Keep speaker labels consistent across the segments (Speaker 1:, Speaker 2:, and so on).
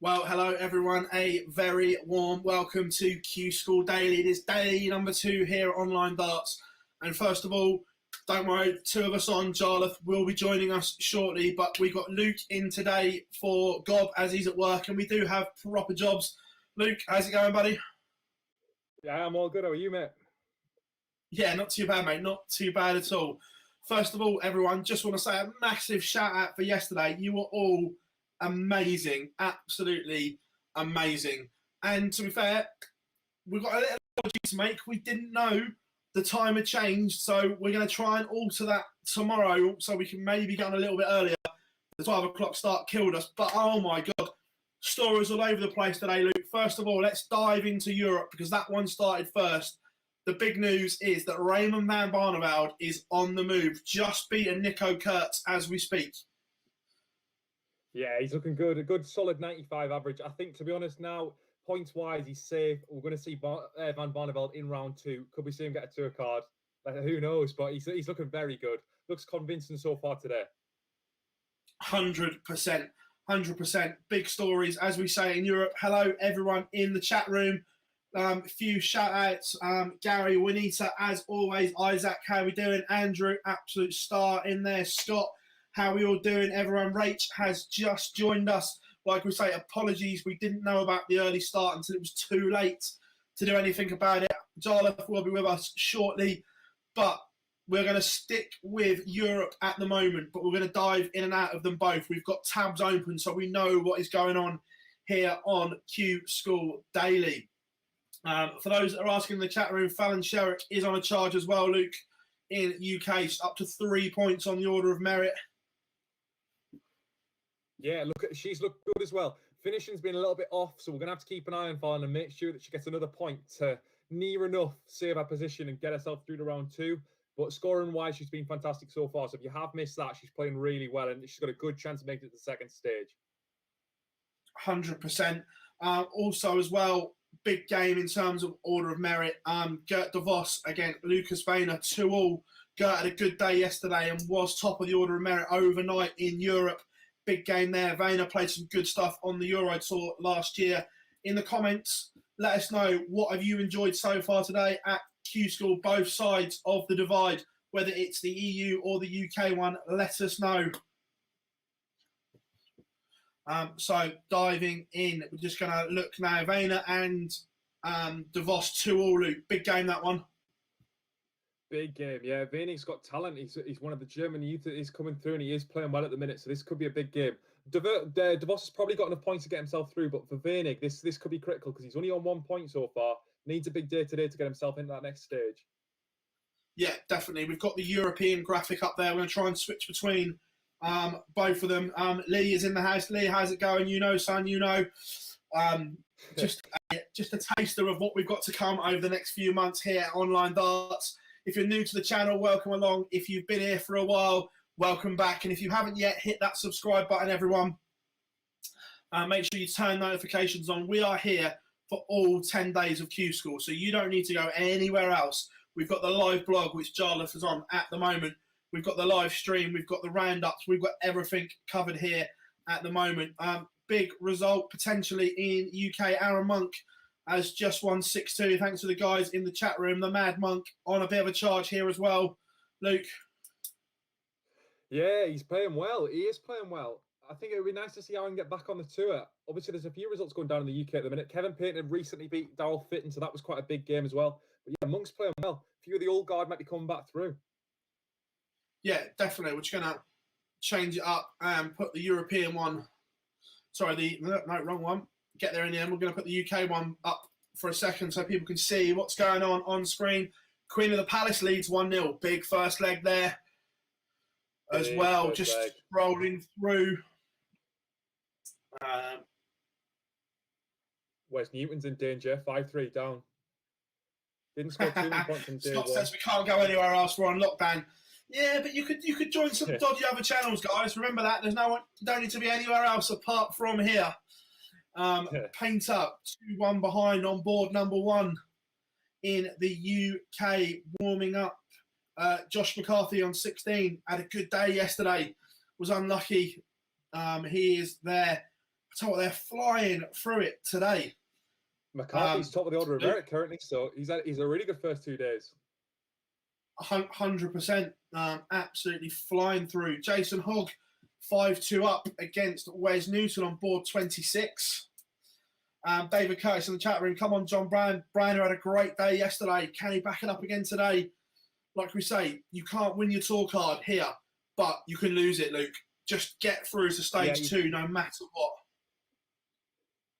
Speaker 1: Well, hello everyone. A very warm welcome to Q School Daily. It is day number 2 here at Online Darts. And first of all, don't worry, 2 of us on. Jarlath will be joining us shortly, but we got Luke in today for Gob as he's at work, and we do have proper jobs. Luke, how's it going, buddy?
Speaker 2: Yeah, I'm all good. How are you, mate?
Speaker 1: Yeah, not too bad, mate. Not too bad at all. First of all, everyone, just want to say a massive shout out for yesterday. You were all amazing, absolutely amazing. And to be fair, we've got a little apology to make. We didn't know the time had changed, so we're going to try and alter that tomorrow so we can maybe get on a little bit earlier. The 12 o'clock start killed us, but oh my God, stories all over the place today, Luke. First of all, let's dive into Europe because that one started first. The big news is that Raymond van Barneveld is on the move, just beating Nico Kurtz as we speak.
Speaker 2: Yeah, he's looking good. A good solid 95 average. I think, to be honest now, points-wise, he's safe. We're going to see Van Barneveld in round 2. Could we see him get a tour card? Who knows? But he's looking very good. Looks convincing so far today.
Speaker 1: 100%. 100%. Big stories, as we say in Europe. Hello, everyone in the chat room. A few shout-outs. Gary, Juanita, as always. Isaac, how are we doing? Andrew, absolute star in there. Scott, how are we all doing? Everyone, Rach has just joined us. Like we say, apologies. We didn't know about the early start until it was too late to do anything about it. Jarlath will be with us shortly, but we're going to stick with Europe at the moment, but we're going to dive in and out of them both. We've got tabs open, so we know what is going on here on Q School Daily. For those that are asking in the chat room, Fallon Sherrick is on a charge as well, Luke, in UK, up to 3 points on the order of merit.
Speaker 2: Yeah, she's looked good as well. Finishing's been a little bit off, so we're going to have to keep an eye on Fallon and make sure that she gets another point to near enough save her position and get herself through to round 2. But scoring-wise, she's been fantastic so far. So if you have missed that, she's playing really well, and she's got a good chance of making it to the second stage.
Speaker 1: 100%. Also, as well, big game in terms of order of merit. Gert de Vos against Lucas Vayner, 2-2. Gert had a good day yesterday and was top of the order of merit overnight in Europe. Big game there. Vayner played some good stuff on the Euro Tour last year. In the comments, let us know what have you enjoyed so far today at Q School, both sides of the divide, whether it's the EU or the UK one. Let us know. So diving in, we're just going to look now. Vayner and de Vos 2-2, Luke. Big game, that one.
Speaker 2: Big game, yeah. Vayner's got talent. He's one of the German youth that is coming through, and he is playing well at the minute. So this could be a big game. De Vos has probably got enough points to get himself through, but for Vayner, this could be critical because he's only on 1 point so far. Needs a big day today to get himself into that next stage.
Speaker 1: Yeah, definitely. We've got the European graphic up there. We're going to try and switch between both of them. Lee is in the house. Lee, how's it going? You know, son, you know. Just a taster of what we've got to come over the next few months here at Online Darts. If you're new to the channel, welcome along. If you've been here for a while, welcome back. And if you haven't yet, hit that subscribe button, everyone. Make sure you turn notifications on. We are here for all 10 days of Q School, so you don't need to go anywhere else. We've got the live blog, which Jarlath is on at the moment. We've got the live stream. We've got the roundups. We've got everything covered here at the moment. Big result potentially in UK. Aaron Monk has just won 6-2. Thanks to the guys in the chat room. The Mad Monk on a bit of a charge here as well. Luke?
Speaker 2: Yeah, he's playing well. He is playing well. I think it would be nice to see Aaron get back on the tour. Obviously, there's a few results going down in the UK at the minute. Kevin Payton recently beat Darryl Fitton, so that was quite a big game as well. But yeah, Monk's playing well. A few of the old guard might be coming back through.
Speaker 1: Yeah, definitely. We're just going to change it up and put the European one. Sorry, no, wrong one. Get there in the end. We're going to put the UK one up for a second so people can see what's going on screen. Queen of the Palace leads 1-0. Big first leg there as well. Just rolling through.
Speaker 2: Wes Newton's in danger. 5-3 down. Didn't score too many points in day
Speaker 1: Scott
Speaker 2: one.
Speaker 1: says we can't go anywhere else. We're on lockdown. Yeah, but you could join some dodgy other channels, guys. Remember that. There's no one. You don't need to be anywhere else apart from here. Paint up 2-1 behind on board number 1 in the UK, warming up. Josh McCarthy on 16 had a good day yesterday. Was unlucky. He is there. So they're flying through it today.
Speaker 2: McCarthy's top of the order of merit currently, so he's a really good first 2 days.
Speaker 1: 100%, absolutely flying through. Jason Hogg, 5-2 up against Wes Newton on board 26. David Curtis in the chat room. Come on, John Brown. Browner had a great day yesterday. Can he back it up again today? Like we say, you can't win your tour card here, but you can lose it, Luke. Just get through to stage 2, no matter what.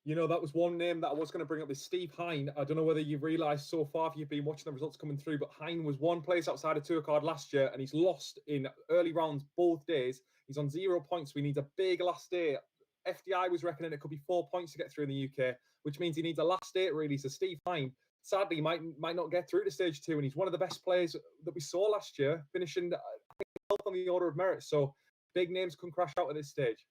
Speaker 2: You know, that was one name that I was going to bring up is Steve Hine. I don't know whether you've realised so far if you've been watching the results coming through, but Hine was one place outside a tour card last year, and he's lost in early rounds both days. He's on 0 points, so he needs a big last day. FDI was reckoning it could be 4 points to get through in the UK, which means he needs a last day really. So Steve Hine, sadly, might not get through to stage 2, and he's one of the best players that we saw last year, finishing 12th on the order of merit. So big names can crash out at this stage.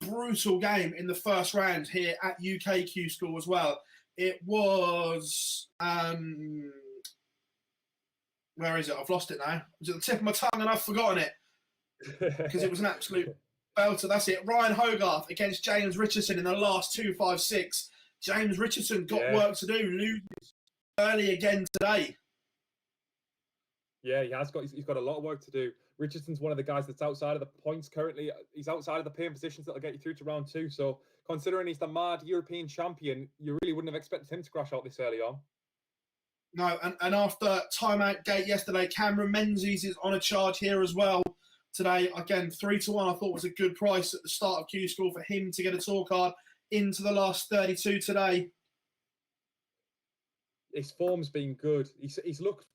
Speaker 1: Brutal game in the first round here at UK Q School as well. It was where is it? I've lost it now. It was at the tip of my tongue and I've forgotten it because it was an absolute belter. That's it. Ryan Hogarth against James Richardson in the last 2.56. James Richardson got work to do, losing early again today.
Speaker 2: Yeah, he's got a lot of work to do. Richardson's one of the guys that's outside of the points currently. He's outside of the paying positions that'll get you through to round 2. So considering he's the mad European champion, you really wouldn't have expected him to crash out this early on.
Speaker 1: No, and after timeout gate yesterday, Cameron Menzies is on a charge here as well today. Again, 3-1 I thought was a good price at the start of Q School for him to get a tour card into the last 32 today.
Speaker 2: His form's been good. He's looked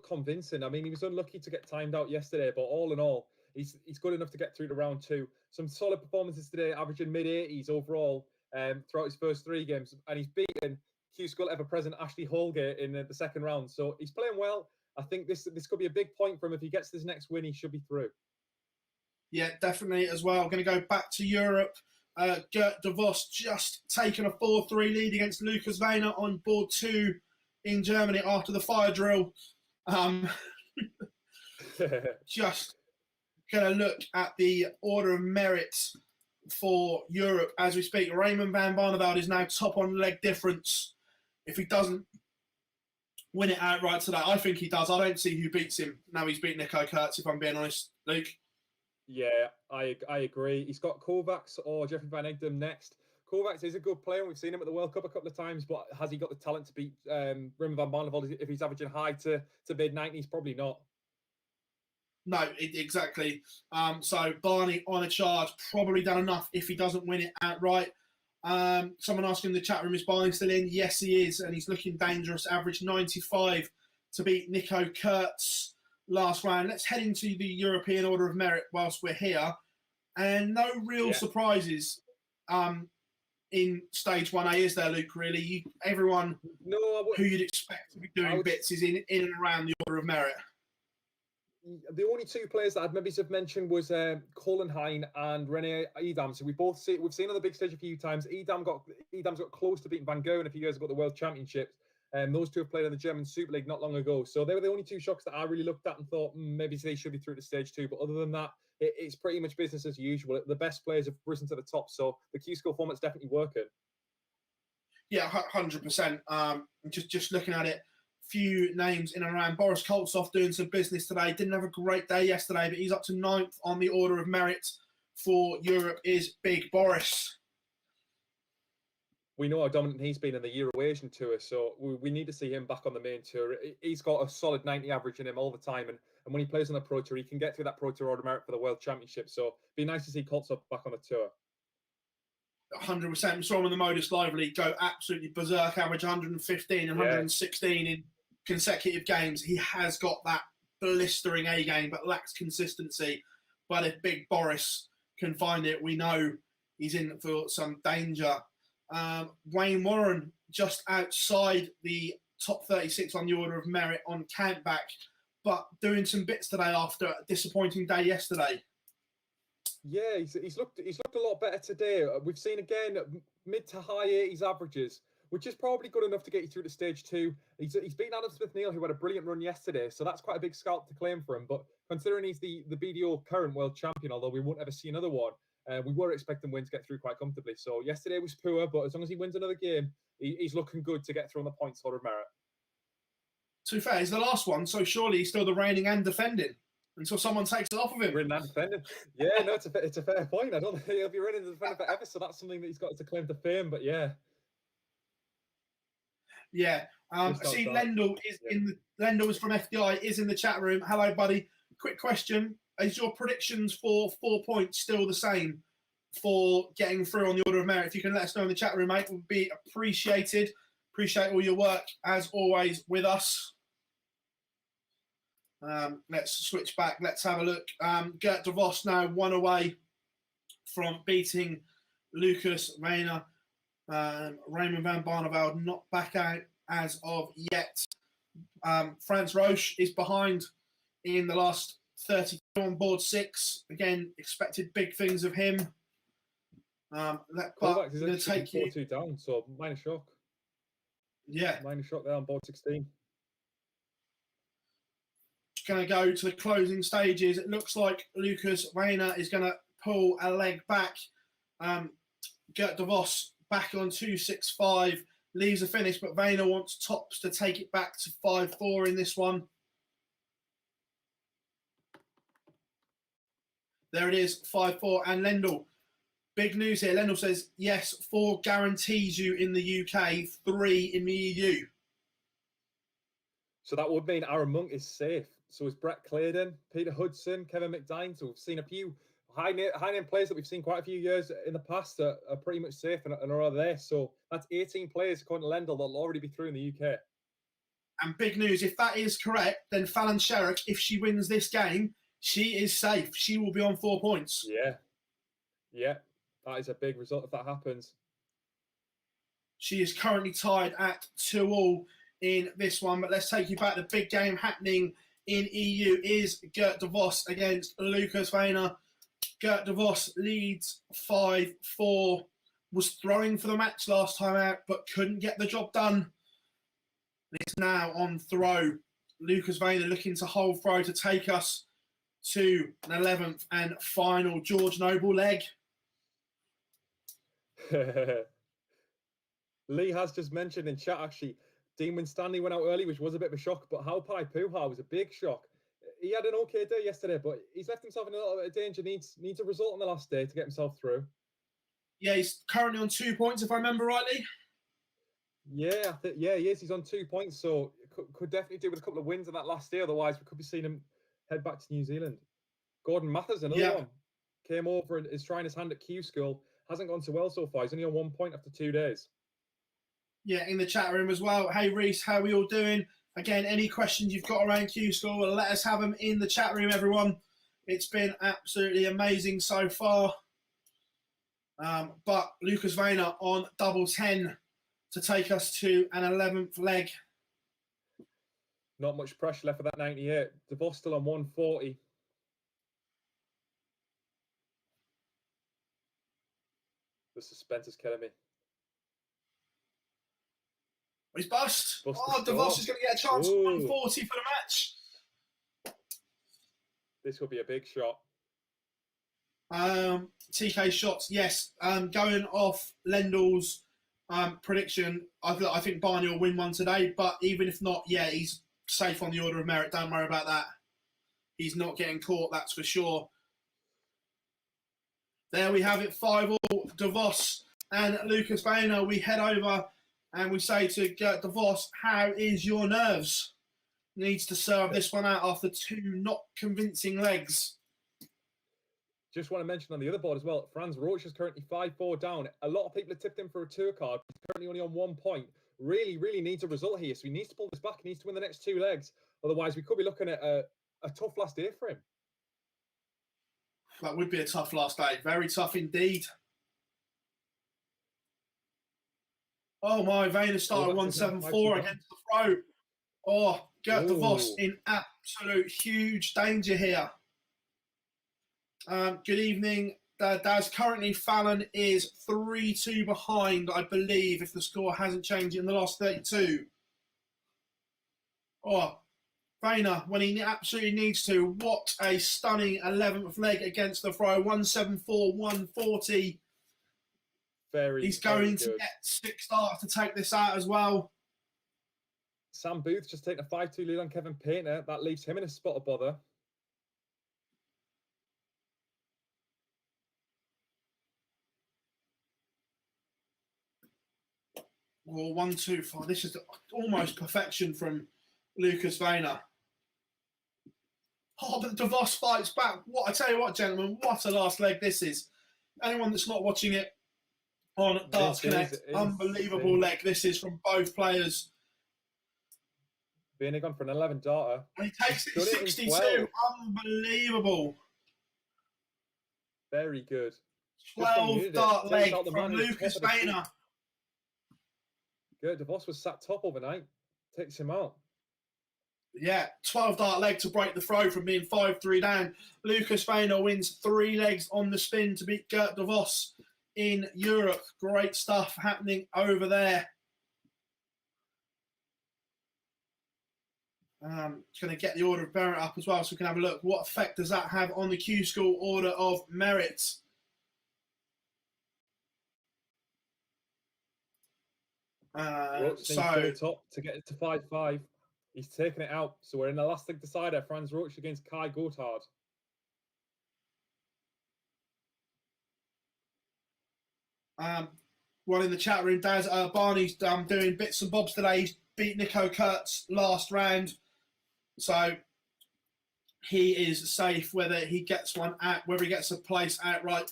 Speaker 2: convincing. I mean, he was unlucky to get timed out yesterday, but all in all, he's good enough to get through to round 2. Some solid performances today, averaging mid-80s overall throughout his first 3 games, and he's beaten Q School ever-present Ashley Holgate in the second round. So he's playing well. I think this could be a big point for him. If he gets this next win, he should be through.
Speaker 1: Yeah, definitely as well. Going to go back to Europe. Gert de Vos just taken a 4-3 lead against Lucas Wehner on board 2 in Germany after the fire drill. Just going to look at the order of merit for Europe as we speak. Raymond van Barneveld is now top on leg difference. If he doesn't win it outright today, I think he does. I don't see who beats him. Now he's beat Nico Kurtz, if I'm being honest, Luke.
Speaker 2: Yeah, I agree. He's got Kovacs or Jeffrey Van Egdom next. Kovacs is a good player. We've seen him at the World Cup a couple of times, but has he got the talent to beat Raymond van Barneveld if he's averaging high to mid-90s? Probably not. No,
Speaker 1: exactly. So Barney on a charge, probably done enough if he doesn't win it outright. Someone asking in the chat room, is Barney still in? Yes, he is, and he's looking dangerous. Average 95 to beat Nico Kurtz last round. Let's head into the European Order of Merit whilst we're here. And no real surprises in stage 1A, is there, Luke, really? Everyone who you'd expect to be doing bits is in and around the Order of Merit.
Speaker 2: The only 2 players that I'd maybe have mentioned was Colin Hine and Rene Edam. So we've seen on the big stage a few times. Edam's got close to beating Van Gogh a few years ago at the World Championships. Those 2 have played in the German Super League not long ago. So they were the only 2 shocks that I really looked at and thought maybe they should be through to stage 2. But other than that, it's pretty much business as usual. The best players have risen to the top. So the Q School format's definitely working.
Speaker 1: Yeah, 100%. Just looking at it, few names in and around. Boris Koltsov doing some business today. Didn't have a great day yesterday, but he's up to 9th on the order of merit for Europe is Big Boris.
Speaker 2: We know how dominant he's been in the Eurasian tour, so we need to see him back on the main tour. He's got a solid 90 average in him all the time, and when he plays on the Pro Tour, he can get through that Pro Tour order merit for the World Championship. So it'd be nice to see Koltsov back on the tour.
Speaker 1: 100%. We saw him in the Modus Live League go absolutely berserk, average 115 and 116 in consecutive games. He has got that blistering A game, but lacks consistency. But if Big Boris can find it, we know he's in for some danger. Wayne Warren just outside the top 36 on the order of merit on countback, but doing some bits today after a disappointing day yesterday.
Speaker 2: Yeah, he's looked a lot better today. We've seen again mid to high 80s averages, which is probably good enough to get you through to stage 2. He's beaten Adam Smith-Neal, who had a brilliant run yesterday, so that's quite a big scalp to claim for him. But considering he's the BDO current world champion, although we won't ever see another one, We were expecting Wynn to get through quite comfortably. So yesterday was poor, but as long as he wins another game, he's looking good to get through on the points order of merit.
Speaker 1: To be fair, he's the last one, so surely he's still the reigning and defending until someone takes it off of him.
Speaker 2: Reigning and defending. Yeah, no, it's a fair point. I don't think he'll be reigning and defending forever, so that's something that he's got to claim to fame. But yeah.
Speaker 1: Yeah. See, Lendl Lendl is from FDI, is in the chat room. Hello, buddy. Quick question. Is your predictions for 4 points still the same for getting through on the order of merit? If you can let us know in the chat room, mate, would be appreciated. Appreciate all your work, as always, with us. Let's switch back. Let's have a look. Gert de Vos now 1 away from beating Lucas Reina. Raymond van Barneveld not back out as of yet. Frans Roche is behind in the last 30 on board 6. Again, expected big things of him. But
Speaker 2: going to take you 4-2 down, so minor shock.
Speaker 1: Yeah.
Speaker 2: Minor shock there on board 16.
Speaker 1: Going to go to the closing stages. It looks like Lucas Reina is going to pull a leg back. Gert de Vos back on 2.65, leaves a finish, but Reina wants tops to take it back to 5.4 in this one. There it is, 5.4. And Lendl, big news here. Lendl says, yes, 4 guarantees you in the UK, 3 in the EU.
Speaker 2: So that would mean Aaron Monk is safe. So is Brett Claydon, Peter Hudson, Kevin McDine. So we've seen a few high name players that we've seen quite a few years in the past that are pretty much safe and are there. So that's 18 players according to Lendl that will already be through in the UK. And
Speaker 1: big news, if that is correct, then Fallon Sherrock, if she wins this game, she is safe. She will be on 4 points.
Speaker 2: Yeah. Yeah. That is a big result if that happens.
Speaker 1: She is currently tied at 2-2 in this one. But let's take you back. The big game happening in EU is Gert de Vos against Lucas Reina. Gert de Vos leads 5-4. Was throwing for the match last time out, but couldn't get the job done. It's now on throw. Lucas Reina looking to hold throw to take us to an 11th and final George Noble leg.
Speaker 2: Lee has just mentioned in chat, actually, Dean Winstanley went out early, which was a bit of a shock, but Haupai Puha was a big shock. He had an okay day yesterday, but he's left himself in a little bit of danger. Needs a result on the last day to get himself through.
Speaker 1: Yeah, he's currently on 2 points, if I remember rightly.
Speaker 2: Yeah, he is. He's on 2 points, so could definitely do with a couple of wins on that last day. Otherwise, we could be seeing him head back to New Zealand. Gordon Mathers, another one, came over and is trying his hand at Q School. Hasn't gone so well so far. He's only on 1 point after 2 days.
Speaker 1: Yeah, in the chat room as well. Hey, Reese, how are we all doing? Again, any questions you've got around Q School, well, let us have them in the chat room, everyone. It's been absolutely amazing so far. But Lucas Reina on double 10 to take us to an 11th leg.
Speaker 2: Not much pressure left for that 98. De Vos still on 140. The suspense is killing me.
Speaker 1: He's bust. De Vos is going to get a chance at 140 for the match.
Speaker 2: This will be a big shot.
Speaker 1: TK shots, yes. Going off Lendl's prediction, I think Barney will win one today. But even if not, yeah, he's safe on the order of merit. Don't worry about that. He's not getting caught, that's for sure. There we have it, 5-5. De Vos and Lucas Reina. We head over and we say to Gert de Vos, how is your nerves? Needs to serve this one out after 2 not convincing legs.
Speaker 2: Just want to mention on the other board as well, Frans Roche is currently 5-4 down. A lot of people have tipped him for a tour card. He's currently only on 1 point. Really, really needs a result here. So he needs to pull this back. He needs to win the next 2 legs. Otherwise, we could be looking at a tough last day for him.
Speaker 1: That would be a tough last day. Very tough indeed. Oh my, Reina started 174 against the throw. Oh, Gert de Vos in absolute huge danger here. Good evening, Daz. Currently, Fallon is 3-2 behind, I believe, if the score hasn't changed in the last 32. Oh, Vayner, when he absolutely needs to. What a stunning 11th leg against the throw. 174, 140. He's going to get 6 starts to take this out as well.
Speaker 2: Sam Booth just taking a 5-2 lead on Kevin Painter. That leaves him in a spot of bother.
Speaker 1: Well, 1, 2, 5. This is almost perfection from Lucas Vayner. Oh, but DeVos fights back. What I tell you what, gentlemen, what a last leg this is. Anyone that's not watching it on Darts Connect, unbelievable leg this is from both players.
Speaker 2: Being gone for an 11 darter.
Speaker 1: And he takes it 62. Unbelievable.
Speaker 2: Very good.
Speaker 1: 12 dart leg from Lucas Vayner.
Speaker 2: Good. DeVos was sat top overnight. Takes him out.
Speaker 1: Yeah, 12 dart leg to break the throw from being 5-3 down. Lucas Vayner wins 3 legs on the spin to beat Gert DeVos in Europe. Great stuff happening over there. Just going to get the order of merit up as well so we can have a look. What effect does that have on the Q School order of merit?
Speaker 2: So top to get it to 5-5. He's taken it out. So we're in the last leg decider. Franz Roach against Kai Gotthard.
Speaker 1: Well, in the chat room, Daz, Barney's doing bits and bobs today. He's beat Nico Kurtz last round. So he is safe whether he gets one out, whether he gets a place outright.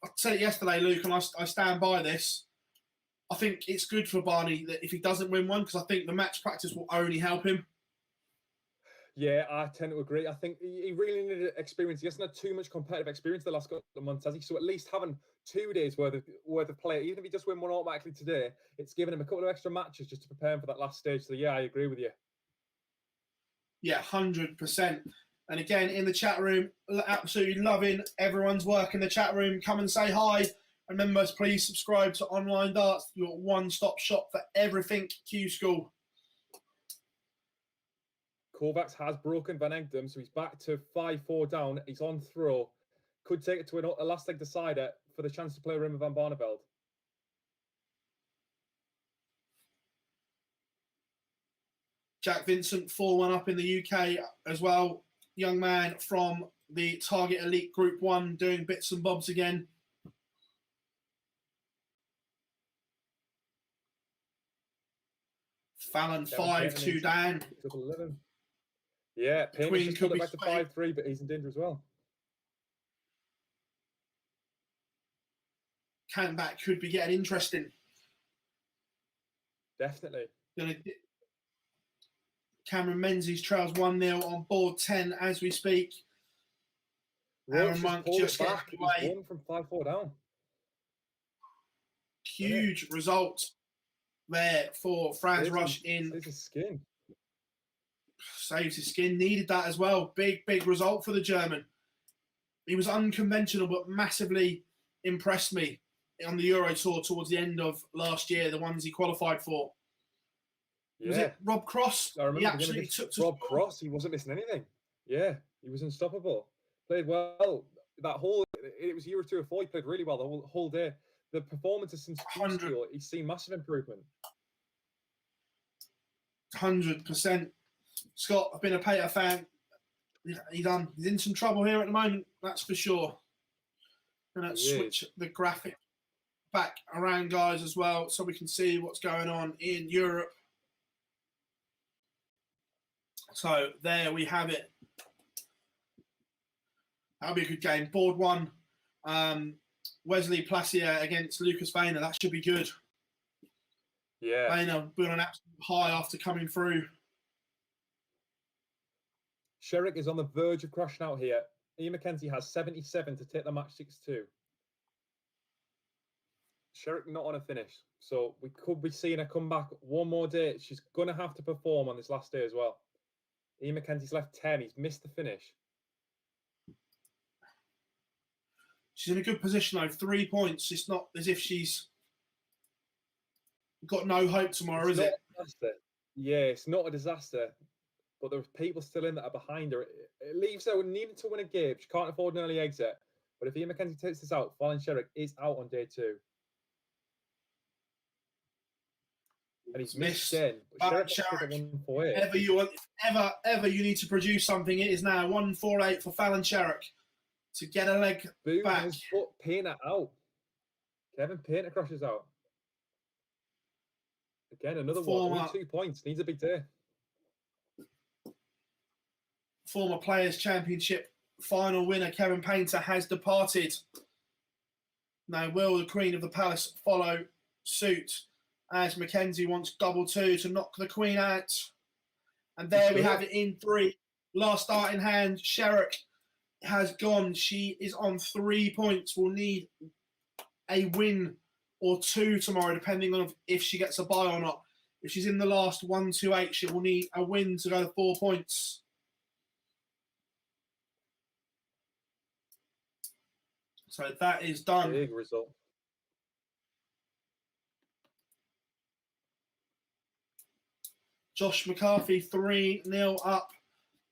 Speaker 1: I said it yesterday, Luke, and I stand by this. I think it's good for Barney that if he doesn't win one, because I think the match practice will only help him.
Speaker 2: Yeah, I tend to agree. I think he really needed experience. He hasn't had too much competitive experience the last couple of months, has he? So at least having 2 days worth of play, even if he just win one automatically today, it's given him a couple of extra matches just to prepare him for that last stage. So yeah, I agree with you.
Speaker 1: Yeah, 100%. And again, in the chat room, absolutely loving everyone's work in the chat room. Come and say hi. Remember, please subscribe to Online Darts, your one-stop shop for everything Q School.
Speaker 2: Kovacs has broken Van Egdom, so he's back to 5-4 down. He's on throw. Could take it to a last leg decider for the chance to play Raymond van Barneveld.
Speaker 1: Jack Vincent, 4-1 up in the UK as well. Young man from the Target Elite Group 1 doing bits and bobs again. Fallon 5-2 down.
Speaker 2: Yeah, Payne's just got it back to 5-3, but he's in danger as well.
Speaker 1: Canback could be getting interesting.
Speaker 2: Definitely.
Speaker 1: Cameron Menzies trails 1-0 on board 10 as we speak.
Speaker 2: Aaron Monk just back. He's won from 5-4 down.
Speaker 1: Huge result there for Franz Rush in.
Speaker 2: Saves his skin.
Speaker 1: Saves his skin. Needed that as well. Big result for the German. He was unconventional, but massively impressed me on the Euro Tour towards the end of last year, the ones he qualified for. Yeah. Was it Rob Cross?
Speaker 2: I remember he absolutely took to Rob Cross. He wasn't missing anything. Yeah, he was unstoppable. Played well. That whole, it was Euro 2 or 4. He played really well the whole day. The performances since school, he's seen massive improvement.
Speaker 1: 100%. Scott, I've been a Pater fan. He's in some trouble here at the moment, that's for sure. Gonna switch the graphic back around, guys, as well, so we can see what's going on in Europe. So there we have it. That'll be a good game. Board 1, Wesley Placier against Lucas Vayner. That should be good.
Speaker 2: Yeah.
Speaker 1: Vayner been on an absolute high after coming through.
Speaker 2: Sherrick is on the verge of crashing out here. Ian McKenzie has 77 to take the match 6-2. Sherrick not on a finish. So we could be seeing her come back one more day. She's going to have to perform on this last day as well. Ian McKenzie's left 10. He's missed the finish.
Speaker 1: She's in a good position, though. 3 points. It's not as if she's got no hope tomorrow, is it?
Speaker 2: Yeah, it's not a disaster. but there's people still in that are behind her. It leaves her needing to win a game. She can't afford an early exit. But if Ian McKenzie takes this out, Fallon Sherrick is out on day 2. And he's missed in. But Sherrick, 148.
Speaker 1: Ever you need to produce something, it is now 148 for Fallon Sherrick to get a leg back.
Speaker 2: Has put Painter out. Kevin Painter crashes out. Again, another one. 2 points. Needs a big day.
Speaker 1: Former Players' Championship final winner Kevin Painter has departed. Now, will the Queen of the Palace follow suit as Mackenzie wants double 2 to knock the Queen out? And there we have it in 3. Last start in hand. Sherrick has gone. She is on 3 points. Will need a win or 2 tomorrow, depending on if she gets a bye or not. If she's in the last 1-2-8, she will need a win to go to 4 points. So that is done.
Speaker 2: Big result.
Speaker 1: Josh McCarthy 3-0 up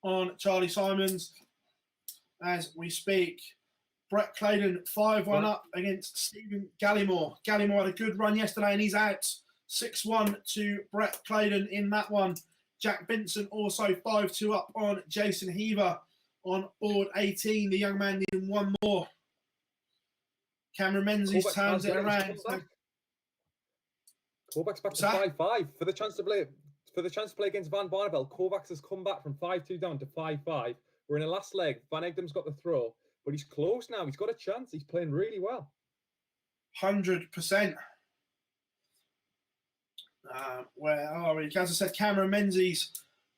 Speaker 1: on Charlie Simons as we speak. Brett Claydon 5-1 up against Stephen Gallimore. Gallimore had a good run yesterday and he's out. 6-1 to Brett Claydon in that one. Jack Binson also 5-2 up on Jason Heaver on board 18. The young man needing one more. Cameron Menzies turns it around.
Speaker 2: Kovacs back to 5-5 for the chance to play. For the chance to play against Van Barneveld, Kovacs has come back from 5-2 down to 5-5. We're in the last leg. Van Egdom's got the throw, but he's close now. He's got a chance. He's playing really well.
Speaker 1: 100%. Where are we? As I said, Cameron Menzies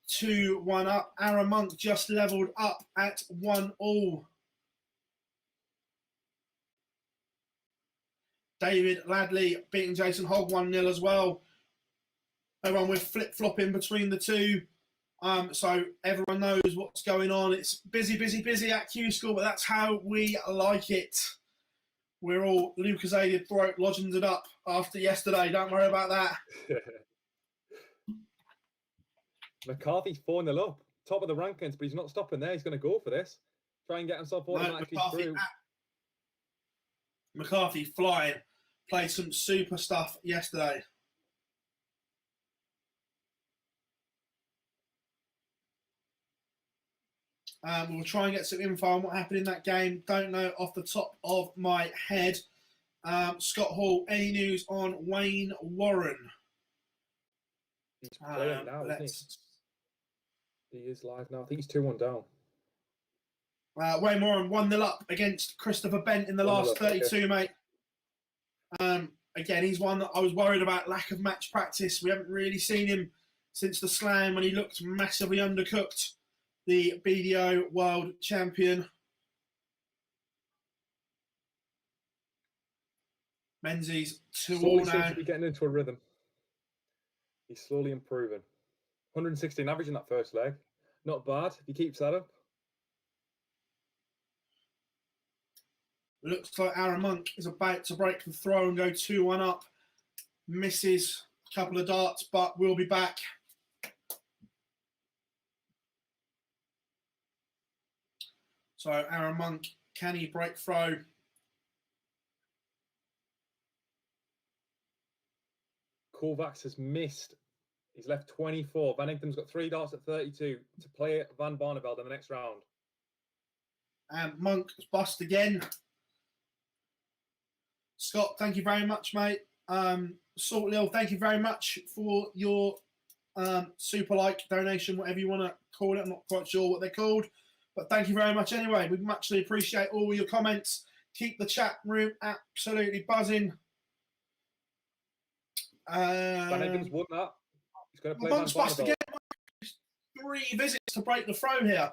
Speaker 1: 2-1 up. Aaron Monk just levelled up at 1-1. David Ladley beating Jason Hogg 1-0 as well. Everyone, we're flip-flopping between the two. So everyone knows what's going on. It's busy, busy, busy at Q School, but that's how we like it. We're all Lucas-aided throat lodging it up after yesterday. Don't worry about that.
Speaker 2: McCarthy's 4-0 up. Top of the rankings, but he's not stopping there. He's going to go for this. Try and get himself automatically through.
Speaker 1: McCarthy flying. Played some super stuff yesterday. We'll try and get some info on what happened in that game. Don't know off the top of my head. Scott Hall, any news on Wayne Warren?
Speaker 2: He's playing now, isn't he? He is live now. I think he's 2-1 down.
Speaker 1: Wayne Warren 1-0 up against Christopher Bent in the last 32, mate. Again, he's one that I was worried about lack of match practice. We haven't really seen him since the Slam when he looked massively undercooked. The BDO World Champion. Menzies 2-all now.
Speaker 2: Seems to be getting into a rhythm. He's slowly improving. 116 average in that first leg. Not bad if he keeps that up.
Speaker 1: Looks like Aaron Monk is about to break the throw and go 2-1 up. Misses a couple of darts, but we'll be back. So Aaron Monk, can he break throw?
Speaker 2: Kovacs has missed. He's left 24. Van Egdom's got 3 darts at 32 to play Van Barneveld in the next round.
Speaker 1: And Monk has bust again. Scott, thank you very much, mate. Salt Lil, thank you very much for your super like donation, whatever you want to call it. I'm not quite sure what they're called. But thank you very much anyway. We muchly appreciate all your comments. Keep the chat room absolutely buzzing.
Speaker 2: Van Egdom's won that. He's going to play
Speaker 1: Monk's
Speaker 2: Van
Speaker 1: bust
Speaker 2: Barneveld.
Speaker 1: again. 3 visits to break the throw here.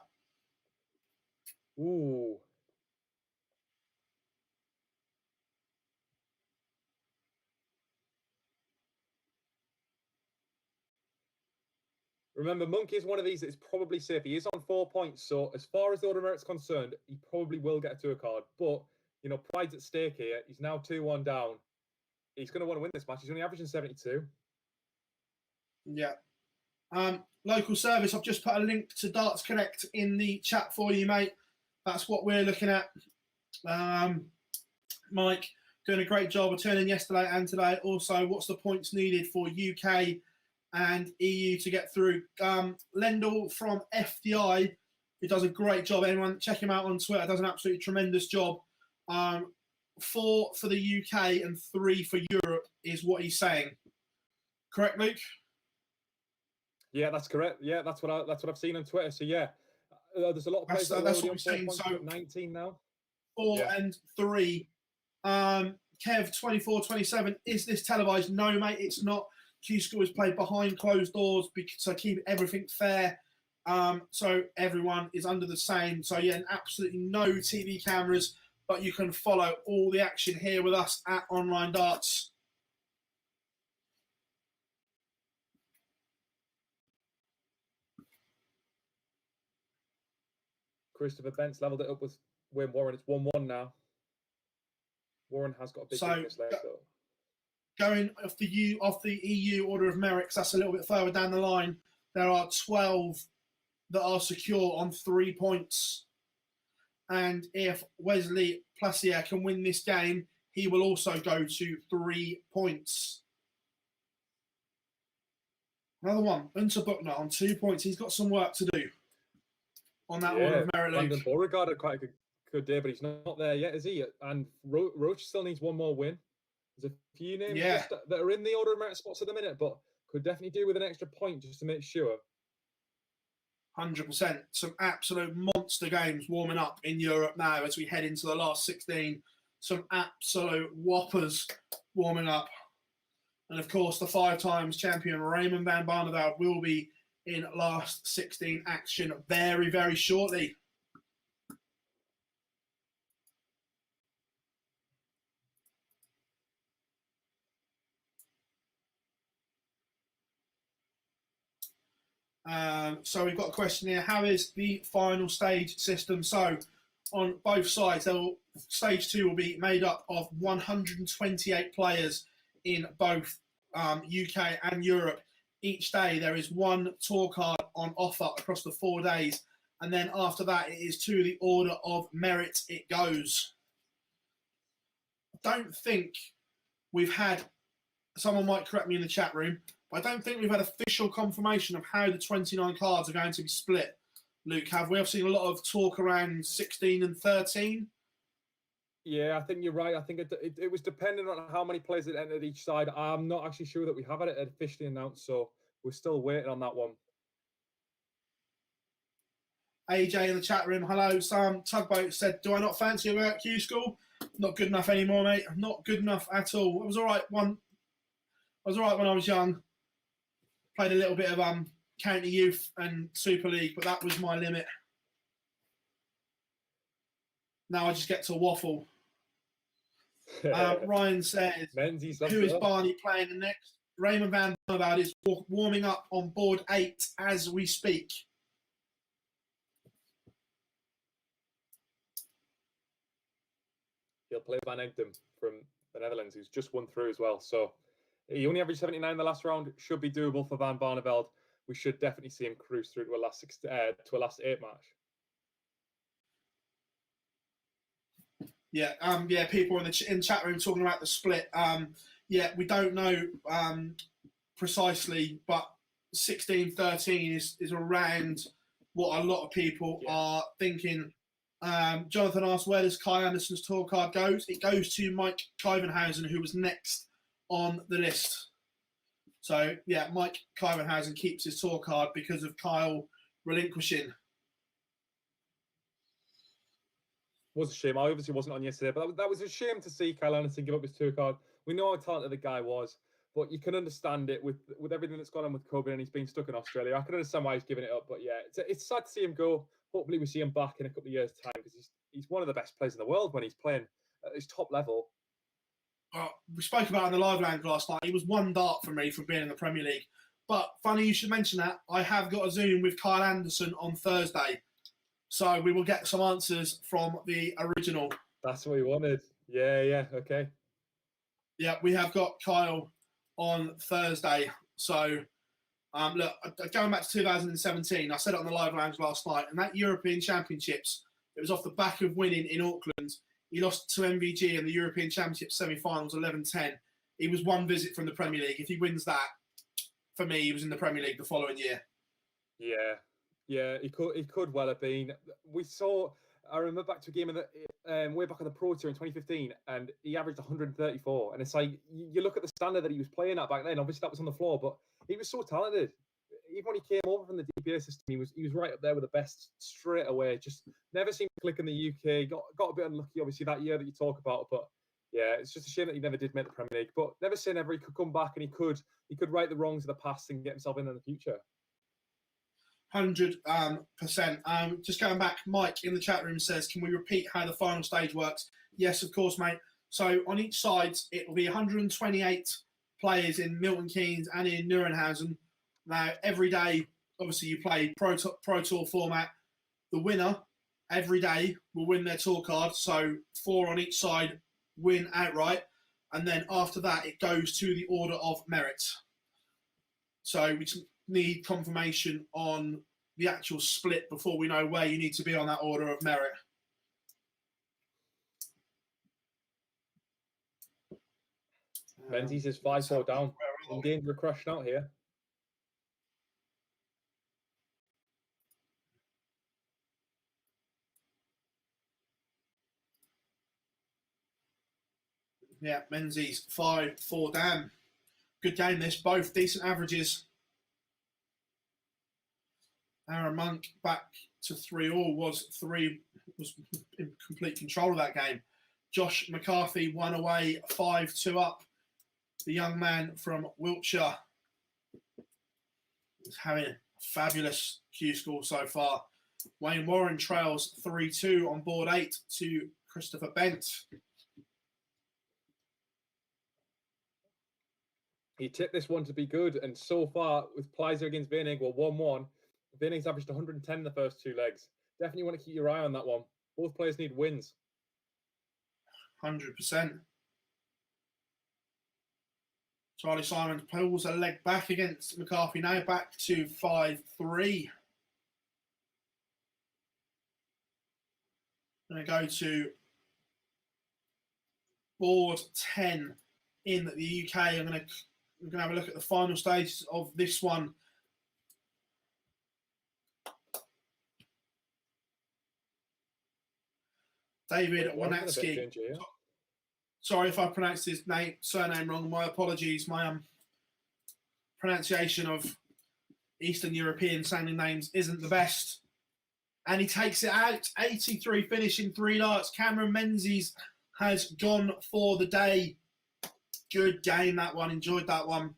Speaker 2: Ooh. Remember, Monk is one of these that is probably safe. He is on 4 points, so as far as the order of merit's concerned, he probably will get a tour card. But, you know, pride's at stake here. He's now 2-1 down. He's going to want to win this match. He's only averaging 72.
Speaker 1: Yeah. Local service, I've just put a link to Darts Connect in the chat for you, mate. That's what we're looking at. Mike, doing a great job of turning yesterday and today. Also, what's the points needed for UK and EU to get through? Lendl from FDI, who does a great job. Anyone check him out on Twitter, does an absolutely tremendous job. 4 for the UK and 3 for Europe is what he's saying. Correct, Luke?
Speaker 2: Yeah, that's correct. Yeah, that's what I've seen on Twitter. So yeah, there's a lot of players that are
Speaker 1: that's
Speaker 2: already
Speaker 1: what
Speaker 2: on
Speaker 1: we're saying.
Speaker 2: 4 points,
Speaker 1: So
Speaker 2: 19 now.
Speaker 1: 4 and 3. Kev 24-27. Is this televised? No, mate, it's not. Q School is played behind closed doors to keep everything fair. So everyone is under the same. So yeah, absolutely no TV cameras, but you can follow all the action here with us at Online Darts.
Speaker 2: Christopher Bent's leveled it up with Wim Warren. It's 1-1 now. Warren has got a big weakness leg though.
Speaker 1: Going off the EU order of merits, that's a little bit further down the line. There are 12 that are secure on 3 points. And if Wesley Placier can win this game, he will also go to 3 points. Another one, Unter Buckner on 2 points. He's got some work to do on that order of merit.
Speaker 2: Brandon Beauregard had quite a good day, but he's not there yet, is he? And Roach still needs one more win. There's a few names that are in the order of merit spots at the minute, but could definitely do with an extra point just to make sure.
Speaker 1: 100%. Some absolute monster games warming up in Europe now as we head into the last 16. Some absolute whoppers warming up. And of course, the 5 times champion Raymond van Barneveld will be in last 16 action very, very shortly. So we've got a question here. How is the final stage system? So on both sides, stage 2 will be made up of 128 players in both UK and Europe. Each day there is 1 tour card on offer across the 4 days. And then after that, it is to the order of merit it goes. I don't think we've had, someone might correct me in the chat room, but I don't think we've had official confirmation of how the 29 cards are going to be split. Luke, have we? I've seen a lot of talk around 16 and 13.
Speaker 2: Yeah, I think you're right. I think it was dependent on how many players that entered each side. I'm not actually sure that we have had it officially announced, so we're still waiting on that one.
Speaker 1: AJ in the chat room, hello. Sam Tugboat said, do I not fancy a work Q School? Not good enough anymore, mate. Not good enough at all. I was all right when I was young. Played a little bit of county youth and Super League, but that was my limit. Now I just get to waffle. Ryan says, who is Barney playing the next? Raymond van Barneveld is warming up on board 8 as we speak.
Speaker 2: He'll play Van Egdom from the Netherlands, who's just won through as well. So he only averaged 79 in the last round. Should be doable for Van Barneveld. We should definitely see him cruise through to a last 8 match.
Speaker 1: Yeah, people in the chat room talking about the split. We don't know precisely, but 16-13 is around what a lot of people are thinking. Jonathan asked, where does Kai Anderson's tour card go? It goes to Mike Kyvenhausen, who was next on the list. So, yeah, Mike Kyvenhausen keeps his tour card because of Kyle relinquishing.
Speaker 2: Was a shame. I obviously wasn't on yesterday, but that was a shame to see Kyle Anderson give up his tour card. We know how talented the guy was, but you can understand it with everything that's gone on with COVID and he's been stuck in Australia. I can understand why he's giving it up, but yeah, it's sad to see him go. Hopefully we see him back in a couple of years' time because he's one of the best players in the world when he's playing at his top level.
Speaker 1: We spoke about it in the live lounge last night. He was 1 dart for me from being in the Premier League. But funny you should mention that. I have got a Zoom with Kyle Anderson on Thursday. So we will get some answers from the original.
Speaker 2: That's what we wanted. Yeah, okay.
Speaker 1: Yeah, we have got Kyle on Thursday. So Look, going back to 2017, I said it on the live lounge last night, and that European Championships, it was off the back of winning in Auckland. He lost to MVG in the European Championship semi-finals 11-10. He was one visit from the Premier League. If he wins that, for me, he was in the Premier League the following year.
Speaker 2: Yeah, he could well have been. I remember back to a game of the way back on the Pro Tour in 2015, and he averaged 134. And it's like you look at the standard that he was playing at back then. Obviously, that was on the floor, but he was so talented. Even when he came over from the DPA system, he was right up there with the best straight away. Just never seemed to click in the UK. Got a bit unlucky, obviously, that year that you talk about. But yeah, it's just a shame that he never did make the Premier League. But never say never. He could come back and he could right the wrongs of the past and get himself in the future.
Speaker 1: 100%. Just going back, Mike in the chat room says, can we repeat how the final stage works? Yes, of course, mate. So on each side, it will be 128 players in Milton Keynes and in Niedernhausen. Now, every day, obviously, you play Pro Tour format. The winner, every day, will win their tour card. So 4 on each side win outright. And then after that, it goes to the order of merit. So we need confirmation on the actual split before we know where you need to be on that order of merit.
Speaker 2: Menzies is 5-4 down. In danger of crashing out here.
Speaker 1: Yeah, Menzies 5-4 down. Good game this, both decent averages. Aaron Monk back to 3-all was in complete control of that game. Josh McCarthy 1 away, 5-2 up. The young man from Wiltshire is having a fabulous Q score so far. Wayne Warren trails 3-2 on board 8 to Christopher Bent.
Speaker 2: He tipped this one to be good, and so far with Pleiser against Venig, well, 1-1. Venig's averaged 110 in the first 2 legs. Definitely want to keep your eye on that one. Both players need wins.
Speaker 1: 100%. Charlie Simons pulls a leg back against McCarthy now, back to 5-3. Going to go to board 10 in the UK. We're going to have a look at the final stages of this one. David Wanatski. Sorry if I pronounced his surname wrong. My apologies. My pronunciation of Eastern European sounding names isn't the best. And he takes it out. 83 finish in 3 darts. Cameron Menzies has gone for the day. Good game, that one. Enjoyed that one.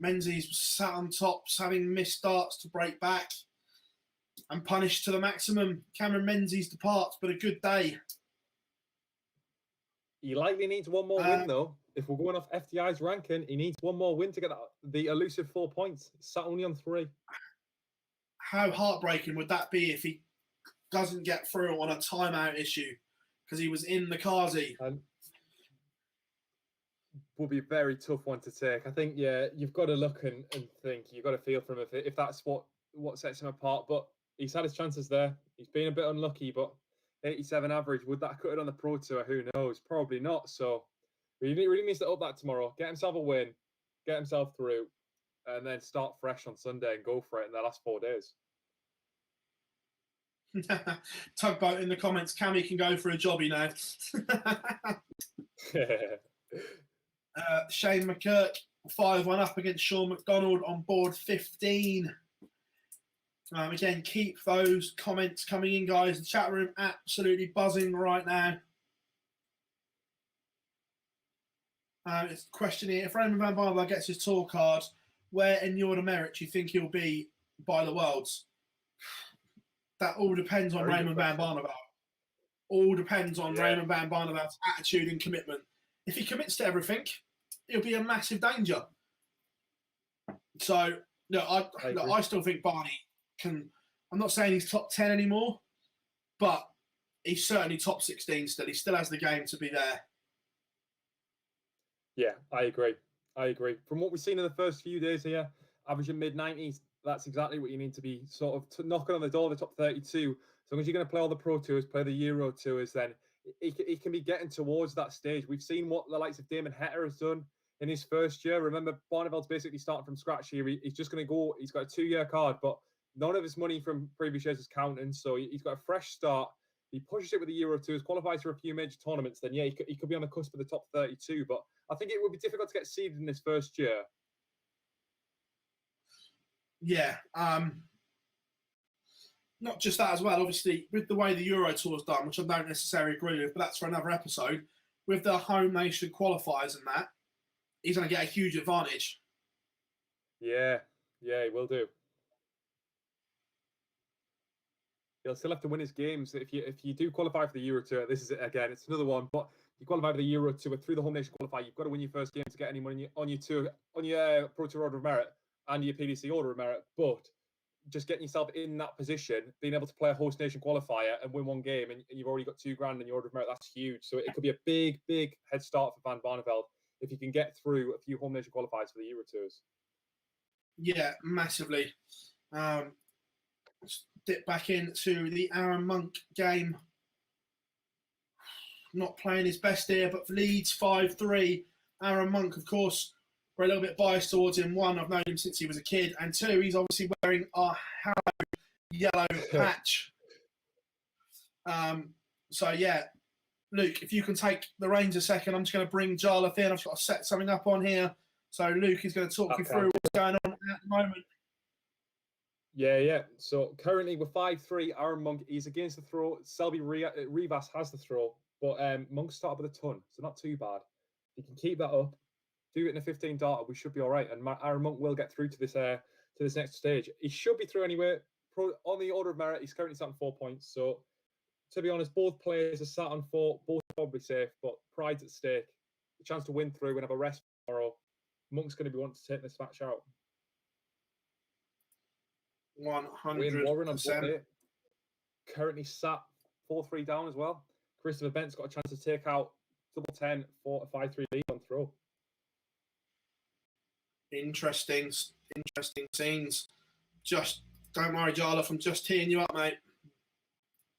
Speaker 1: Menzies sat on top, having missed darts to break back and punished to the maximum. Cameron Menzies departs, but a good day.
Speaker 2: He likely needs one more win, though. If we're going off FDI's ranking, he needs one more win to get the elusive 4 points. Sat only on 3.
Speaker 1: How heartbreaking would that be if he doesn't get through on a timeout issue because he was in the Kazi?
Speaker 2: Will be a very tough one to take. I think, yeah, you've got to look and think. You've got to feel for him if that's what sets him apart. But he's had his chances there. He's been a bit unlucky, but 87 average. Would that cut it on the Pro Tour? Who knows? Probably not. So he really needs to up that tomorrow. Get himself a win. Get himself through. And then start fresh on Sunday and go for it in the last 4 days.
Speaker 1: Tugboat in the comments. Cammy can go for a jobby now. Shane McKirk 5-1 up against Sean McDonald on board 15. Again, keep those comments coming in, guys. The chat room absolutely buzzing right now. It's a question here. If Raymond van Barneveld gets his tour card, where in the order of merit do you think he'll be by the Worlds? That all depends on Raymond van Barneveld. All depends on Raymond van Barneveld's attitude and commitment. If he commits to everything, it'll be a massive danger. So, I still think Barney can. I'm not saying he's top 10 anymore, but he's certainly top 16 still. He still has the game to be there.
Speaker 2: Yeah, I agree. From what we've seen in the first few days here, averaging mid-90s. That's exactly what you need to be sort of knocking on the door of the top 32. As long as you're going to play all the Pro Tours, play the Euro Tours, then he can be getting towards that stage. We've seen what the likes of Damon Hetter has done in his first year. Remember, Barneveld's basically starting from scratch here. He's just going to go, he's got a 2-year card, but none of his money from previous years is counting. So he's got a fresh start. He pushes it with the Euro Tours, qualifies for a few major tournaments, then yeah, he could be on the cusp of the top 32. But I think it would be difficult to get seeded in this first year.
Speaker 1: Yeah. Not just that as well, obviously, with the way the Euro Tour's done, which I don't necessarily agree with, but that's for another episode, with the home nation qualifiers and that, he's going to get a huge advantage.
Speaker 2: Yeah, he will do. He'll still have to win his games. If you do qualify for the Euro Tour, this is it again, it's another one, but you qualify for the Euro Tour through the home nation qualifier, you've got to win your first game to get any money on your tour, on your Pro Tour Order of Merit and your PDC Order of Merit, but just getting yourself in that position, being able to play a host nation qualifier and win one game, and you've already got $2,000 in your Order of Merit, that's huge. So it could be a big head start for Van Barneveld if you can get through a few home nation qualifiers for the Euro Tours.
Speaker 1: Yeah, massively. Let's dip back into the Aaron Monk game. Not playing his best here, but Leeds 5-3. Aaron Monk, of course, we're a little bit biased towards him. One, I've known him since he was a kid. And two, he's obviously wearing a Harrow yellow patch. So, yeah. Luke, if you can take the reins a second, I'm just going to bring Jarlath in. I've got to set something up on here. So Luke is going to talk you through what's going on at the moment.
Speaker 2: Yeah. So currently we're 5-3. Aaron Monk, he's against the throw. Selby Rivas has the throw, but Monk started with a ton, so not too bad. He can keep that up, do it in a 15 darter, we should be all right. And Aaron Monk will get through to this next stage. He should be through anyway. On the Order of Merit, he's currently sat on 4 points. So to be honest, both players are sat on 4, both probably safe, but pride's at stake. The chance to win through and have a rest tomorrow. Monk's going to be wanting to take this match out.
Speaker 1: 100%.
Speaker 2: Warren on currently sat 4-3 down as well. Christopher Bent's got a chance to take out double 10 for a 5-3 lead on throw. Interesting
Speaker 1: scenes. Just don't worry, Jarlath, I'm just teeing you up, mate.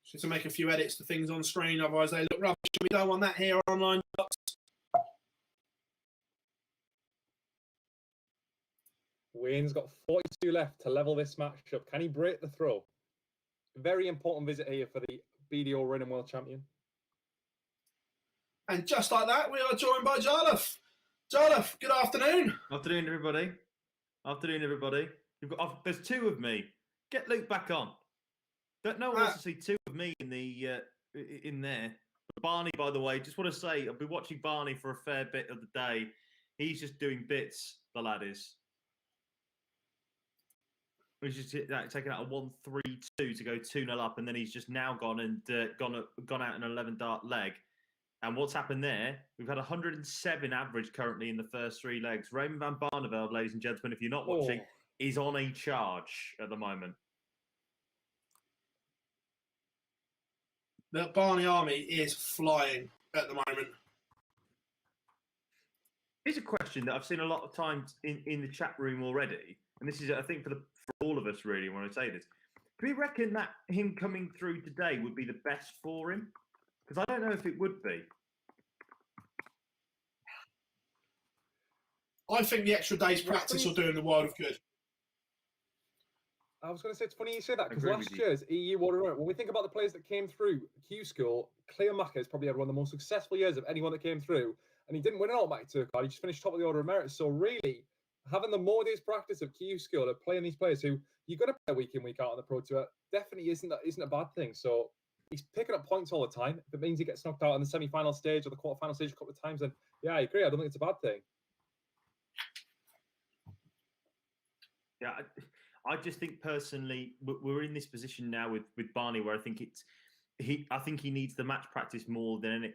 Speaker 1: Just to make a few edits to things on screen, otherwise they look rubbish. We don't want that here online.
Speaker 2: Wayne's got 42 left to level this matchup. Can he break the throw? Very important visit here for the BDO reigning world champion.
Speaker 1: And just like that, we are joined by Jarlath. Jarlath, good afternoon.
Speaker 3: Afternoon, everybody. There's 2 of me. Get Luke back on. No one wants to see 2 of me in there. Barney, by the way, just want to say I've been watching Barney for a fair bit of the day. He's just doing bits. The lad is. He's just taken out a 1-3-2 to go 2-0 up, and then he's just now gone out an 11 dart leg. And what's happened there? We've had 107 average currently in the first 3 legs. Raymond van Barneveld, ladies and gentlemen, if you're not watching, is on a charge at the moment.
Speaker 1: The Barney army is flying at the moment.
Speaker 3: Here's a question that I've seen a lot of times in the chat room already, and this is, I think, for all of us really when I say this. Do we reckon that him coming through today would be the best for him? Because I don't know if it would be.
Speaker 1: I think the extra day's practice will do him the world of good.
Speaker 2: I was going to say, it's funny you say that, because last year's EU Order, when we think about the players that came through Q School, Cleo Macker has probably had one of the most successful years of anyone that came through, and he didn't win an automatic tour card, he just finished top of the Order of Merit. So really, having the MODUS practice of Q School, of playing these players who you're going to play week in, week out on the Pro Tour, definitely isn't a bad thing. So he's picking up points all the time. If it means he gets knocked out in the semi-final stage or the quarter-final stage a couple of times, then yeah, I agree. I don't think it's a bad thing.
Speaker 3: Yeah, I just think personally we're in this position now with Barney where I think I think he needs the match practice more than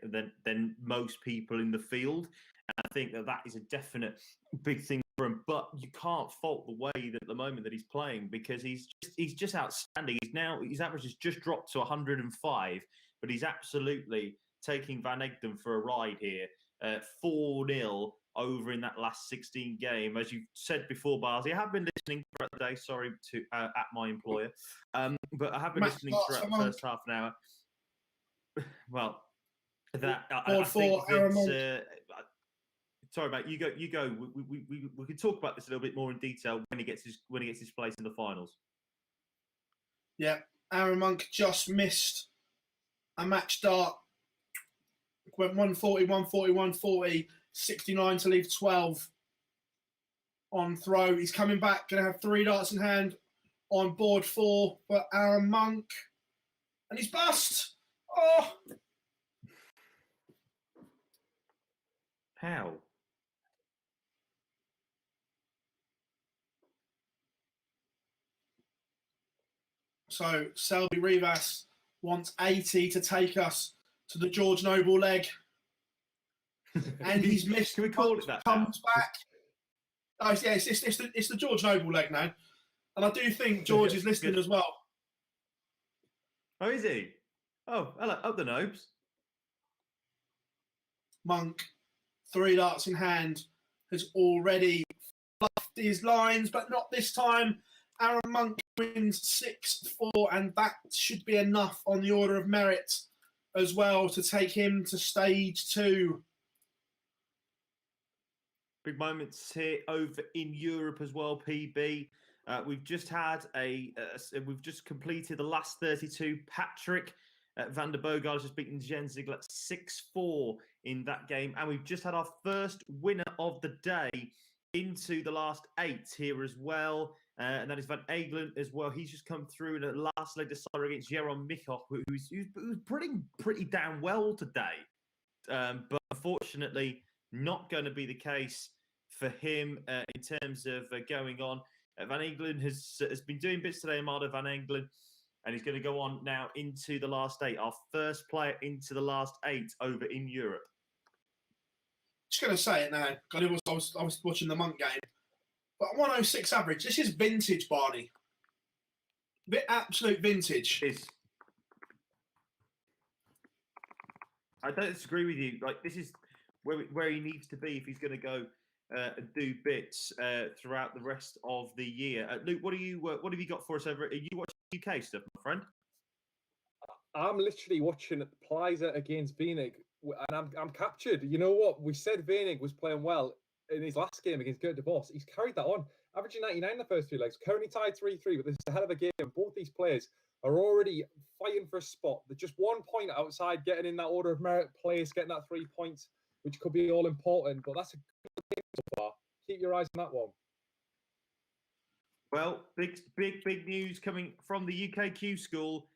Speaker 3: most people in the field. And I think that is a definite big thing for him. But you can't fault the way that at the moment that he's playing, because he's just outstanding. His average has just dropped to 105, but he's absolutely taking Van Egden for a ride here. 4-0 over in that last 16 game. As you said before, Barzi, I have been listening throughout the day. Sorry to at my employer, but I have been listening throughout the first half an hour. Well, that I think that. Sorry, mate. You go. We can talk about this a little bit more in detail when he gets his place in the finals.
Speaker 1: Yeah, Aaron Monk just missed a match start. Went 140, 140, 140, 69 to leave 12 on throw. He's coming back, going to have 3 darts in hand on board 4 for Aaron Monk. And he's bust. Oh!
Speaker 3: How?
Speaker 1: So Selby Rivas wants 80 to take us to the George Noble leg. And he's missed.
Speaker 3: Can we call it that?
Speaker 1: Comes back. Oh, yeah, it's the George Noble leg now. And I do think George is listening as well.
Speaker 3: Oh, is he? Oh, hello, up the Nobes.
Speaker 1: Monk, 3 darts in hand, has already fluffed his lines, but not this time. Aaron Monk wins 6-4, and that should be enough on the order of merit as well to take him to stage 2.
Speaker 3: Big moments here over in Europe as well, PB. We've just had we've just completed the last 32. Patrick van der Boogaard has just beaten Jens Ziegler 6-4 in that game. And we've just had our first winner of the day into the last 8 here as well. And that is Van Egelen as well. He's just come through in the last leg decider against Jeroen Michov, who's pretty damn well today. But unfortunately, not going to be the case for him in terms of going on. Van Egelen has been doing bits today, Amado Van Egelen, and he's going to go on now into the last 8. Our first player into the last 8 over in Europe.
Speaker 1: Just going to say it now. God, I was watching the Monk game. But 106 average. This is vintage, Barney. Absolute vintage.
Speaker 3: I don't disagree with you. Like, this is where he needs to be if he's going to go and do bits throughout the rest of the year. Luke, what have you got for us over? Are you watching UK stuff, my friend?
Speaker 2: I'm literally watching Plyza against Venig, and I'm captured. You know what? We said Venig was playing well in his last game against Gert de Vos. He's carried that on, averaging 99 in the first 3 legs. Currently tied 3-3, but this is a hell of a game. Both these players are already fighting for a spot. They're just 1 point outside getting in that order of merit place, getting that 3 points, which could be all important. But that's a good game so far. Keep your eyes on that one.
Speaker 3: Well, big news coming from the UK Q School.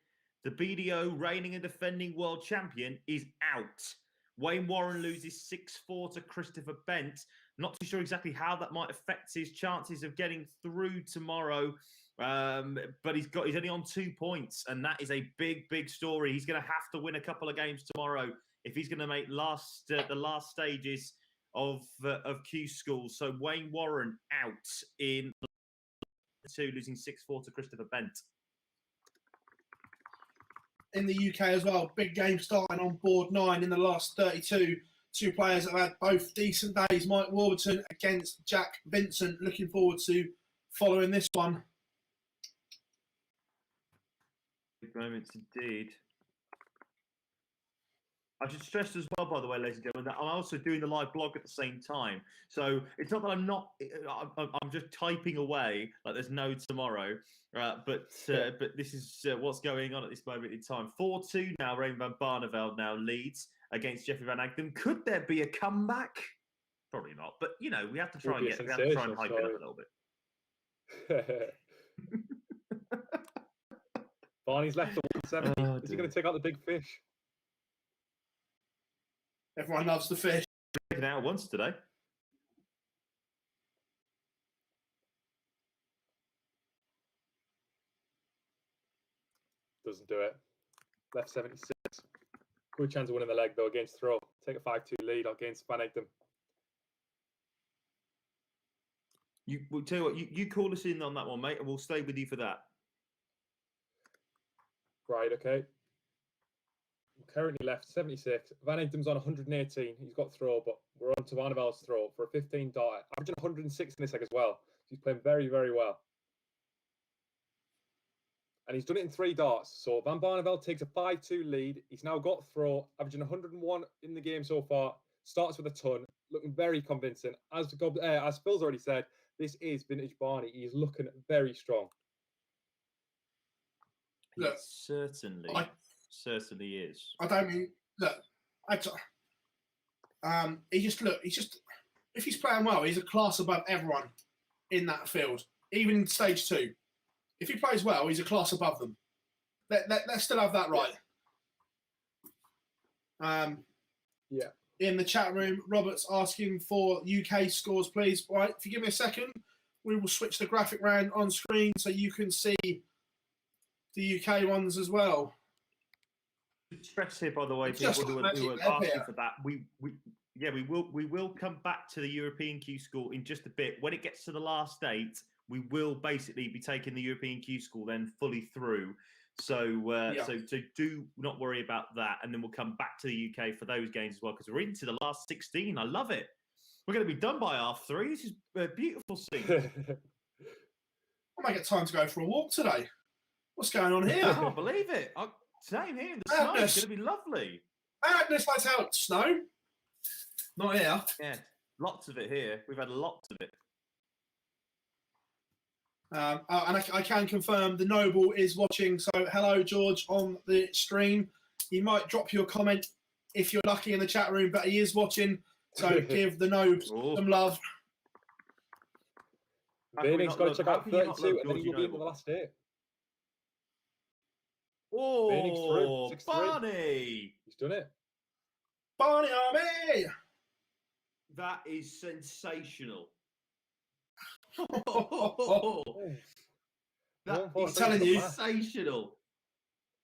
Speaker 3: The BDO reigning and defending world champion is out. Wayne Warren loses 6-4 to Christopher Bent. Not too sure exactly how that might affect his chances of getting through tomorrow. But he's only on 2 points, and that is a big story. He's going to have to win a couple of games tomorrow if he's going to make the last stages of Q School. So Wayne Warren out in 2, losing 6-4 to Christopher Bent.
Speaker 1: In the UK as well, big game starting on board 9 in the last 32. 2 players that have had both decent days. Mike Warburton against Jack Vincent. Looking forward to following this one.
Speaker 3: Big moments indeed. I should stress as well, by the way, ladies and gentlemen, that I'm also doing the live blog at the same time. So it's not that I'm just typing away like there's no tomorrow. But this is what's going on at this moment in time. 4-2 now. Raymond van Barneveld now leads against Jeffrey Van Agden. Could there be a comeback? Probably not. But we have to try and hype it up a little bit.
Speaker 2: Barney's left the 170. Is he going to take out the big fish?
Speaker 1: Everyone loves the fish.
Speaker 3: Taken out once today.
Speaker 2: Doesn't do it. Left 76. Good chance of winning the leg though against throw. Take a 5-2 lead against Van Egden.
Speaker 3: We'll tell you what, you call us in on that one, mate, and we'll stay with you for that.
Speaker 2: Right, okay. currently left 76. Van Egdom's on 118. He's got throw, but we're on to Barneveld's throw for a 15 dart, averaging 106 in this leg as well. He's playing very, very well. And he's done it in 3 darts. So Van Barneveld takes a 5-2 lead. He's now got throw, averaging 101 in the game so far. Starts with a ton, looking very convincing. As Phil's already said, this is vintage Barney. He is looking very strong.
Speaker 3: Look, certainly is.
Speaker 1: I don't mean look. He's just if he's playing well, he's a class above everyone in that field, even in stage 2. If he plays well, he's a class above them. Let's still have that right.
Speaker 2: Yeah.
Speaker 1: In the chat room, Robert's asking for UK scores, please. All right, if you give me a second, we will switch the graphic round on screen so you can see the UK ones as well.
Speaker 3: Stress here, by the way, people who are asking for that. We will come back to the European Q score in just a bit. When it gets to the last 8, we will basically be taking the European Q score then fully through. So do not worry about that, and then we'll come back to the UK for those games as well, because we're into the last 16. I love it. We're going to be done by half 3. This is a beautiful scene.
Speaker 1: I might get time to go for a walk today. What's going on here?
Speaker 3: I can't believe it. Same here in the snow. It's going to be lovely.
Speaker 1: Madness, lights out. Snow? Not here.
Speaker 3: Yeah, lots of it here. We've had lots of it.
Speaker 1: And I can confirm the Noble is watching. So hello, George, on the stream. He might drop you a comment if you're lucky in the chat room, but he is watching. So give the Noble some love.
Speaker 2: Barney's got to check out 32, and then he'll be into the last 8.
Speaker 3: Oh, Barney!
Speaker 2: He's done it.
Speaker 1: Barney Army!
Speaker 3: That is sensational. That is
Speaker 1: telling you.
Speaker 3: Sensational.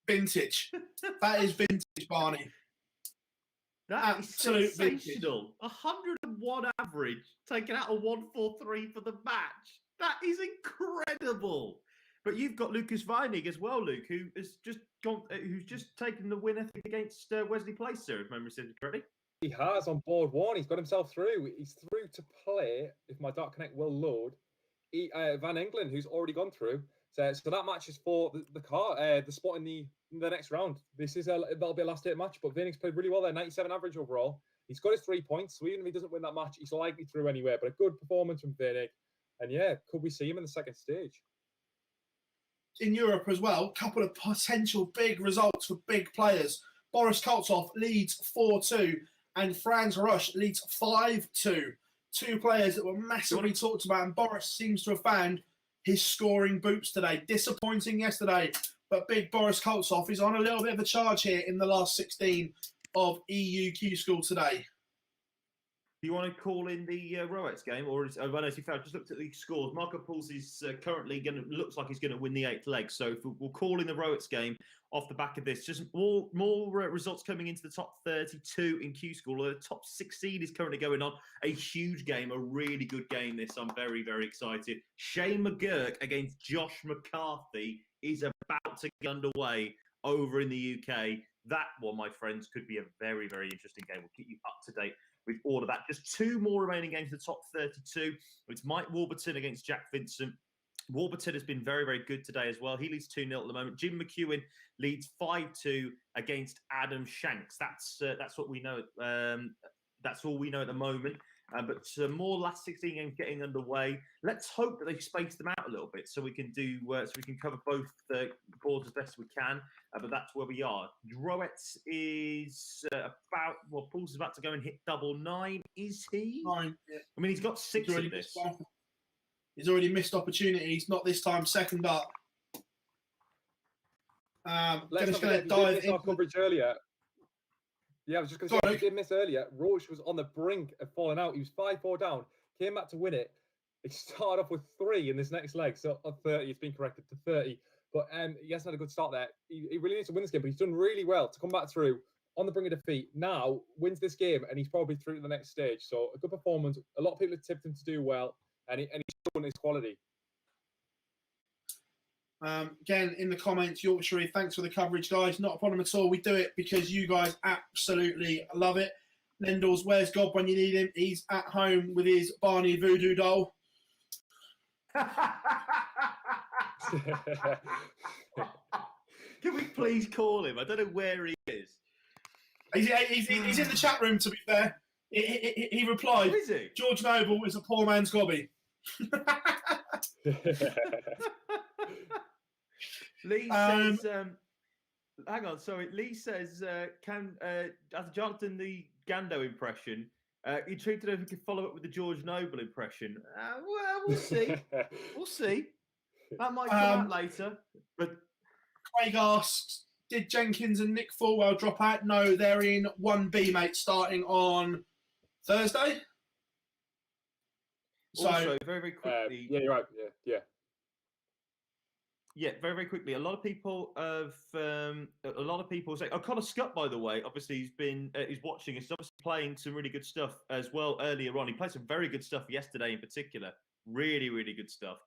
Speaker 1: Vintage. That is vintage, Barney.
Speaker 3: That is sensational. 101 average, taken out a 143 for the match. That is incredible. But you've got Lucas Weinig as well, Luke, who has just who's just taken the win, I think, against Wesley Placer, if memory serves correctly.
Speaker 2: He has on board 1. He's got himself through. He's through to play, if my Dark Connect will load, Van Engelen, who's already gone through. So that match is for the spot in the next round. This is that'll be a last 8 match, but Veinig's played really well there, 97 average overall. He's got his 3 points, so even if he doesn't win that match, he's likely through anyway. But a good performance from Weinig. And yeah, could we see him in the second stage?
Speaker 1: In Europe as well, a couple of potential big results for big players. Boris Koltsov leads 4-2 and Franz Rush leads 5-2. 2 players that were massively talked about, and Boris seems to have found his scoring boots today. Disappointing yesterday, but big Boris Koltsov is on a little bit of a charge here in the last 16 of EU Q School today.
Speaker 3: Do you want to call in the Roex game, or is I just looked at the scores. Marco Puls is currently looks like he's going to win the 8th leg. So if we'll call in the Roex game off the back of this. Just more results coming into the top 32 in Q School. The top 16 is currently going on. A huge game, a really good game. This I'm very, very excited. Shane McGurk against Josh McCarthy is about to get underway over in the UK. That one, my friends, could be a very, very interesting game. We'll keep you up to date with all of that. Just 2 more remaining games in the top 32. It's Mike Warburton against Jack Vincent. Warburton has been very, very good today as well. He leads 2-0 at the moment. Jim McEwen leads 5-2 against Adam Shanks. That's what we know. That's all we know at the moment. But more last 16 games getting underway. Let's hope that they space them out a little bit so we can do so we can cover both the boards as best as we can. But that's where we are. Droetz is Paul's is about to go and hit double 9. Is he?
Speaker 1: 9. Yeah.
Speaker 3: I mean, he's got 6 in this.
Speaker 1: He's already missed opportunities. Not this time. Second up.
Speaker 2: Let's dive into our coverage earlier. Yeah, I was just going to say, he did miss earlier. Roche was on the brink of falling out. He was 5-4 down, came back to win it. He started off with 3 in this next leg, so on 30, it's been corrected to 30. But he hasn't had a good start there. He really needs to win this game, but he's done really well to come back through on the brink of defeat. Now, wins this game, and he's probably through to the next stage. So a good performance. A lot of people have tipped him to do well, and he's shown his quality.
Speaker 1: Again, in the comments, Yorkshire, thanks for the coverage, guys. Not a problem at all. We do it because you guys absolutely love it. Lendals, where's God when you need him? He's at home with his Barney voodoo doll.
Speaker 3: Can we please call him? I don't know where he is.
Speaker 1: He's in the chat room, to be fair. He replied,
Speaker 3: Who is he?
Speaker 1: George Noble is a poor man's Gobby.
Speaker 3: Lee says, hang on, sorry. Lee says, as Jonathan the Gando impression, he treated if he could follow up with the George Noble impression. Well, we'll see. We'll see. That might come out later. But
Speaker 1: Craig asks, did Jenkins and Nick Fulwell drop out? No, they're in 1B, mate, starting on Thursday. So,
Speaker 3: also, very quickly.
Speaker 2: Yeah, you're right.
Speaker 3: Yeah, very, very quickly. A lot of people say, Connor Scott, by the way, obviously he's watching. He's obviously playing some really good stuff as well earlier on. He played some very good stuff yesterday in particular. Really, really good stuff.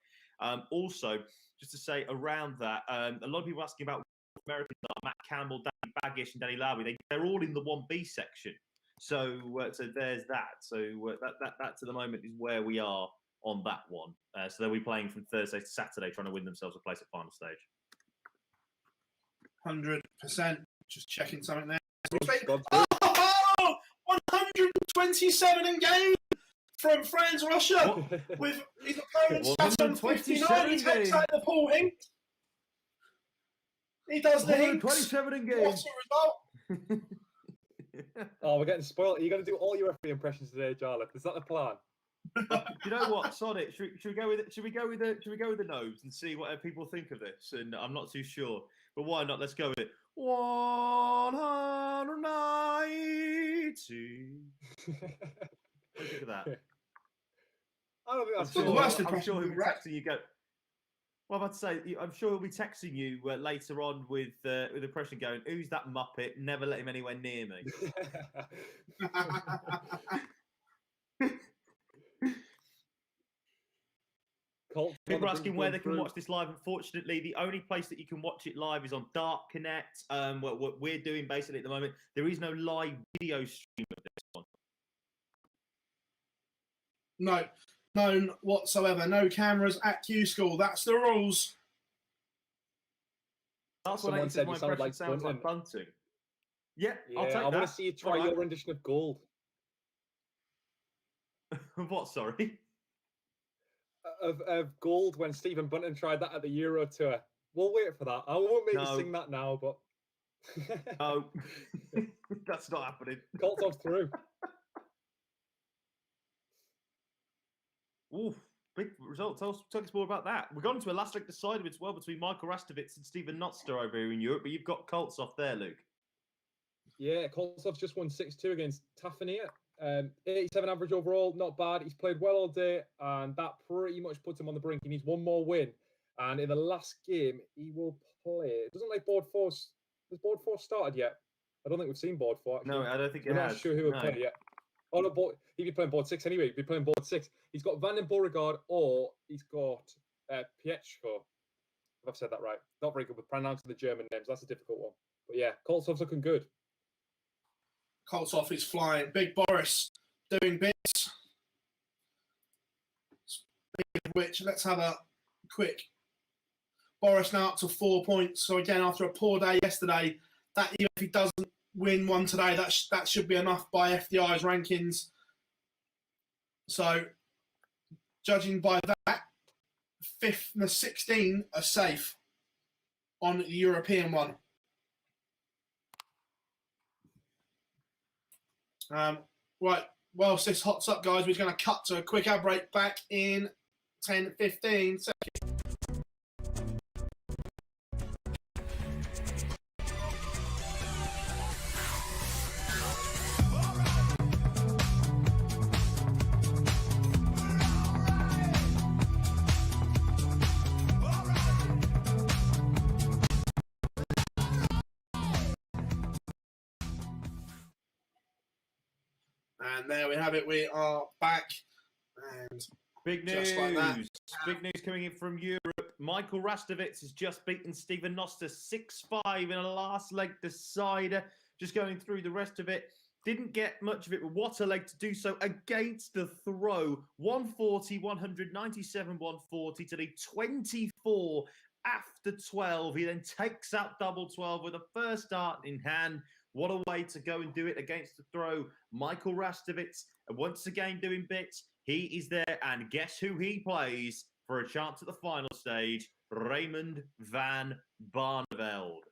Speaker 3: Also, just to say around that, a lot of people asking about Americans like Matt Campbell, Danny Baggish, and Danny Lowry. They're all in the 1B section. So there's that. So that at the moment is where we are on that one. So they'll be playing from Thursday to Saturday, trying to win themselves a place at final stage.
Speaker 1: 100%. Just checking something there.
Speaker 2: Oh,
Speaker 1: 127 in game from France, Russia, with his opponent's stat on 59. He takes out the Paul Hink. He does the Hinks.
Speaker 3: 127 in game.
Speaker 1: What's the result?
Speaker 2: we're getting spoiled. Are you going to do all your referee impressions today, Jarlath? Is that the plan?
Speaker 3: You know what? Sonic, should we go with it? Should we go with the nose and see what people think of this? And I'm not too sure, but why not? Let's go with it. 190. What do you think of that?
Speaker 2: I don't think that's
Speaker 1: the worst
Speaker 3: I'm
Speaker 1: impression
Speaker 3: sure he'll be
Speaker 1: we've had.
Speaker 3: texting you. Well, I'm about to say, I'm sure he'll be texting you later on with impression going, "Who's that muppet? Never let him anywhere near me." People are asking where they can watch this live. Unfortunately, the only place that you can watch it live is on Dark Connect. What we're doing basically at the moment, there is no live video stream of this one.
Speaker 1: No, none whatsoever. No cameras at Q School. That's the rules.
Speaker 3: That's what I said. My impression sounds like bunting. Yeah, I'll take that.
Speaker 2: I want to see you try your rendition of Gold.
Speaker 3: What? Sorry.
Speaker 2: Of Gold when Stephen Bunting tried that at the Euro Tour. We'll wait for that. I won't make you sing that now, but
Speaker 3: oh, that's not happening.
Speaker 2: Koltov's through.
Speaker 3: Oof, big result. Tell us more about that. We're going to a last leg decider as well between Michael Rastovitz and Stephen Notster over here in Europe, but you've got Koltsov there, Luke.
Speaker 2: Yeah, Koltsov's just won 6-2 against Tavernier. 87 average overall, not bad. He's played well all day, and that pretty much puts him on the brink. He needs one more win, and in the last game, he will play. It doesn't like board 4. Has board 4 started yet? I don't think we've seen board 4. Actually.
Speaker 3: No, I don't think it
Speaker 2: We're
Speaker 3: has.
Speaker 2: not sure who will play yet. Oh no, he'd be playing board 6 anyway. He'd be playing board 6. He's got Van den Beauregard, or he's got Pietschko. If I've said that right. Not very good with pronouncing the German names. That's a difficult one. But yeah, Koltsov's looking good.
Speaker 1: Koltsov is flying. Big Boris doing bits. Speaking of which, let's have a quick. Boris now up to 4 points. So again, after a poor day yesterday, that even if he doesn't win one today, that should be enough by FDI's rankings. So, judging by that, 5th and the 16 are safe on the European one. Right, whilst this hots up, guys, we're going to cut to a quick ad break back in 10-15 seconds. And there we have it. We are back, and
Speaker 3: Big news.
Speaker 1: Just like that.
Speaker 3: Big news coming in from Europe. Michael Rastovitz has just beaten Steven Noster 6-5 in a last leg decider. Just going through the rest of it. Didn't get much of it, but what a leg to do so against the throw. 140, 197, 140 to the 24 after 12. He then takes out double 12 with a first start in hand. What a way to go and do it against the throw. Michael Rastovitz, once again doing bits. He is there, and guess who he plays for a chance at the final stage? Raymond van Barneveld.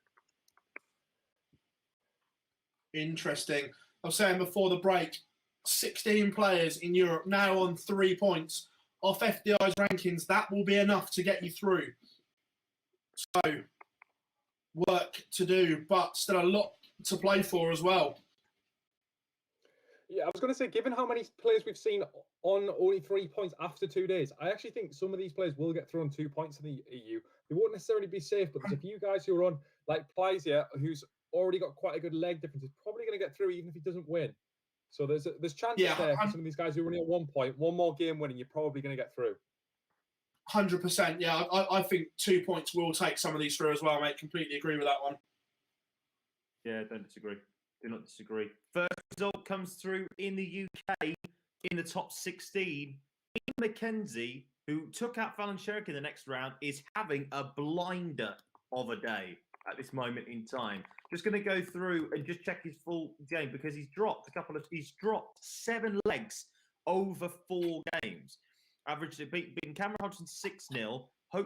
Speaker 1: Interesting. I was saying before the break, 16 players in Europe now on 3 points off FDI's rankings. That will be enough to get you through. So, work to do, but still a lot to play for as well.
Speaker 2: Yeah, I was going to say, given how many players we've seen on only 3 points after 2 days, I actually think some of these players will get through on 2 points in the EU. They won't necessarily be safe, but there's a few guys who are on, like Plies here, who's already got quite a good leg difference. He's probably going to get through even if he doesn't win. So there's chances there for some of these guys who are only at 1 point. One more game winning, you're probably going to get through.
Speaker 1: 100%. Yeah, I think 2 points will take some of these through as well, mate. Completely agree with that one.
Speaker 3: Yeah, don't disagree. Do not disagree. First result comes through in the UK in the top 16. Ian McKenzie, who took out Fallon Sherrick in the next round, is having a blinder of a day at this moment in time. Just going to go through and just check his full game because he's dropped 7 legs over 4 games. Averaged beating Cameron Hodgson 6-0,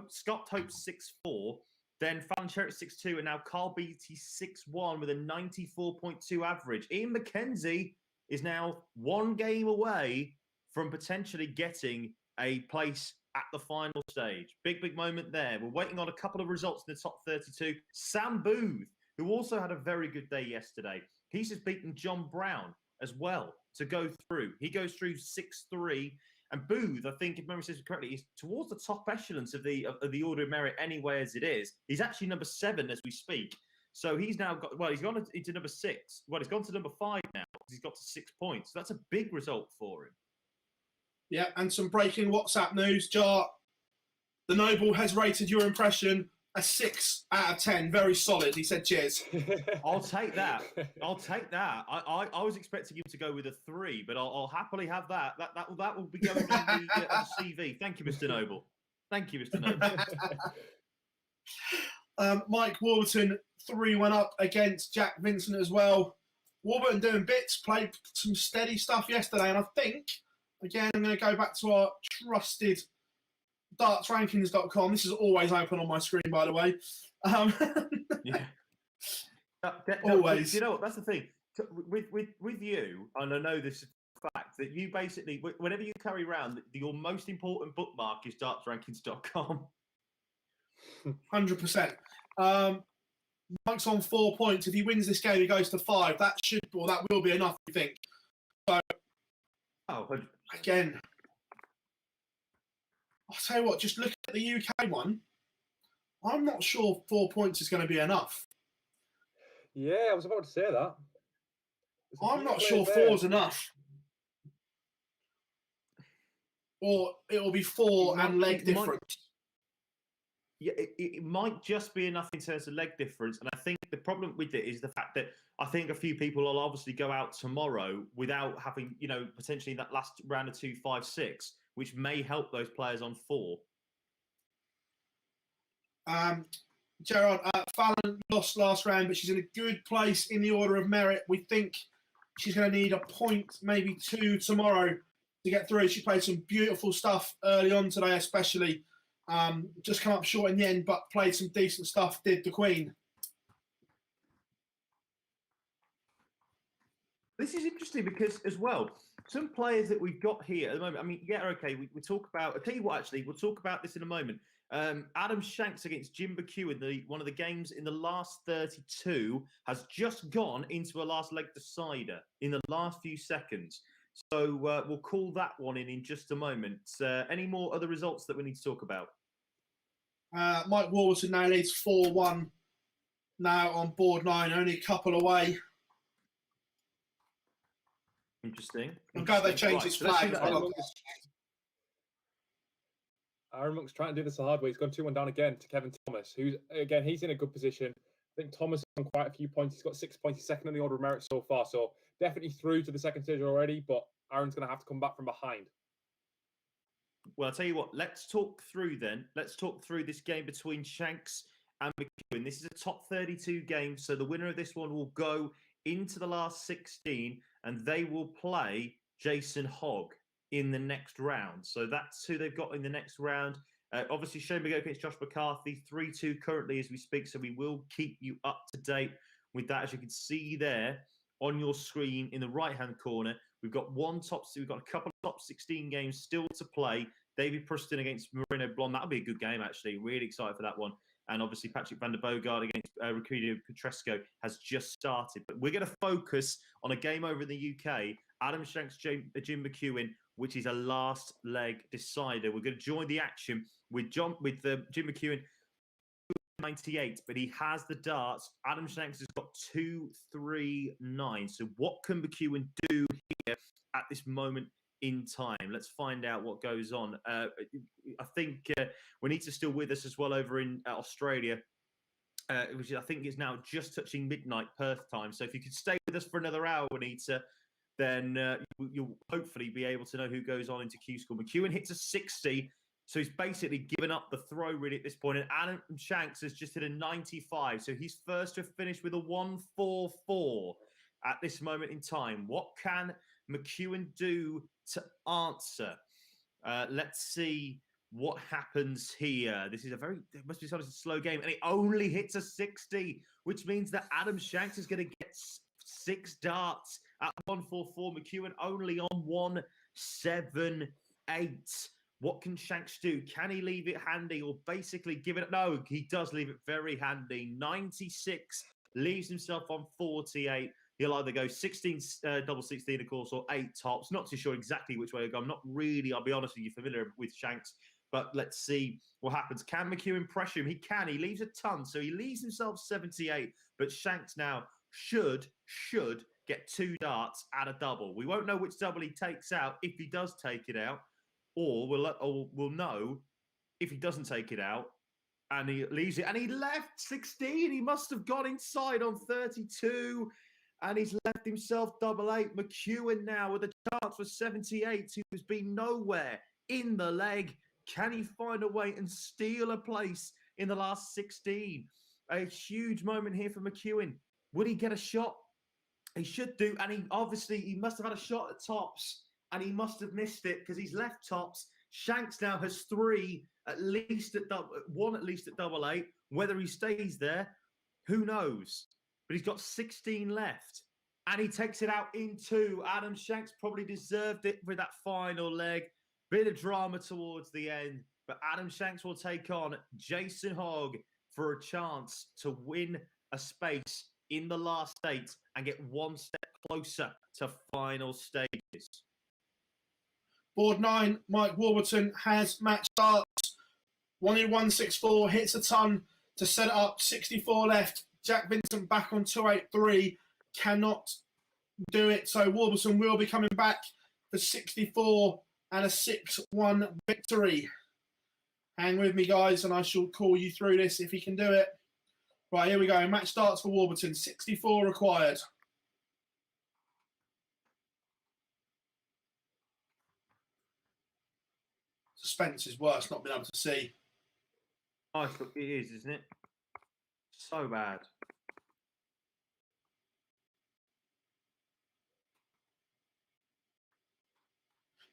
Speaker 3: Scott Hope 6-4, then Fallon Sherrick 6-2, and now Carl Beattie 6-1 with a 94.2 average. Ian McKenzie is now 1 game away from potentially getting a place at the final stage. Big moment there. We're waiting on a couple of results in the top 32. Sam Booth, who also had a very good day yesterday, he's just beaten John Brown as well to go through. He goes through 6-3. And Booth, I think, if memory serves me correctly, is towards the top echelons of the order of merit anyway as it is. He's actually number 7 as we speak. So he's now got, well, he's gone into number 6. Well, he's gone to number 5 now because he's got to 6 points. So that's a big result for him.
Speaker 1: Yeah, and some breaking WhatsApp news. Jar, the Noble has rated your impression a 6 out of 10. Very solid. He said cheers.
Speaker 3: I'll take that. I was expecting him to go with a 3, but I'll happily have that. That will be going on the CV. Thank you, Mr. Noble. Thank you, Mr. Noble.
Speaker 1: Mike Warburton 3-1 up against Jack Vincent as well. Warburton doing bits, played some steady stuff yesterday, and I think, again, I'm going to go back to our trusted dartsrankings.com. This is always open on my screen, by the way.
Speaker 3: Yeah.
Speaker 1: Always.
Speaker 3: You know what? That's the thing. With you, and I know this is a fact, that you basically, whenever you carry around, your most important bookmark is dartsrankings.com.
Speaker 1: 100%. Mike's on 4 points. If he wins this game, he goes to 5. That will be enough, I think. So, again, I'll tell you what, just look at the UK one. I'm not sure 4 points is going to be enough.
Speaker 2: Yeah, I was about to say that.
Speaker 1: I'm not sure 4 is enough. Or it'll be 4 and leg difference.
Speaker 3: Yeah, it might just be enough in terms of leg difference. And I think the problem with it is the fact that I think a few people will obviously go out tomorrow without having, potentially that last round of 2, 5, 6, which may help those players on 4.
Speaker 1: Gerard, Fallon lost last round, but she's in a good place in the order of merit. We think she's going to need a point, maybe 2 tomorrow to get through. She played some beautiful stuff early on today, especially. Just come up short in the end, but played some decent stuff, did the Queen.
Speaker 3: This is interesting because, as well, some players that we've got here at the moment, I mean, yeah, okay, we talk about, I'll tell you what, actually, we'll talk about this in a moment. Adam Shanks against Jim McHugh in one of the games in the last 32 has just gone into a last leg decider in the last few seconds. So we'll call that one in just a moment. Any more other results that we need to talk about?
Speaker 1: Mike Warburton now leads 4-1 now on board 9, only a couple away.
Speaker 3: Interesting.
Speaker 1: I'm glad they changed his flag.
Speaker 2: Aaron Monk's trying to do this the hard way. He's gone 2-1 down again to Kevin Thomas, who's, again, he's in a good position. I think Thomas has won quite a few points. He's got 6 points. He's second on the order of merit so far. So definitely through to the second stage already, but Aaron's going to have to come back from behind.
Speaker 3: Well, I'll tell you what, let's talk through then. Let's talk through this game between Shanks and McEwen. This is a top 32 game, so the winner of this one will go into the last 16, and they will play Jason Hogg in the next round. So that's who they've got in the next round. Obviously, Shane McGurk against Josh McCarthy, 3-2 currently as we speak, so we will keep you up to date with that. As you can see there on your screen in the right-hand corner, we've got a couple of top 16 games still to play. David Preston against Marino Blonde. That'll be a good game, actually. Really excited for that one. And obviously, Patrick van der Bogaard against Ricardo Petresco has just started. But we're going to focus on a game over in the UK. Adam Shanks, Jim McEwen, which is a last leg decider. We're going to join the action with Jim McEwen, 98, but he has the darts. Adam Shanks has got 2-3-9. So what can McEwen do here at this moment in time? Let's find out what goes on. I think Juanita's still with us as well over in Australia, which I think is now just touching midnight Perth time. So if you could stay with us for another hour, Juanita, then you'll hopefully be able to know who goes on into Q School. McEwen hits a 60, so he's basically given up the throw really at this point. And Adam Shanks has just hit a 95, so he's first to have finished with a 144 at this moment in time. What can McEwen do to answer? Let's see what happens here. This is it must be sort of a slow game, and it only hits a 60, which means that Adam Shanks is going to get 6 darts at 144. McEwen only on 178. What can Shanks do? Can he leave it handy or basically give it? No, he does leave it very handy. 96, leaves himself on 48. He'll either go 16 double 16, of course, or 8 tops. Not too sure exactly which way he'll go. I'm not really, I'll be honest with you, familiar with Shanks. But let's see what happens. Can McEwen pressure him? He can. He leaves a ton. So he leaves himself 78. But Shanks now should get 2 darts at a double. We won't know which double he takes out if he does take it out. Or we'll know if he doesn't take it out and he leaves it. And he left 16. He must have gone inside on 32. And he's left himself double 8. McEwen now with a chance for 78, who has been nowhere in the leg. Can he find a way and steal a place in the last 16? A huge moment here for McEwen. Would he get a shot? He should do. And he must have had a shot at tops. And he must have missed it because he's left tops. Shanks now has 3, at least at double 8. Whether he stays there, who knows? But he's got 16 left. And he takes it out in 2. Adam Shanks probably deserved it for that final leg. Bit of drama towards the end. But Adam Shanks will take on Jason Hogg for a chance to win a space in the last 8 and get one step closer to final stages.
Speaker 1: Board 9, Mike Warburton has match starts. 1-1-6-4, hits a ton to set it up. 64 left. Jack Vincent back on 283. Cannot do it. So Warburton will be coming back for 64 and a 6-1 victory. Hang with me, guys, and I shall call you through this if he can do it. Right, here we go. Match starts for Warburton. 64 required. Suspense is worse, not being able to see.
Speaker 3: Oh, it is, isn't it? So bad.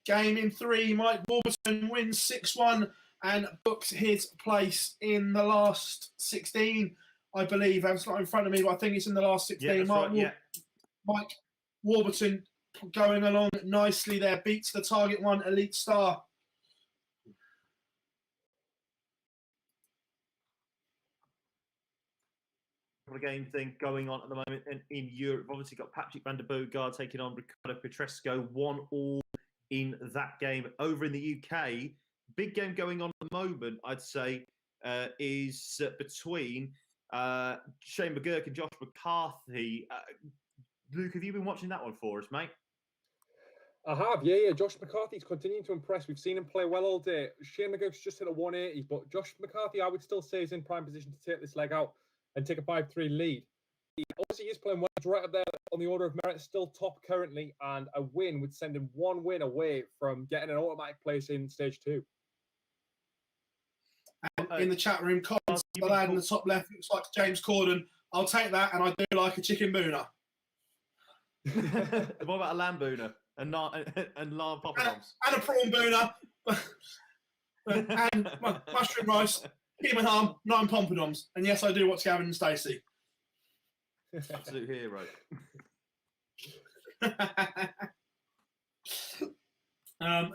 Speaker 1: Game in 3, Mike Warburton wins 6-1 and books his place in the last 16, I believe. It's not in front of me, but I think it's in the last 16.
Speaker 3: Yeah,
Speaker 1: Mike Warburton going along nicely there, beats the Target 1 Elite Star.
Speaker 3: Game thing going on at the moment in Europe. Obviously got Patrick van der Bogaard taking on Ricardo Petresco, 1-1 in that game. Over in the UK, big game going on at the moment, I'd say, is between Shane McGurk and Josh McCarthy. Luke, have you been watching that one for us, mate?
Speaker 2: I have, yeah. Josh McCarthy's continuing to impress. We've seen him play well all day. Shane McGurk's just hit a 180, but Josh McCarthy, I would still say, is in prime position to take this leg out and take a 5-3 lead. He obviously is playing well. He's right up there on the order of merit, still top currently, and a win would send him one win away from getting an automatic place in stage 2.
Speaker 1: And in the chat room, comments, the lad in the top left looks like James Corden. I'll take that, and I do like a chicken booner.
Speaker 3: What about a lamb booner and lamb poppadoms?
Speaker 1: And a prawn booner. And mushroom rice, human harm, 9 pompadums. And yes, I do watch Gavin and Stacey.
Speaker 3: Absolute hero.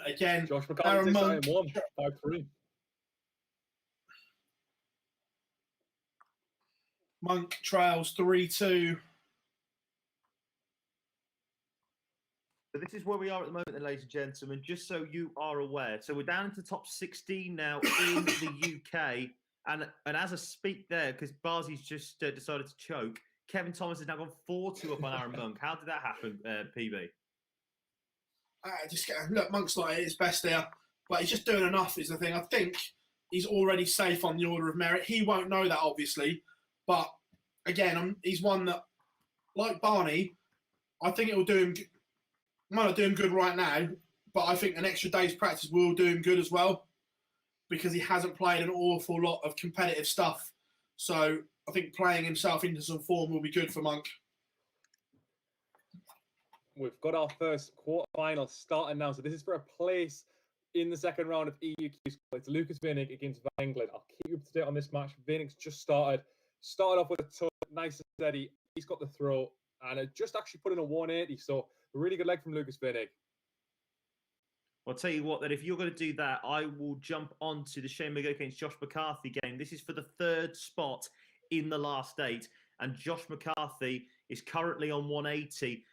Speaker 1: Again,
Speaker 2: Josh McCarthy takes
Speaker 1: Monk,
Speaker 2: 5-3.
Speaker 1: Monk trails 3-2.
Speaker 3: So this is where we are at the moment, then, ladies and gentlemen, just so you are aware. So we're down into the top 16 now in the UK. And as I speak there, because Barzi's just decided to choke, Kevin Thomas has now gone 4-2 up on Aaron Monk. How did that happen, PB?
Speaker 1: Look, Monk's not at his best there, but he's just doing enough is the thing. I think he's already safe on the order of merit. He won't know that, obviously. But, again, he's one that, like Barney, I think it will do him... Might not do him good right now, but I think an extra day's practice will do him good as well because he hasn't played an awful lot of competitive stuff. So I think playing himself into some form will be good for Monk.
Speaker 2: We've got our first quarterfinal starting now. So this is for a place in the second round of EUQ. It's Lucas Vinig against Van England. I'll keep you up to date on this match. Vinig's just started off with a toe, nice and steady. He's got the throw and it just actually put in a 180. So a really good leg from Lucas Vinig.
Speaker 3: I'll tell you what, then, if you're going to do that, I will jump onto the Shane McGurk against Josh McCarthy game. This is for the 3rd spot in the last 8, and Josh McCarthy is currently on 180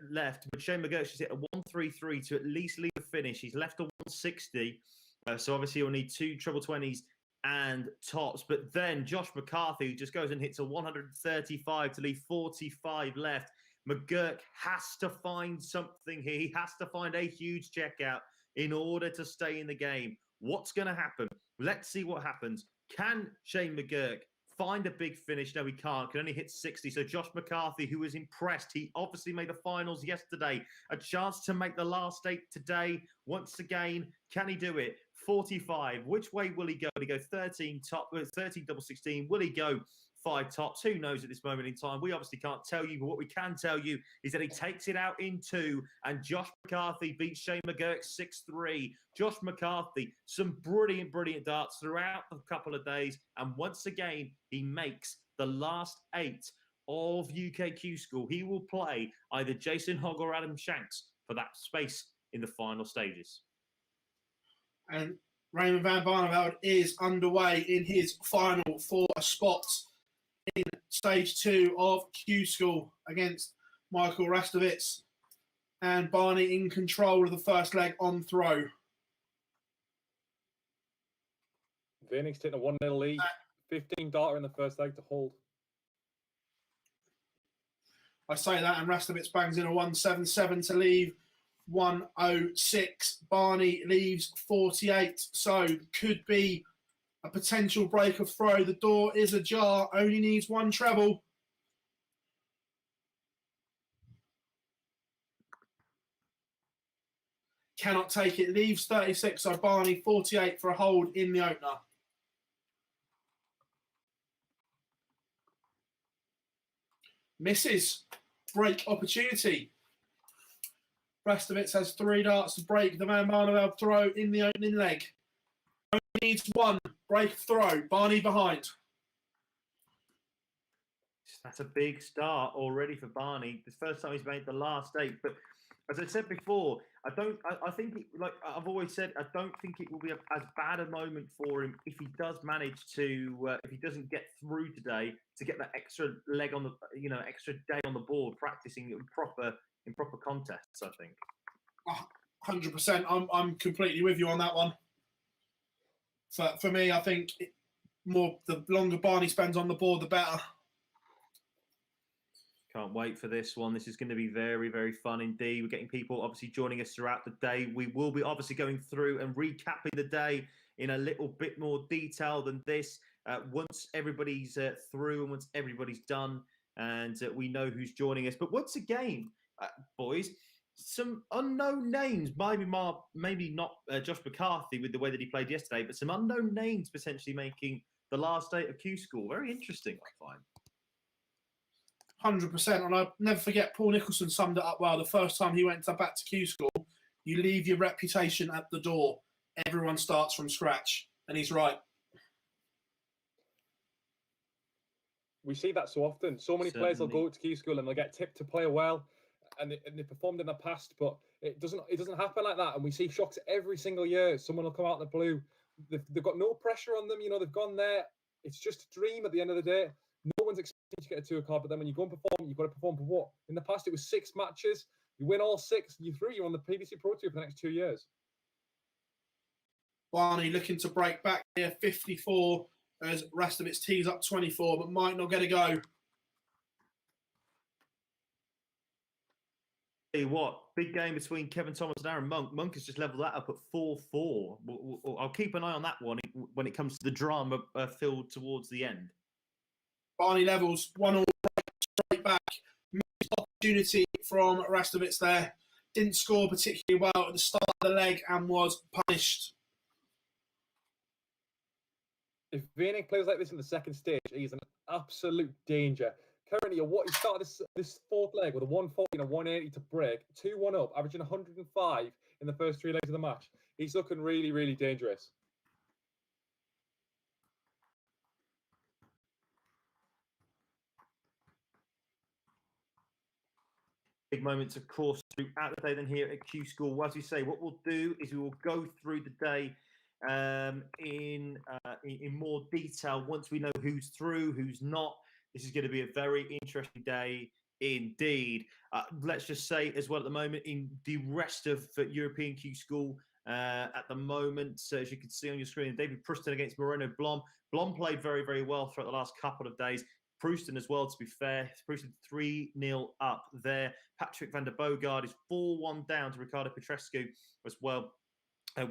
Speaker 3: left, but Shane McGurk should hit a 133 to at least leave the finish. He's left a 160, so obviously he'll need 2 treble 20s and tops. But then Josh McCarthy just goes and hits a 135 to leave 45 left. McGurk has to find something here. He has to find a huge checkout in order to stay in the game. What's going to happen? Let's see what happens. Can Shane McGurk find a big finish? No, he can't. Can only hit 60. So Josh McCarthy, who was impressed, he obviously made the finals yesterday. A chance to make the last 8 today. Once again, can he do it? 45. Which way will he go? Will he go 13 top, 13 double 16? Will he go 5 tops? Who knows at this moment in time? We obviously can't tell you, but what we can tell you is that he takes it out in 2, and Josh McCarthy beats Shane McGurk 6-3. Josh McCarthy, some brilliant, brilliant darts throughout the couple of days, and once again, he makes the last 8 of UKQ School. He will play either Jason Hogg or Adam Shanks for that space in the final stages.
Speaker 1: And Raymond van Barneveld is underway in his final for a spot in stage 2 of Q School against Michael Rastovitz, and Barney in control of the first leg on throw.
Speaker 2: Vinig's taking a 1-0 lead. 15 darter in the first leg to hold.
Speaker 1: I say that, and Rastovitz bangs in a 177 to leave 106. Barney leaves 48, so could be a potential break of throw. The door is ajar, only needs 1 treble. Cannot take it, leaves 36, so Barney 48 for a hold in the opener. Misses, break opportunity. Rastovitz has 3 darts to break the Van Barneveld throw in the opening leg. Only needs 1 break throw. Barney behind.
Speaker 3: That's a big start already for Barney. The first time he's made the last 8. But as I said before, I think, like I've always said, I don't think it will be as bad a moment for him if he does manage to, if he doesn't get through today, to get that extra leg on the, extra day on the board, practicing in proper contests, I think.
Speaker 1: 100%. I'm completely with you on that one. For me, I think the longer Barney spends on the board, the better.
Speaker 3: Can't wait for this one. This is going to be very, very fun indeed. We're getting people obviously joining us throughout the day. We will be obviously going through and recapping the day in a little bit more detail than this once everybody's through and once everybody's done and we know who's joining us. But once again, boys, some unknown names, maybe not Josh McCarthy with the way that he played yesterday, but some unknown names potentially making the last day of Q School. Very interesting, I find.
Speaker 1: 100%. And I'll never forget, Paul Nicholson summed it up well. The first time he went back to Q School, you leave your reputation at the door. Everyone starts from scratch. And he's right.
Speaker 2: We see that so often. So many players will go to Q School and they'll get tipped to play well, and they performed in the past, but it doesn't happen like that. And we see shocks every single year. Someone will come out of the blue. They've got no pressure on them. You know, they've gone there. It's just a dream at the end of the day. No one's expecting to get a tour card, but then when you go and perform, you've got to perform for what? In the past, it was 6 matches. You win all 6, you're through. You're on the PDC Pro Tour for the next 2 years.
Speaker 1: Barney looking to break back here, 54, as Rastovich tees up 24, but might not get a go.
Speaker 3: Tell you what, big game between Kevin Thomas and Aaron Monk. Monk has just leveled that up at 4-4. I'll keep an eye on that one when it comes to the drama filled towards the end.
Speaker 1: Barney levels 1-all straight back. Missed opportunity from Rastovich there. Didn't score particularly well at the start of the leg and was punished.
Speaker 2: If Vienna plays like this in the second stage, he's an absolute danger. Currently, he started this fourth leg with a 140 and a 180 to break, 2-1 up, averaging 105 in the first 3 legs of the match. He's looking really, really dangerous.
Speaker 3: Big moments, of course, throughout the day then here at Q School. As we say, what we'll do is we will go through the day in more detail once we know who's through, who's not. This is going to be a very interesting day indeed. Let's just say as well at the moment in the rest of European Q School at the moment, so as you can see on your screen, David Pruston against Moreno Blom. Blom played very, very well throughout the last couple of days. Pruston as well, to be fair. Pruston 3-0 up there. Patrick van der Boogaard is 4-1 down to Ricardo Petrescu as well.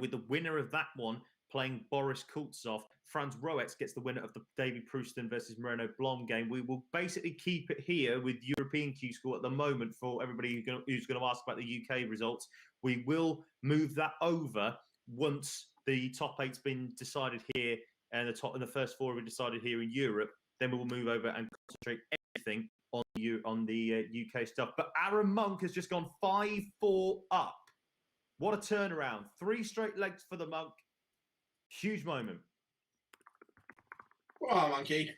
Speaker 3: With the winner of that one playing Boris Kultsov. Franz Roetz gets the winner of the David Pruston versus Moreno Blom game. We will basically keep it here with European Q School at the moment for everybody who's going to ask about the UK results. We will move that over once the top 8's been decided here and the first 4 have been decided here in Europe. Then we will move over and concentrate everything on the UK stuff. But Aaron Monk has just gone 5-4 up. What a turnaround. 3 straight legs for the Monk. Huge moment.
Speaker 1: Well, Monkey.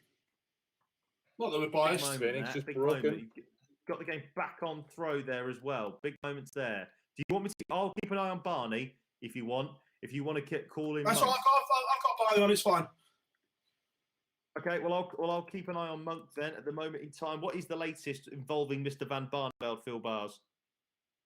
Speaker 1: Not that we're biased.
Speaker 2: It's just broken.
Speaker 3: Got the game back on throw there as well. Big moments there. Do you want me to? I'll keep an eye on Barney if you want. If you want to call in.
Speaker 1: That's all. I've got Barney on. It's fine.
Speaker 3: Okay, well, I'll keep an eye on Monk then at the moment in time. What is the latest involving Mr. Van Barneveld, Phil Bars?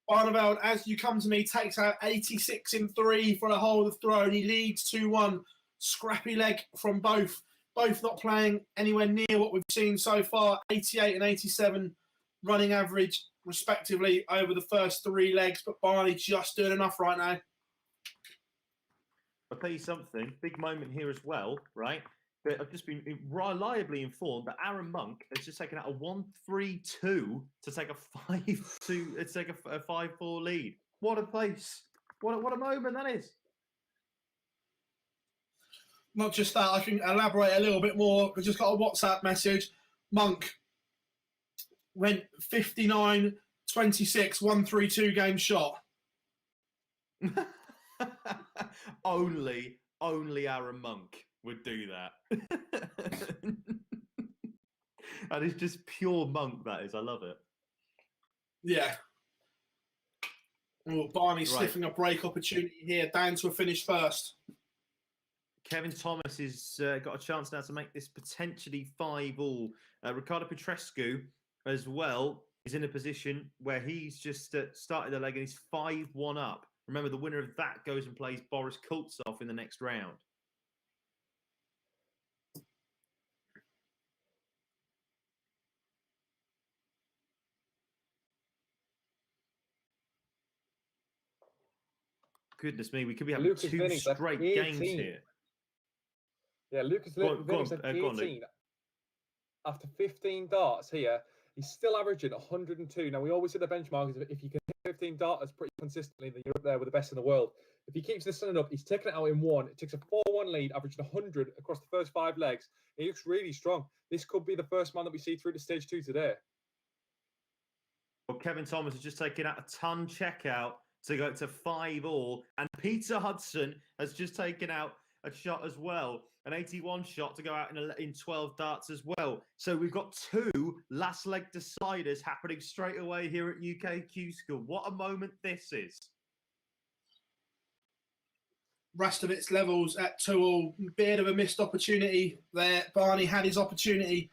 Speaker 1: Barneveld, as you come to me, takes out 86 in 3 for a hold of throw, and he leads 2-1. Scrappy leg from both. Both not playing anywhere near what we've seen so far. 88 and 87 running average, respectively, over the first 3 legs. But Barney just doing enough right now.
Speaker 3: I'll tell you something. Big moment here as well, right? But I've just been reliably informed that Aaron Monk has just taken out a 1-3-2 to take a 5-2. It's like a 5-4 lead. What a place! What a moment that is.
Speaker 1: Not just that, I can elaborate a little bit more. I just got a WhatsApp message. Monk went 59-26, 1-3-2 game shot.
Speaker 3: Only Aaron Monk would do that. That is just pure Monk, that is. I love it.
Speaker 1: Yeah. Oh, Barney sniffing a break opportunity here, down to a finish first.
Speaker 3: Kevin Thomas has got a chance now to make this potentially 5-all. Ricardo Petrescu as well is in a position where he's just started the leg and he's 5-1 up. Remember, the winner of that goes and plays Boris Kultsov in the next round. Goodness me, we could be having
Speaker 2: Lucas
Speaker 3: two
Speaker 2: Vinning's at
Speaker 3: straight
Speaker 2: 18.
Speaker 3: games here.
Speaker 2: Yeah, Lucas
Speaker 3: Go on,
Speaker 2: Vinning's at
Speaker 3: go on,
Speaker 2: 18.
Speaker 3: Luke.
Speaker 2: After 15 darts here, he's still averaging 102. Now, we always say the benchmark is if you can hit 15 darters pretty consistently, then you're up there with the best in the world. If he keeps this standing up, he's taking it out in one. It takes a 4-1 lead, averaging 100 across the first 5 legs. He looks really strong. This could be the first man that we see through to stage 2 today.
Speaker 3: Well, Kevin Thomas has just taken out a ton checkout to go to 5-all. And Peter Hudson has just taken out a shot as well, an 81 shot to go out in 12 darts as well. So we've got 2 last leg deciders happening straight away here at UK Q School. What a moment this is.
Speaker 1: Rest of its levels at 2-all. Bit of a missed opportunity there. Barney had his opportunity.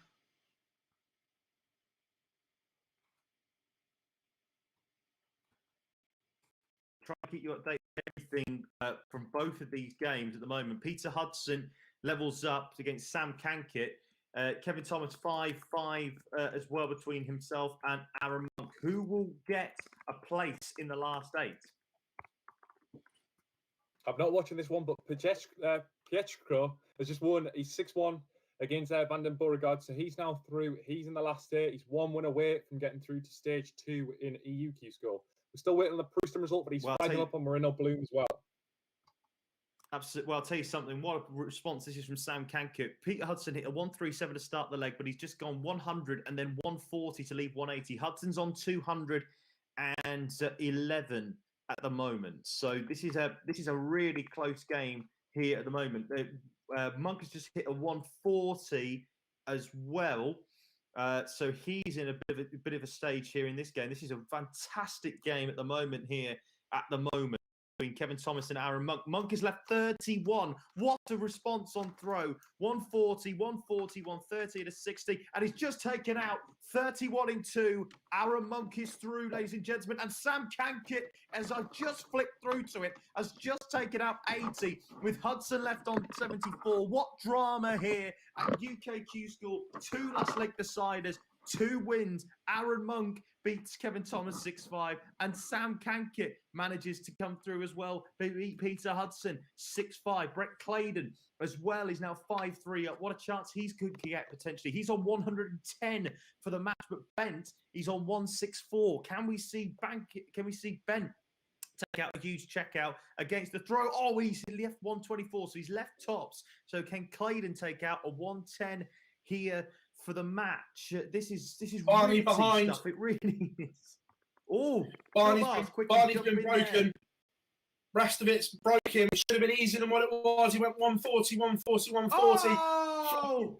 Speaker 3: Try and keep you updated on everything from both of these games at the moment. Peter Hudson levels up against Sam Kankit. Kevin Thomas 5-5 as well between himself and Aaron Monk. Who will get a place in the last 8?
Speaker 2: I'm not watching this one, but Pietro has just won. He's 6-1 against Van den Beauregard, so he's now through. He's in the last 8. He's 1 win away from getting through to stage 2 in EU Q School. We're still waiting on the Prouston result, but he's fighting up on Marino Bloom as well.
Speaker 3: Absolutely. Well, I'll tell you something. What a response this is from Sam Kankit. Peter Hudson hit a 137 to start the leg, but he's just gone 100 and then 140 to leave 180. Hudson's on 211 at the moment. So this is a really close game here at the moment. Monk has just hit a 140 as well. So he's in a bit of a stage here in this game. This is a fantastic game at the moment here between Kevin Thomas and Aaron Monk. Monk has left 31. What a response on throw. 140, 140, 130 to 60. And he's just taken out 31 in 2. Aaron Monk is through, ladies and gentlemen. And Sam Kankit, as I just flipped through to it, has just taken out 80 with Hudson left on 74. What drama here at UKQ School. 2 last leg deciders, 2 wins. Aaron Monk beats Kevin Thomas 6-5, and Sam Kankit manages to come through as well. They beat Peter Hudson 6-5. Brett Claydon as well is now 5-3 up. What a chance he's could get potentially. He's on 110 for the match, but Bent, he's on 164. Can we see Bent take out a huge checkout against the throw? Oh, he's left 124, so he's left tops. So can Claydon take out a 110 here for the match? This is
Speaker 1: Barney
Speaker 3: really
Speaker 1: behind.
Speaker 3: stuff. It really is. Oh,
Speaker 1: Barney's been broken.
Speaker 3: There.
Speaker 1: Rest of it's broken. It should have been easier than what it was. He went 140, 140, 140.
Speaker 3: Oh!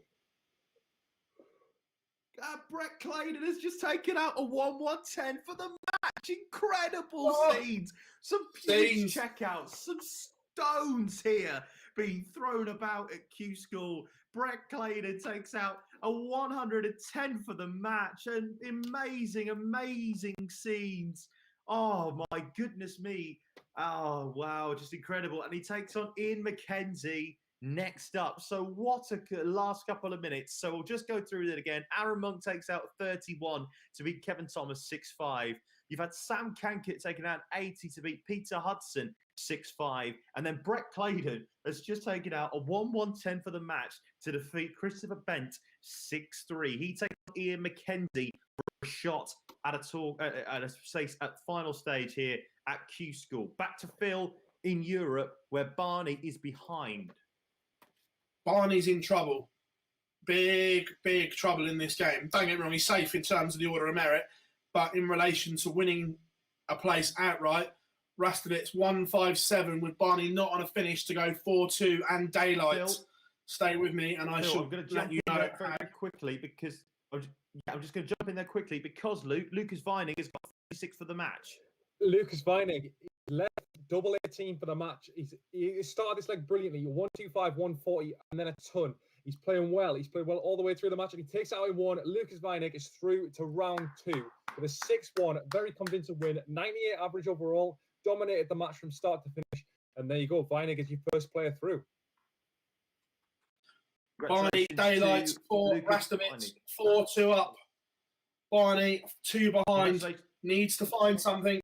Speaker 3: Brett Claydon has just taken out a 1-1-10 for the match. Incredible scenes. Some huge checkouts. Some stones here being thrown about at Q School. Brett Claydon takes out a 110 for the match. And amazing scenes. Oh, my goodness me. Oh, wow. Just incredible. And he takes on Ian McKenzie next up. So what a last couple of minutes. So we'll just go through it again. Aaron Monk takes out 31 to beat Kevin Thomas 6-5. You've had Sam Kankit taking out 80 to beat Peter Hudson 6-5. And then Brett Claydon has just taken out a 1-1-10 for the match to defeat Christopher Bent 6-3. He takes on Ian McKenzie for a shot at a final stage here at Q School. Back to Phil in Europe, where Barney is behind.
Speaker 1: Barney's in trouble. Big trouble in this game. Don't get me wrong, he's safe in terms of the order of merit, but in relation to winning a place outright, Rastovitz 1-5-7 with Barney not on a finish to go 4-2 and daylight.
Speaker 3: Phil,
Speaker 1: stay with me, and I
Speaker 3: Phil,
Speaker 1: shall
Speaker 3: I'm going to
Speaker 1: let
Speaker 3: jump
Speaker 1: you
Speaker 3: in
Speaker 1: know.
Speaker 3: there very quickly because I'm just going to jump in there quickly because Lucas Vining has got 36 for the match.
Speaker 2: Lucas Vining left double 18 for the match. He started this leg brilliantly. 125, 140, and then a ton. He's playing well. He's played well all the way through the match, and he takes it out in 1. Lucas Vining is through to round 2 with a 6-1, very convincing win. 98 average overall. Dominated the match from start to finish. And there you go. Vining is your first player through.
Speaker 1: Barney, daylight, 4, Rastovitz, 4-2 up. Barney, 2 behind, needs to find something.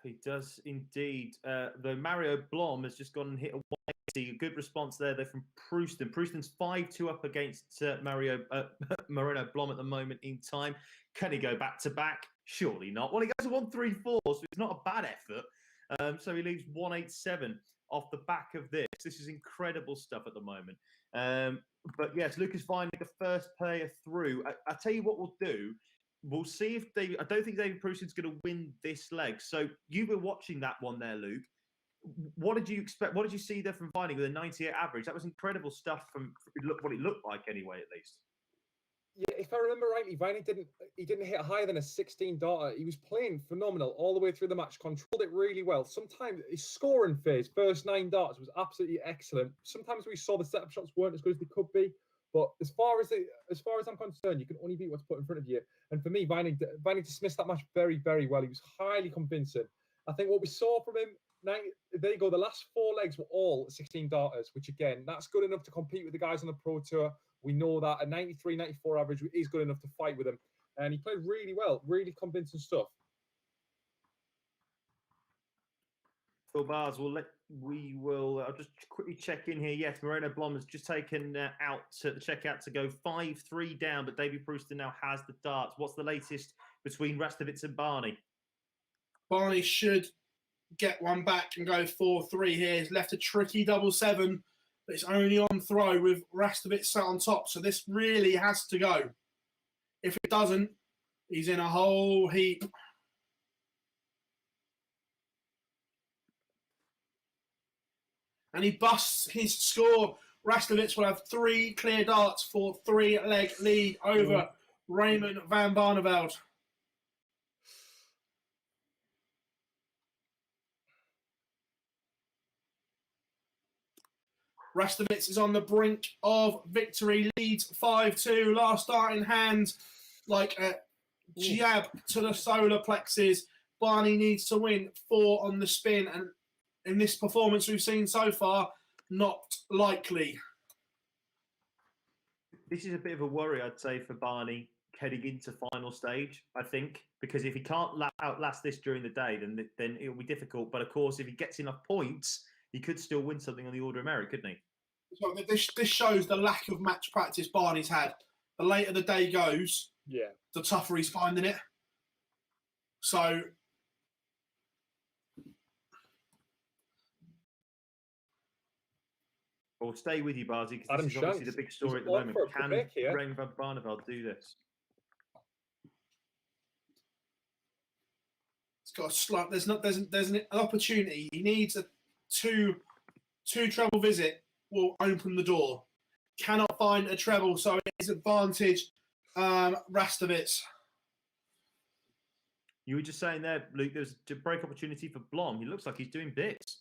Speaker 3: He does indeed. Though Mario Blom has just gone and hit a 180. A good response there, though, from Prouston. Prouston's 5-2 up against Moreno Blom at the moment in time. Can he go back to back? Surely not. Well, he goes 1-3-4, so it's not a bad effort. So he leaves 187 off the back of this. This is incredible stuff at the moment. But yes, Lucas Vining, the first player through. I tell you what we'll do. We'll see if David. I don't think David Prouston's going to win this leg. So you were watching that one there, Luke. What did you expect? What did you see there from Vining with a 98 average? That was incredible stuff from what it looked like anyway, at least.
Speaker 2: Yeah, if I remember rightly, Vining didn't hit higher than a 16 darter. He was playing phenomenal all the way through the match, controlled it really well. Sometimes his scoring phase, first 9 darts, was absolutely excellent. Sometimes we saw the setup shots weren't as good as they could be. But as far as I'm concerned, you can only beat what's put in front of you. And for me, Vining dismissed that match very, very well. He was highly convincing. I think what we saw from him, there you go, the last 4 legs were all 16 darters, which again, that's good enough to compete with the guys on the Pro Tour. We know that a 93, 94 average is good enough to fight with him. And he played really well, really convincing stuff.
Speaker 3: Phil Bars, I'll just quickly check in here. Yes, Moreno Blom has just taken out the checkout to go 5-3 down, but David Prouston now has the darts. What's the latest between Rastovitz and Barney?
Speaker 1: Barney should get one back and go 4-3 here. He's left a tricky 7-7, but it's only on throw with Rastovitz sat on top. So this really has to go. If it doesn't, he's in a whole heap. And he busts his score. Rastovitz will have 3 clear darts for 3-leg lead over Raymond van Barneveld. Rastovitz is on the brink of victory, leads 5-2, last dart in hand, like a jab to the solar plexus. Barney needs to win 4 on the spin, and in this performance we've seen so far, not likely.
Speaker 3: This is a bit of a worry, I'd say, for Barney heading into final stage, I think, because if he can't outlast this during the day, then it'll be difficult. But of course, if he gets enough points, he could still win something on the Order of Merit, couldn't he?
Speaker 1: So this shows the lack of match practice Barney's had. The later the day goes, the tougher he's finding it. So
Speaker 3: We'll stay with you, Barzi, because this is obviously the big story at the moment. Can Raymond van Barneveld do this?
Speaker 1: It's got a slight. There's an opportunity. He needs a two treble visit will open the door. Cannot find a treble, so it is advantage Rastovitz.
Speaker 3: You were just saying there, Luke, there's a break opportunity for Blom. He looks like he's doing bits.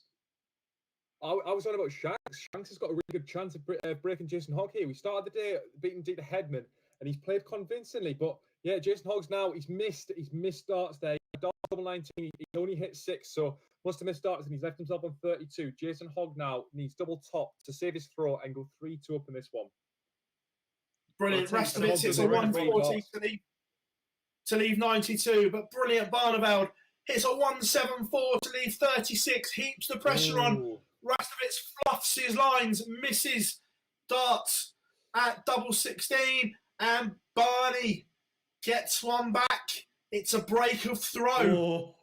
Speaker 2: I was on about Shanks. Shanks has got a really good chance of breaking Jason Hogg here. We started the day beating Dieter Hedman, and he's played convincingly. But yeah, Jason Hogg's now he's missed darts there. Double 19, he only hit 6, so must have missed darts, and he's left himself on 32. Jason Hogg now needs double top to save his throw and go 3-2 up in this one.
Speaker 1: Brilliant. Rastovitz hits a 140 to leave 92, but brilliant. Barneveld hits a 174 to leave 36. Heaps the pressure on. Rastovitz fluffs his lines, misses darts at double 16, and Barney gets one back. It's a break of throw.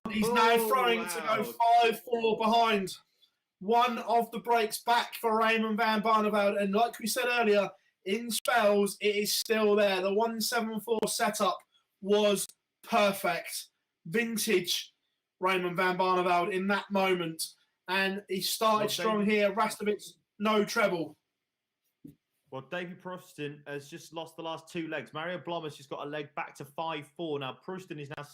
Speaker 1: He's now throwing to go 5-4 behind. One of the breaks back for Raymond van Barneveld, and like we said earlier, in spells, it is still there. The 174 setup was perfect. Vintage Raymond van Barneveld in that moment. And he started strong here. Rastovitz, no treble.
Speaker 3: Well, David Prouston has just lost the last 2 legs. Mario Blom has just got a leg back to 5-4. Now, Prouston is now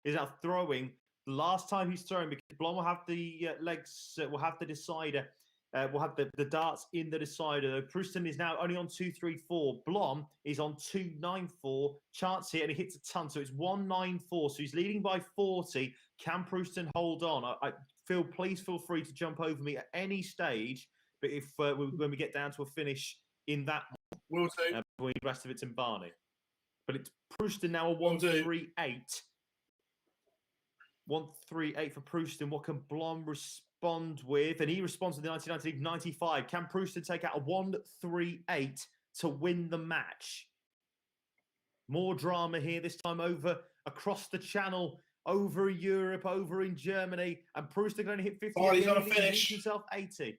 Speaker 3: is now throwing. The last time he's throwing, because Blom will have the legs, will have the decider, will have the darts in the decider. Prouston is now only on 2-3-4. Blom is on 2-9-4. Chance here, and he hits a ton. So it's 1-9-4. So he's leading by 40. Can Prouston hold on? Please feel free to jump over me at any stage. But if when we get down to a finish in that
Speaker 1: will do
Speaker 3: between Rastovitz and Barney. But it's Prouston now a 1-3-8. 138 for Prouston. What can Blom respond with? And he responds to the 1990-95. Can Prouston take out a 138 to win the match? More drama here, this time over across the channel, over in Europe, over in Germany. And Prouston going to hit 50.
Speaker 1: Barney's going to
Speaker 3: He
Speaker 1: finish.
Speaker 3: himself 80.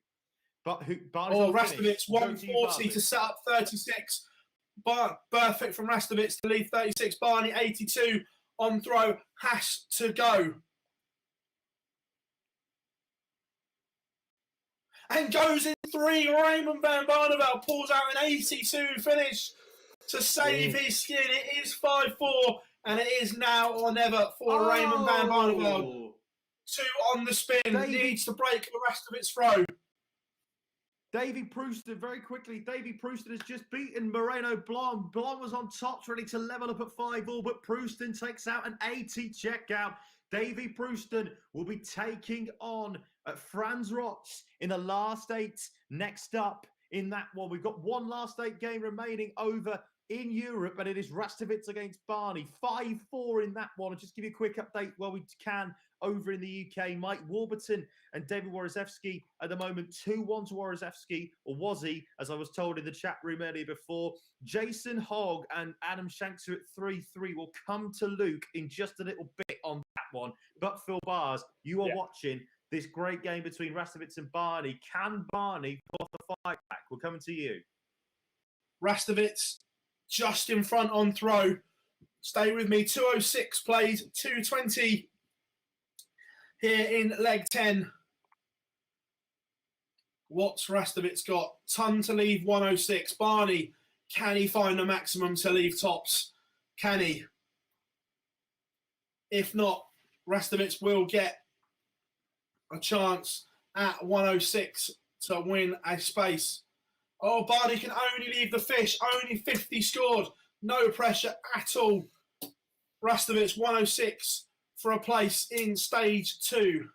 Speaker 3: But Barney's
Speaker 1: Oh,
Speaker 3: gonna finish.
Speaker 1: Rastovich, 140 to set up 36. Perfect from Rastovich to lead 36. Barney, 82 on throw. Has to go. And goes in 3. Raymond van Barneveld pulls out an 82 finish to save his skin. It is 5-4, and it is now or never for Raymond van Barneveld. 2 on the spin. Needs to break the rest of its throw.
Speaker 3: Davy Prouston, very quickly. Davy Prouston has just beaten Moreno Blom. Blom was on top, ready to level up at 5-all, but Prouston takes out an 80 checkout. Davy Prouston will be taking on Franz Rotz in the last 8. Next up in that one, we've got one last 8 game remaining over in Europe, and it is Rastovich against Barney. 5-4 in that one. I'll just give you a quick update while we can over in the UK. Mike Warburton and David Warzewski at the moment 2-1 to Warzewski, or was he, as I was told in the chat room earlier before. Jason Hogg and Adam Shanks are at 3-3. We'll come to Luke in just a little bit on that one. But Phil Bars, you are watching this great game between Rastovich and Barney. Can Barney pull off the fight back? We're coming to you.
Speaker 1: Rastovich just in front on throw. Stay with me. 206 played, 220 here in leg 10. What's Rastovich got? Ton to leave 106. Barney, can he find a maximum to leave tops? Can he? If not, Rastovich will get a chance at 106 to win a space. Oh, Barney can only leave the fish. Only 50 scored. No pressure at all. Rastovich 106 for a place in stage 2.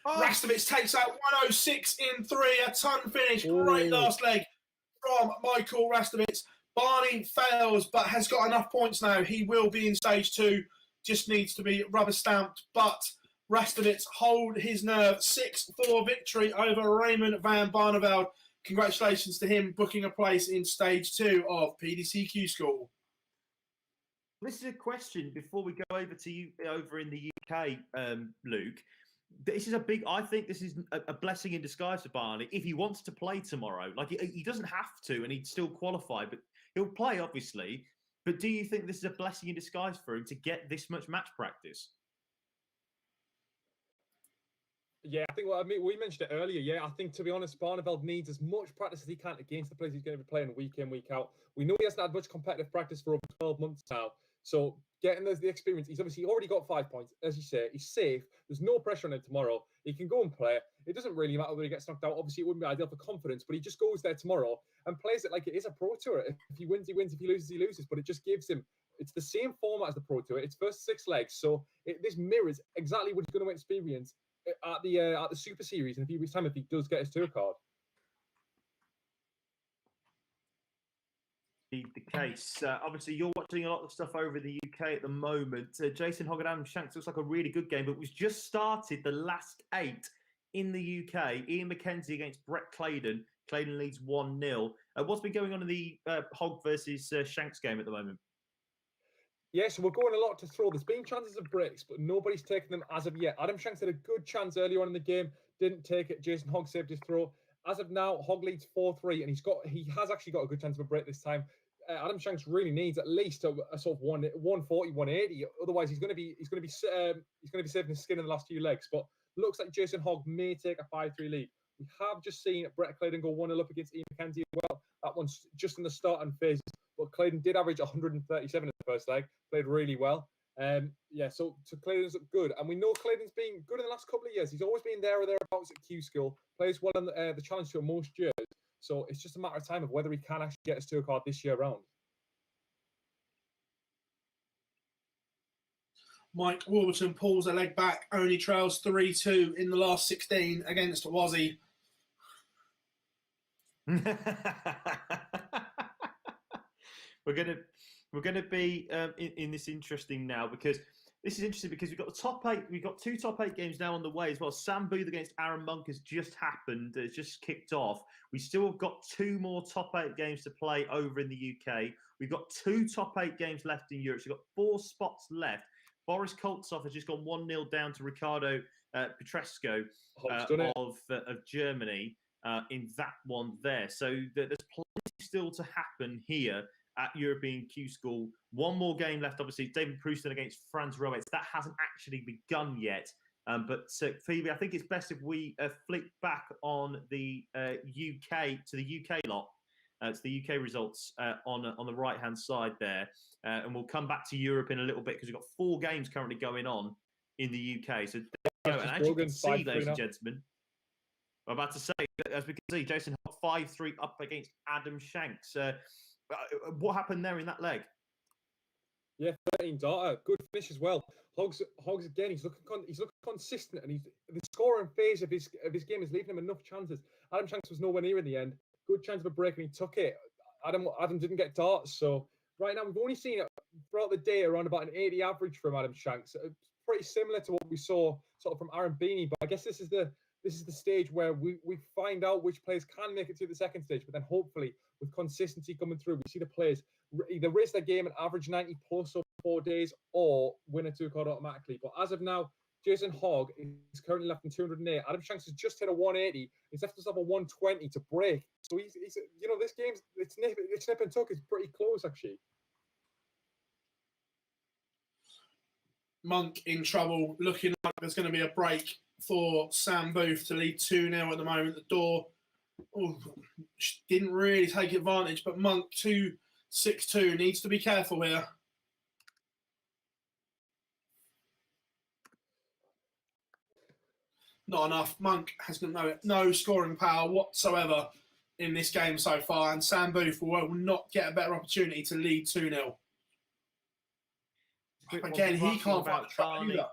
Speaker 1: Oh. Rastovich takes out 106 in 3. A ton finish. Great last leg from Michael Rastovich. Barney fails, but has got enough points now. He will be in stage 2. Just needs to be rubber stamped. But Rastovich hold his nerve. 6-4 victory over Raymond van Barneveld. Congratulations to him booking a place in stage 2 of PDC Q School.
Speaker 3: This is a question before we go over to you over in the UK, Luke. This is a big, I think this is a blessing in disguise for Barney. If he wants to play tomorrow, like he doesn't have to and he'd still qualify, but he'll play obviously. But do you think this is a blessing in disguise for him to get this much match practice?
Speaker 2: Yeah, I think we mentioned it earlier. Yeah, I think, to be honest, Barneveld needs as much practice as he can against the players he's going to be playing week in, week out. We know he hasn't had much competitive practice for over 12 months now. So getting the experience, he's obviously already got 5 points. As you say, he's safe. There's no pressure on him tomorrow. He can go and play. It doesn't really matter whether he gets knocked out. Obviously, it wouldn't be ideal for confidence, but he just goes there tomorrow and plays it like it is a Pro Tour. If he wins, he wins. If he loses, he loses. But it just gives him, it's the same format as the Pro Tour. It's first 6 legs. So this mirrors exactly what he's going to experience at the Super Series in a few weeks' time if he does get his tour card.
Speaker 3: The case. Obviously, you're watching a lot of stuff over in the UK at the moment. Jason Hogg and Adam Shanks looks like a really good game, but we've just started the last 8 in the UK. Ian McKenzie against Brett Claydon. Claydon leads 1-0. What's been going on in the Hogg versus Shanks game at the moment?
Speaker 2: Yeah, so we're going a lot to throw. There's been chances of breaks, but nobody's taken them as of yet. Adam Shanks had a good chance earlier on in the game, didn't take it. Jason Hogg saved his throw. As of now, Hogg leads 4-3, and he has actually got a good chance of a break this time. Adam Shanks really needs at least a sort of 140, 180. Otherwise, he's going to be saving his skin in the last few legs. But looks like Jason Hogg may take a 5-3 lead. We have just seen Brett Claydon go 1-0 up against Ian McKenzie as well. That one's just in the starting phases. But Claydon did average 137 in the first leg. Played really well. So Claydon's good. And we know Claydon's been good in the last couple of years. He's always been there or thereabouts at Q School. Plays well in the Challenge Tour most years. So it's just a matter of time of whether he can actually get his tour card this year round.
Speaker 1: Mike Warburton pulls a leg back, only trails 3-2 in the last 16 against Wazzy. We're
Speaker 3: We're going to be in this interesting now because this is interesting because we've got the top 8. We've got 2 top 8 games now on the way as well. Sam Booth against Aaron Monk has just happened. It's just kicked off. We still have got 2 more top 8 games to play over in the UK. We've got 2 top 8 games left in Europe. So we've got 4 spots left. Boris Koltsov has just gone 1-0 down to Ricardo Petrescu of Germany in that one there. So there's plenty still to happen here at European Q School. 1 more game left, obviously. David Proustin against Franz Roets. That hasn't actually begun yet. But Phoebe, I think it's best if we flick back on the UK to the UK lot. It's the UK results on the right-hand side there. And we'll come back to Europe in a little bit because we've got 4 games currently going on in the UK. So there you go. And as you can see, ladies and gentlemen, I'm about to say, as we can see, Jason Hogg 5-3 up against Adam Shanks. What happened there in that leg?
Speaker 2: Yeah, 13 data, good finish as well. Hoggs again. He's looking consistent, and the scoring phase of his game is leaving him enough chances. Adam Shanks was nowhere near in the end. Good chance of a break, and he took it. Adam didn't get darts, so right now we've only seen it throughout the day around about an 80 average from Adam Shanks. Pretty similar to what we saw sort of from Aaron Beanie, but I guess this is the stage where we find out which players can make it to the second stage, but then hopefully with consistency coming through, we see the players either race their game and average 90 plus over 4 days or win a 2-card automatically. But as of now, Jason Hogg is currently left in 208. Adam Shanks has just hit a 180. He's left himself a 120 to break. So he's this game's it's nip and tuck is pretty close actually.
Speaker 1: Monk in trouble, looking like there's going to be a break for Sam Booth to lead 2-0 at the moment. The door didn't really take advantage, but Monk 2-6-2 needs to be careful here. Not enough. Monk has got no scoring power whatsoever in this game so far, and Sam Booth will not get a better opportunity to lead 2-0. Again, he can't find the track either.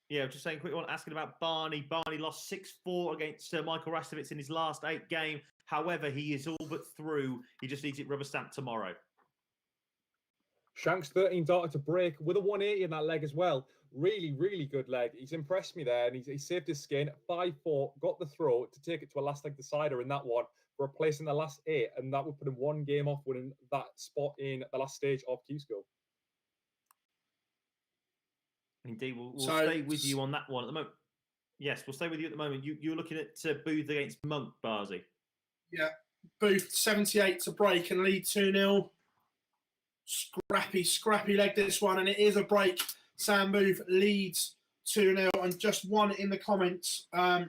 Speaker 3: Yeah, just saying, quick one, asking about Barney. Barney lost 6-4 against Michael Rastovitz in his last 8 game. However, he is all but through. He just needs it rubber stamped tomorrow.
Speaker 2: Shanks 13 darted to break with a 180 in that leg as well. Really, really good leg. He's impressed me there, and he saved his skin. 5-4, got the throw to take it to a last leg decider in that one, replacing the last 8, and that would put him 1 game off winning that spot in the last stage of Q School.
Speaker 3: Indeed, we'll stay with you on that one at the moment. Yes, we'll stay with you at the moment. You're looking at Booth against Monk, Barzy.
Speaker 1: Yeah, Booth 78 to break and lead 2-0. Scrappy leg this one, and it is a break. Sam Booth leads 2-0, and just one in the comments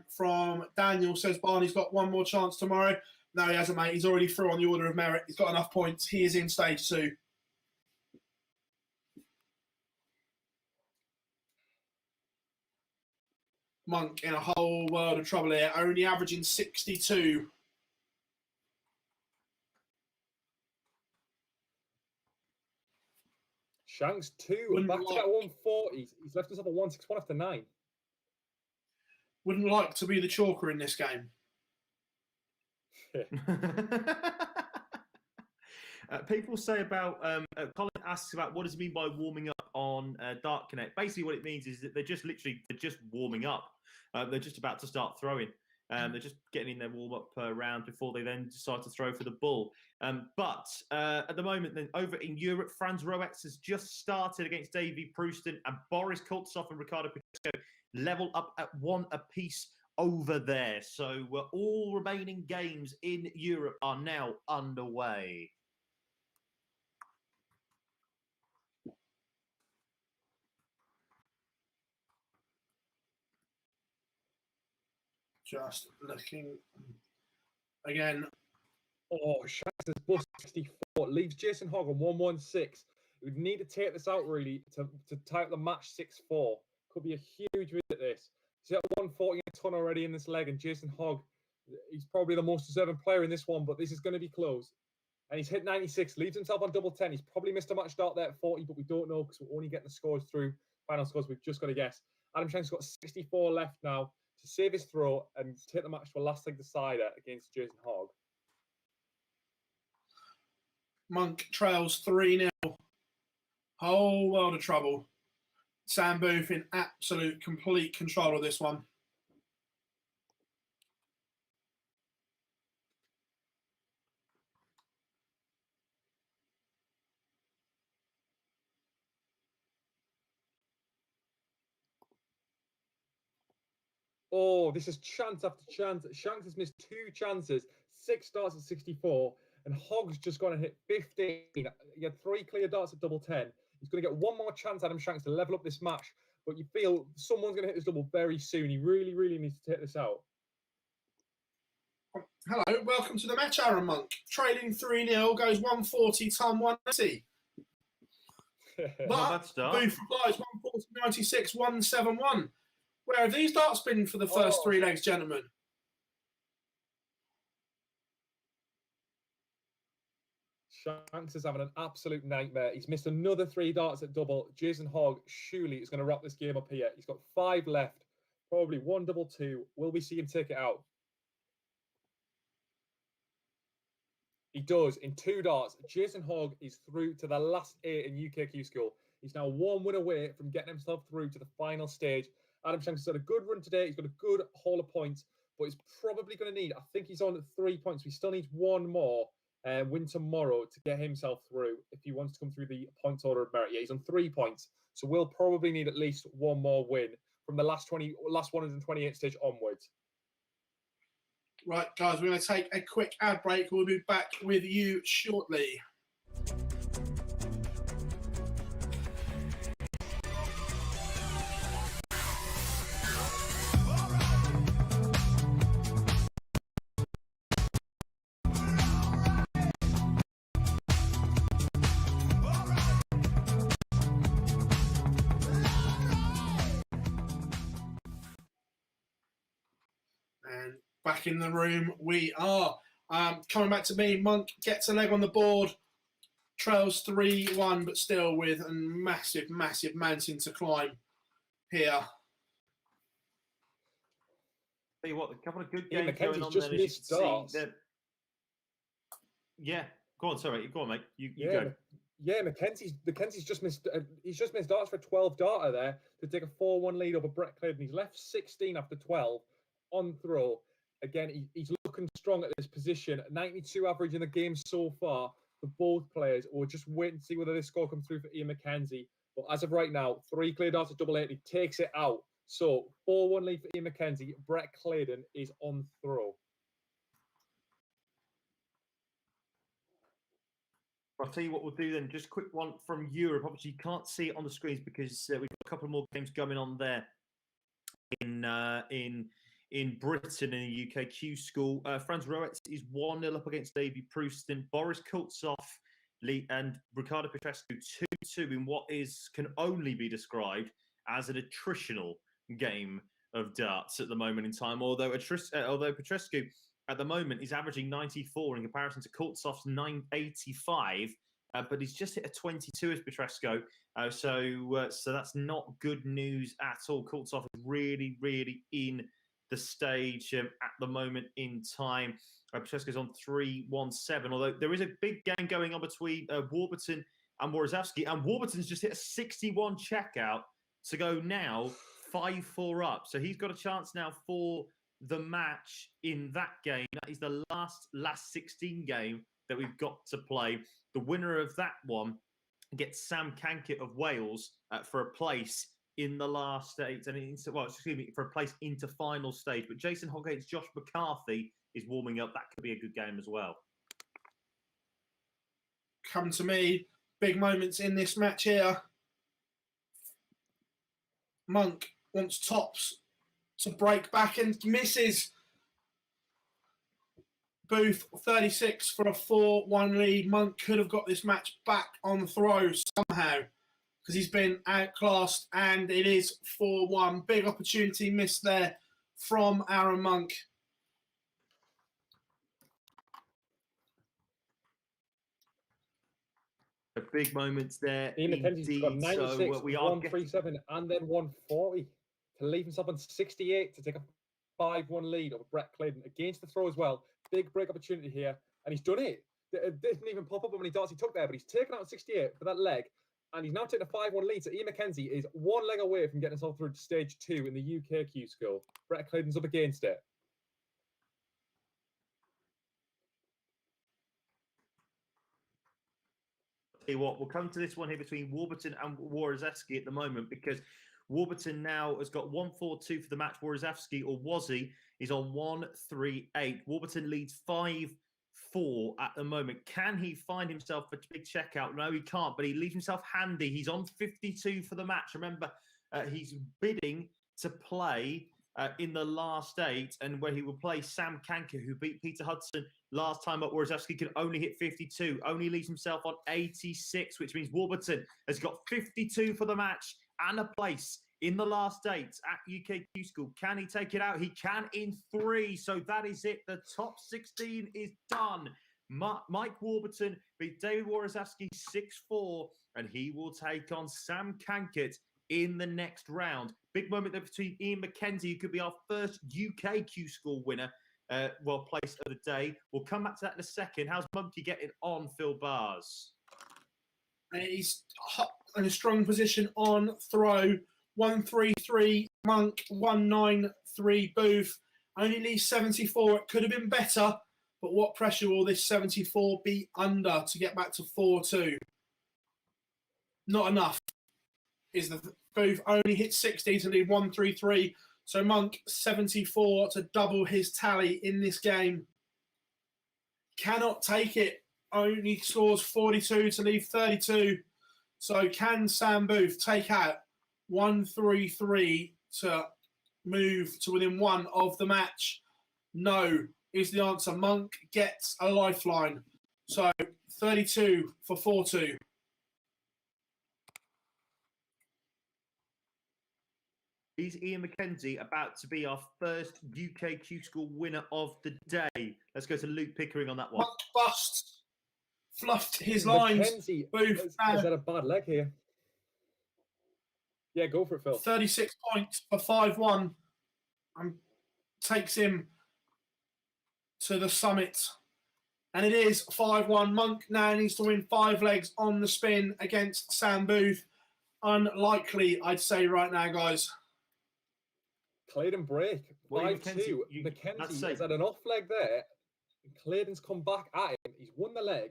Speaker 1: from Daniel says Barney's got 1 more chance tomorrow. No, he hasn't, mate. He's already through on the order of merit. He's got enough points. He is in stage 2. Monk in a whole world of trouble here, only averaging 62.
Speaker 2: Shanks 2, back to that 140. He's left himself a 161 after 9.
Speaker 1: Wouldn't like to be the chalker in this game.
Speaker 3: People say about Colin asks about what does it mean by warming up on Dart Connect. Basically, what it means is that they're just warming up. They're just about to start throwing. They're just getting in their warm-up round before they then decide to throw for the bull. But at the moment, then over in Europe, Franz Roets has just started against Davy Proustin, and Boris Koltsov and Ricardo Petrescu level up at 1 apiece over there. So all remaining games in Europe are now underway.
Speaker 1: Just looking again.
Speaker 2: Oh, Shanks has bust 64. Leaves Jason Hogg on 116. We would need to take this out really to tie up the match 6-4. Could be a huge win at this. He's at 140 a ton already in this leg, and Jason Hogg, he's probably the most deserving player in this one, but this is going to be close. And he's hit 96, leaves himself on double 10. He's probably missed a match start there at 40, but we don't know because we're only getting the scores through. Final scores, we've just got to guess. Adam Shanks got 64 left now to save his throw and take the match to a last leg decider against Jason Hogg.
Speaker 1: Monk trails 3-0. Whole world of trouble. Sam Booth in absolute, complete control of this one.
Speaker 2: Oh, this is chance after chance. Shanks has missed 2 chances, 6 starts at 64, and Hogg's just gone and hit 15. He had 3 clear darts at double 10. He's going to get one more chance, Adam Shanks, to level up this match, but you feel someone's going to hit this double very soon. He really, really needs to take this out.
Speaker 1: Hello, welcome to the match, Aaron Monk. Trading 3-0, goes 140, time 180. But Booth replies 140, 96, 171. Where have these darts been for the first 3 legs, gentlemen?
Speaker 2: Shanks is having an absolute nightmare. He's missed another 3 darts at double. Jason Hogg surely is going to wrap this game up here. He's got 5 left, probably 1 double 2. Will we see him take it out? He does in 2 darts. Jason Hogg is through to the last 8 in UKQ school. He's now 1 win away from getting himself through to the final stage. Adam Shanks has had a good run today. He's got a good haul of points, but he's probably going to need, I think he's on 3 points. He still needs 1 more win tomorrow to get himself through if he wants to come through the points order of merit. Yeah, he's on 3 points. So we'll probably need at least 1 more win from the last 128 stage onwards.
Speaker 1: Right, guys, we're going to take a quick ad break. We'll be back with you shortly. And back in the room we are. Coming back to me, Monk gets a leg on the board, trails 3-1, but still with a massive, massive mountain to climb here.
Speaker 3: Tell you what, a couple of good games going on
Speaker 2: just
Speaker 3: there.
Speaker 2: Missed darts.
Speaker 3: Yeah, go on, sorry, go on, mate. You
Speaker 2: go. Yeah, Mackenzie's just missed. He's just missed darts for a 12 darter there to take a 4-1 lead over Brett Clayton. He's left 16 after 12 on throw. Again, he's looking strong at this position. 92 average in the game so far for both players. We'll just wait and see whether this score comes through for Ian Mackenzie. But as of right now, 3 clear darts at double 8. He takes it out. So 4-1 lead for Ian Mackenzie. Brett Clayton is on throw.
Speaker 3: I'll tell you what we'll do then. Just a quick one from Europe. Obviously, you can't see it on the screens because we've got a couple more games going on there in Britain in the UKQ school. Franz Roetz is 1-0 up against Davy Prouston. Boris Kultsov and Ricardo Petrescu 2-2 in what can only be described as an attritional game of darts at the moment in time. Although Petrescu at the moment is averaging 94 in comparison to Kultsov's 985, but he's just hit a 22 as Petrescu. So that's not good news at all. Kultsov is really, really in the stage at the moment in time. Petrescu's on 3-1-7, although there is a big game going on between Warburton and Morozowski, and Warburton's just hit a 61 checkout to go now 5-4 up. So he's got a chance now for the match in that game. That is the last 16 game that we've got to play. The winner of that one gets Sam Cankett of Wales for a place in the last 8, for a place into final stage. But Jason Hoggate's Josh McCarthy is warming up. That could be a good game as well.
Speaker 1: Come to me, big moments in this match here. Monk wants tops to break back and misses. Booth 36 for a 4-1 lead. Monk could have got this match back on the throw somehow because he's been outclassed, and it is 4-1. Big opportunity missed there from Aaron Monk.
Speaker 3: The big moments there.
Speaker 2: Ian Mackenzie's got 96, 137, and then 140 to leave himself on 68 to take a 5-1 lead over Brett Clayton against the throw as well. Big break opportunity here, and he's done it. It didn't even pop up how many darts he took there, but he's taken out 68 for that leg, and he's now taken a 5-1 lead. So Ian McKenzie is one leg away from getting himself through to stage 2 in the UK Q School. Brett Claydon's up against it.
Speaker 3: Tell you what, we'll come to this one here between Warburton and Woroszewski at the moment, because Warburton now has got 1-4-2 for the match. Woroszewski, or Wazzy, is on 1-3-8. Warburton leads 5-4 at the moment. Can he find himself a big checkout? No, he can't, but he leaves himself handy. He's on 52 for the match. Remember, he's bidding to play in the last 8, and where he will play Sam Kanker, who beat Peter Hudson last time up. Woroszewski can only hit 52, only leaves himself on 86, which means Warburton has got 52 for the match and a place in the last 8 at UK Q School. Can he take it out? He can in 3. So that is it. The top 16 is done. Mike Warburton beat David Woroszewski 6-4, and he will take on Sam Kankert in the next round. Big moment there between Ian McKenzie, who could be our first UK Q School winner, place of the day. We'll come back to that in a second. How's Monkey getting on, Phil Bars?
Speaker 1: He's in a strong position on throw. 1-3-3 Monk, 1-9-3 Booth. Only leaves 74. It could have been better, but what pressure will this 74 be under to get back to 4-2? Not enough. Is the Booth only hit 60 to leave 1-3-3. So Monk 74 to double his tally in this game. Cannot take it. Only scores 42 to leave 32. So can Sam Booth take out 1-3-3 to move to within 1 of the match? No is the answer. Monk gets a lifeline. So 32 for 4-2.
Speaker 3: Is Ian McKenzie about to be our first UK Q School winner of the day? Let's go to Luke Pickering on that one.
Speaker 1: Monk busts, fluffed his lines.
Speaker 2: McKenzie
Speaker 1: Booth
Speaker 2: has had a bad leg here. Yeah, go for it, Phil.
Speaker 1: 36 points for 5-1 and takes him to the summit. And it is 5-1. Monk now needs to win 5 legs on the spin against Sam Booth. Unlikely, I'd say right now, guys.
Speaker 2: Claydon break. 5-2. McKenzie has had an off leg there. Claydon's come back at him. He's won the leg.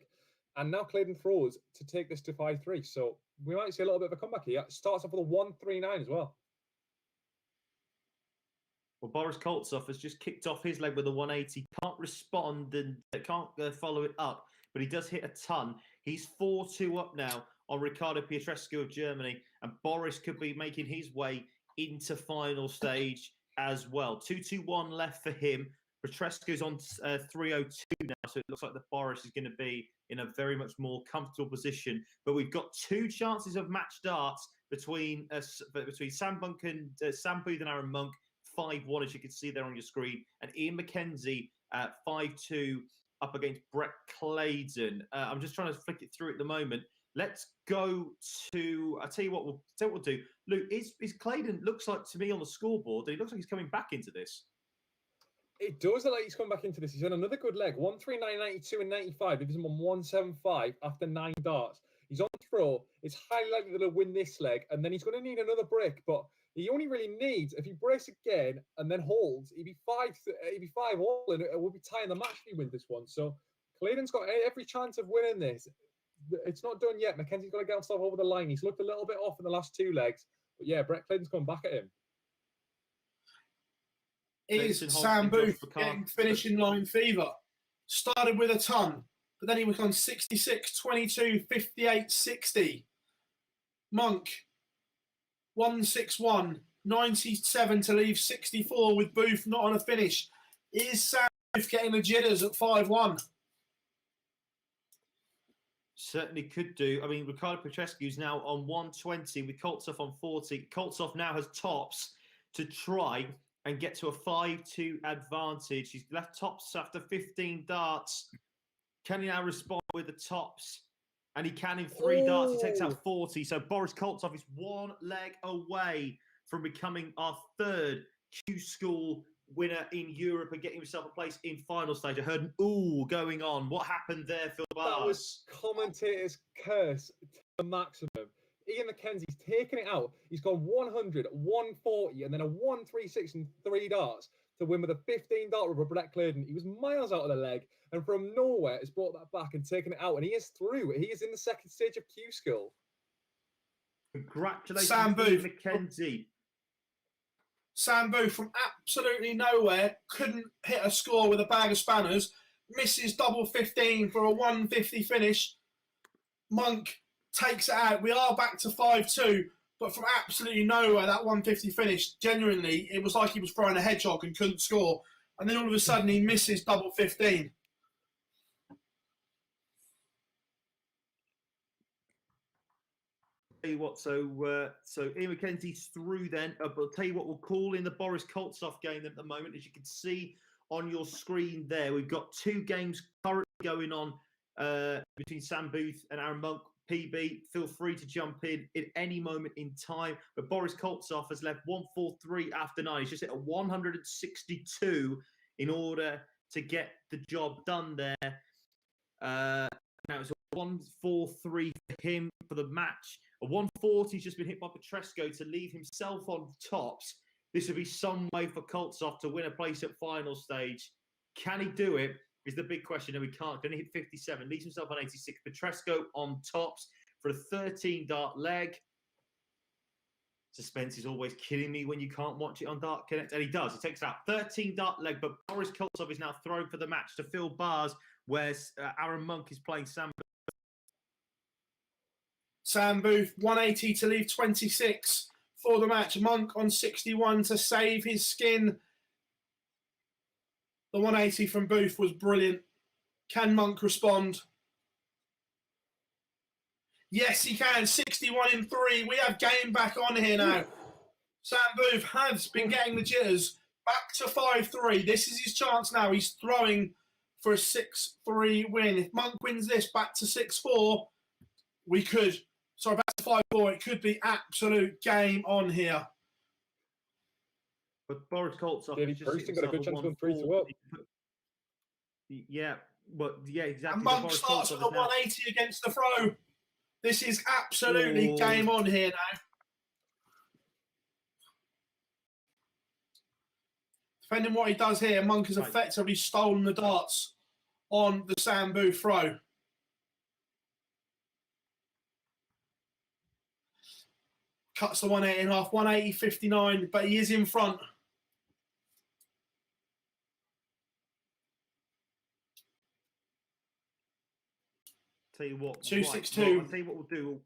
Speaker 2: And now Claydon throws to take this to 5-3. So we might see a little bit of a comeback here. Starts off with a 1-3-9 as well.
Speaker 3: Well, Boris Koltsov has just kicked off his leg with a 180. Can't respond and can't follow it up, but he does hit a ton. He's 4-2 up now on Ricardo Pietrescu of Germany, and Boris could be making his way into final stage as well. 2-2-1 left for him. Petrescu's on 3-0-2 now, so it looks like the Boris is going to be in a very much more comfortable position. But we've got 2 chances of match darts between Sam Bunk and Sam Booth and Aaron Monk. 5-1, as you can see there on your screen, and Ian McKenzie 5-2 up against Brett Claydon. I'm just trying to flick it through at the moment. Let's go to. I'll tell you what we'll do. Luke, is Claydon looks like to me on the scoreboard that he looks like he's coming back into this.
Speaker 2: It does look like he's come back into this. He's on another good leg. 1-3-9, 92 and 95. Leaves him on 1-7-5 after 9 darts. He's on throw. It's highly likely that he'll win this leg, and then he's going to need another break. But he only really needs, if he breaks again and then holds, he'd be 5 all, and it will be tying the match if he wins this one. So Claydon's got every chance of winning this. It's not done yet. McKenzie's got to get himself over the line. He's looked a little bit off in the last 2 legs, but yeah, Brett Claydon's coming back at him.
Speaker 1: Is Sam Booth getting finishing line fever? Started with a ton, but then he was on 66, 22, 58, 60. Monk, 161, 97 to leave 64 with Booth not on a finish. Is Sam Booth getting the jitters at 5-1?
Speaker 3: Certainly could do. I mean, Ricardo Petrescu is now on 120 with Koltsov on 40. Koltsov now has tops to try and get to a 5-2 advantage. He's left tops after 15 darts. Can he now respond with the tops? And he can in 3 darts. He takes out 40. So Boris Koltsov is 1 leg away from becoming our 3rd Q School winner in Europe and getting himself a place in final stage. I heard an ooh going on. What happened there, Phil Bars?
Speaker 2: That was commentator's curse to the maximum. Ian McKenzie's taken it out. He's gone 100, 140, and then a 136 and 3 darts to win with a 15 dart rubber Brett Claydon. He was miles out of the leg, and from nowhere has brought that back and taken it out, and he is through. He is in the second stage of Q School.
Speaker 3: Congratulations,
Speaker 1: Sam Booth.
Speaker 3: McKenzie.
Speaker 1: Sam Booth from absolutely nowhere, couldn't hit a score with a bag of spanners, misses double 15 for a 150 finish. Monk takes it out. We are back to 5-2, but from absolutely nowhere, that 150 finish, genuinely, it was like he was throwing a hedgehog and couldn't score. And then all of a sudden, he misses double 15.
Speaker 3: Tell you what, so Ian McKenzie's through then, but I'll tell you what, we'll call in the Boris Koltsov game at the moment. As you can see on your screen there, we've got 2 games currently going on between Sam Booth and Aaron Monk. PB, feel free to jump in at any moment in time. But Boris Koltsov has left 143 after 9. He's just hit a 162 in order to get the job done there. Now it's a 143 for him for the match. A 140's just been hit by Petresco to leave himself on tops. This would be some way for Koltsov to win a place at final stage. Can he do it? Is the big question, and we can't. Going to hit 57, leaves himself on 86. Petresco on tops for a 13 dart leg. Suspense is always killing me when you can't watch it on Dart Connect, and he does. He takes out 13 dart leg, but Boris Koltsov is now thrown for the match to fill bars, where Aaron Monk is playing Sam.
Speaker 1: Sam Booth, 180 to leave 26 for the match. Monk on 61 to save his skin. The 180 from Booth was brilliant. Can Monk respond? Yes, he can. 61 in 3. We have game back on here now. Sam Booth has been getting the jitters. Back to 5-3. This is his chance now. He's throwing for a 6-3 win. If Monk wins this back to 6-4, we could... Sorry, back to 5-4. It could be absolute game on here.
Speaker 3: But Boris Koltsov
Speaker 2: David Preston got a good chance of going 3-2 up.
Speaker 3: Yeah, but yeah, exactly.
Speaker 1: And Monk starts with a 180 against the throw. This is absolutely game on here now. Depending what he does here, Monk has effectively stolen the darts on the Sam Booth throw. Cuts the 180 in half, 180.59, but he is in front.
Speaker 3: Tell you what,
Speaker 1: 262.
Speaker 3: Right, well, I'll tell you what we'll do.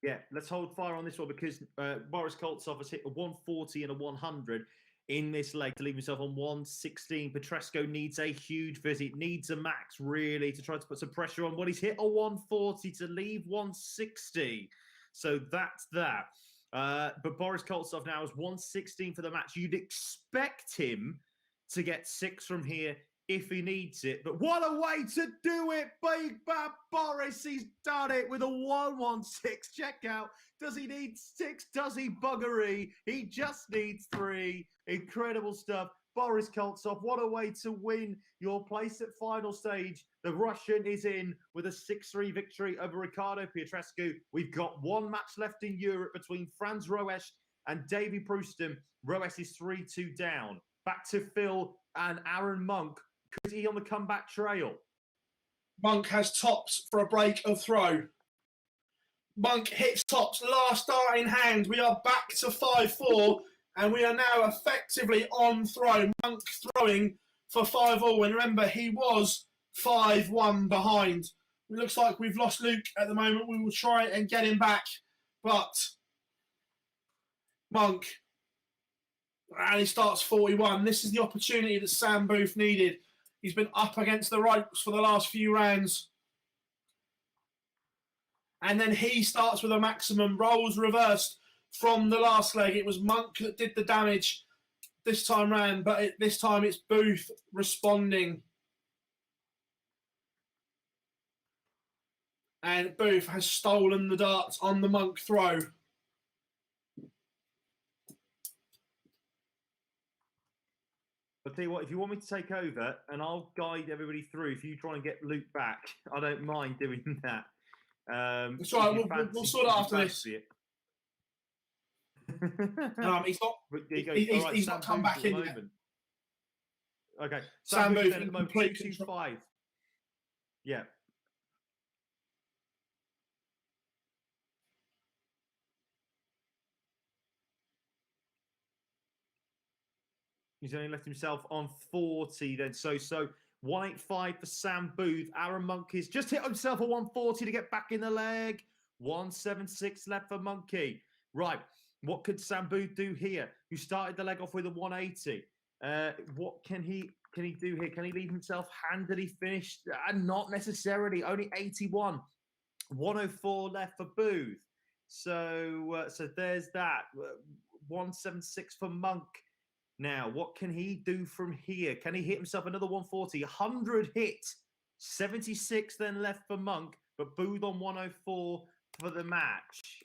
Speaker 3: Yeah, let's hold fire on this one because Boris Koltsov has hit a 140 and a 100 in this leg to leave himself on 116. Petresco needs a huge visit, needs a max really to try to put some pressure on. Well, he's hit a 140 to leave 160. So that's that. But Boris Koltsov now is 116 for the match. You'd expect him to get 6 from here if he needs it. But what a way to do it, Big Bad Boris. He's done it with a 116. Check out. Does he need 6? Does he buggery? He just needs 3. Incredible stuff. Boris Koltsov, what a way to win your place at final stage. The Russian is in with a 6-3 victory over Ricardo Petrescu. We've got 1 match left in Europe between Franz Roesch and Davy Proustem. Roesch is 3-2 down. Back to Phil and Aaron Monk. Could he on the comeback trail?
Speaker 1: Monk has tops for a break of throw. Monk hits tops, last dart in hand. We are back to 5-4, and we are now effectively on throw. Monk throwing for 5-all, and remember, he was 5-1 behind. It looks like we've lost Luke at the moment. We will try and get him back, but Monk, and he starts 41. This is the opportunity that Sam Booth needed. He's been up against the ropes for the last few rounds. And then he starts with a maximum. Roles reversed from the last leg. It was Monk that did the damage this time round, but this time it's Booth responding. And Booth has stolen the darts on the Monk throw.
Speaker 3: tell you what, if you want me to take over and I'll guide everybody through, if you try and get Luke back, I don't mind doing that.
Speaker 1: It's all right, we'll sort it after this. He's not. He's not come back in yet.
Speaker 3: Okay,
Speaker 1: Sam Booth
Speaker 3: at the moment, 225. Yeah. He's only left himself on 40 then. So 185 for Sam Booth. Aaron Monkey's just hit himself at 140 to get back in the leg. 176 left for Monkey. Right. What could Sam Booth do here? Who started the leg off with a 180? What can he do here? Can he leave himself handily finished? Not necessarily. Only 81. 104 left for Booth. So there's that. 176 for Monk. Now, what can he do from here? Can he hit himself another 140? 100 hit. 76 then left for Monk, but Booth on 104 for the match.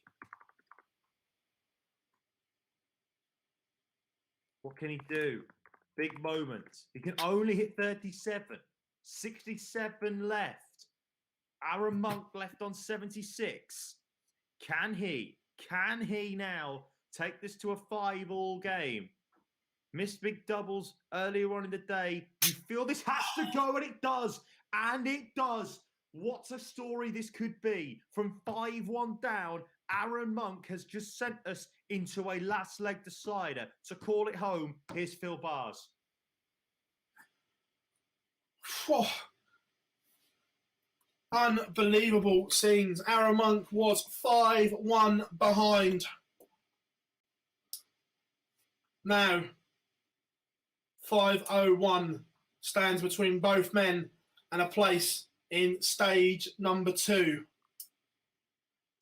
Speaker 3: What can he do? Big moment. He can only hit 37. 67 left. Aaron Monk left on 76. Can he now take this to a 5-all game? Missed big doubles earlier on in the day. You feel this has to go, and it does. And it does. What a story this could be. From 5-1 down, Aaron Monk has just sent us into a last leg decider. To call it home, here's Phil Bars.
Speaker 1: Unbelievable scenes. Aaron Monk was 5-1 behind. Now, 5:01 stands between both men and a place in stage number 2.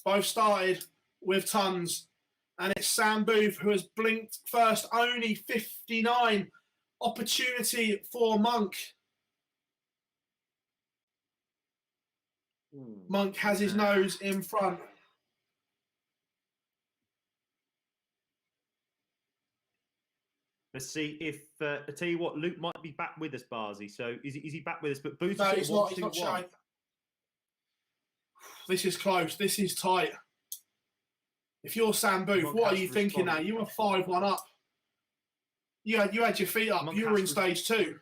Speaker 1: Both started with tons, and it's Sam Booth who has blinked first. Only 59. Opportunity for Monk. Monk has his nose in front.
Speaker 3: Let's see if I tell you what, Luke might be back with us, Barzy. So is he back with us? But Booth,
Speaker 1: no, he's not shy. This is close. This is tight. If you're Sam Booth, Monk, what are you thinking now? You were 5-1 up. You had your feet up. Monk, you were in stage 2.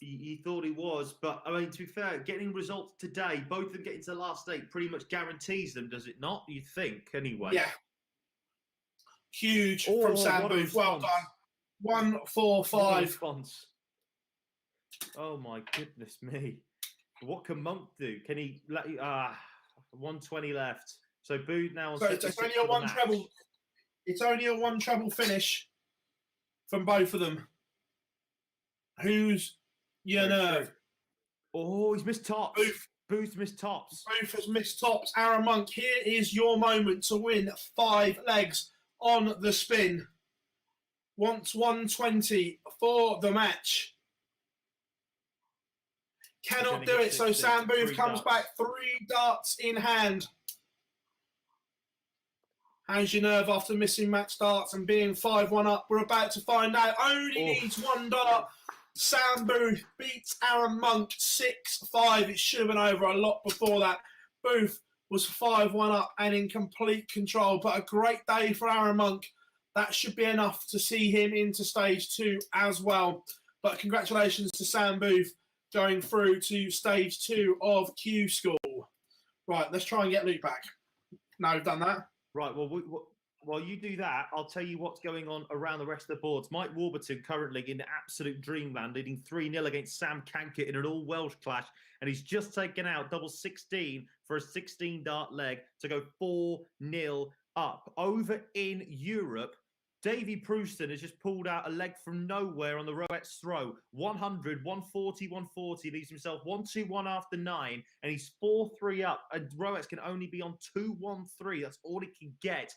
Speaker 3: He thought he was, but I mean, to be fair, getting results today, both of them getting to the last 8 pretty much guarantees them, does it not? You think, anyway?
Speaker 1: Yeah. Huge from Sam Booth. Well done. 145.
Speaker 3: Oh my goodness me! What can Monk do? Can he? 120 left. So Booth now on. So it's only a one treble.
Speaker 1: It's only a one treble finish from both of them. Who's your nerve?
Speaker 3: Oh, he's missed tops. Booth's missed tops.
Speaker 1: Booth has missed tops. Aaron Monk, here is your moment to win 5 legs on the spin. Wants 120 for the match. Cannot do it, so Sam Booth comes back 3 darts in hand. How's your nerve after missing match darts and being 5-1 up? We're about to find out. Only needs $1. Sam Booth beats Aaron Monk 6-5. It should have been over a lot before that. Booth was 5-1 up and in complete control, but a great day for Aaron Monk. That should be enough to see him into stage 2 as well. But congratulations to Sam Booth going through to stage 2 of Q School. Right, let's try and get Luke back. Now we've done that.
Speaker 3: Right, well, while you do that, I'll tell you what's going on around the rest of the boards. Mike Warburton currently in absolute dreamland, leading 3-0 against Sam Cankett in an all-Welsh clash. And he's just taken out double 16 for a 16-dart leg to go 4-0 up. Over in Europe, Davy Prouston has just pulled out a leg from nowhere on the Roett's throw. 100, 140, 140. Leaves himself 1-2-1 after 9. And he's 4-3 up. And Roett's can only be on 2-1-3. That's all he can get.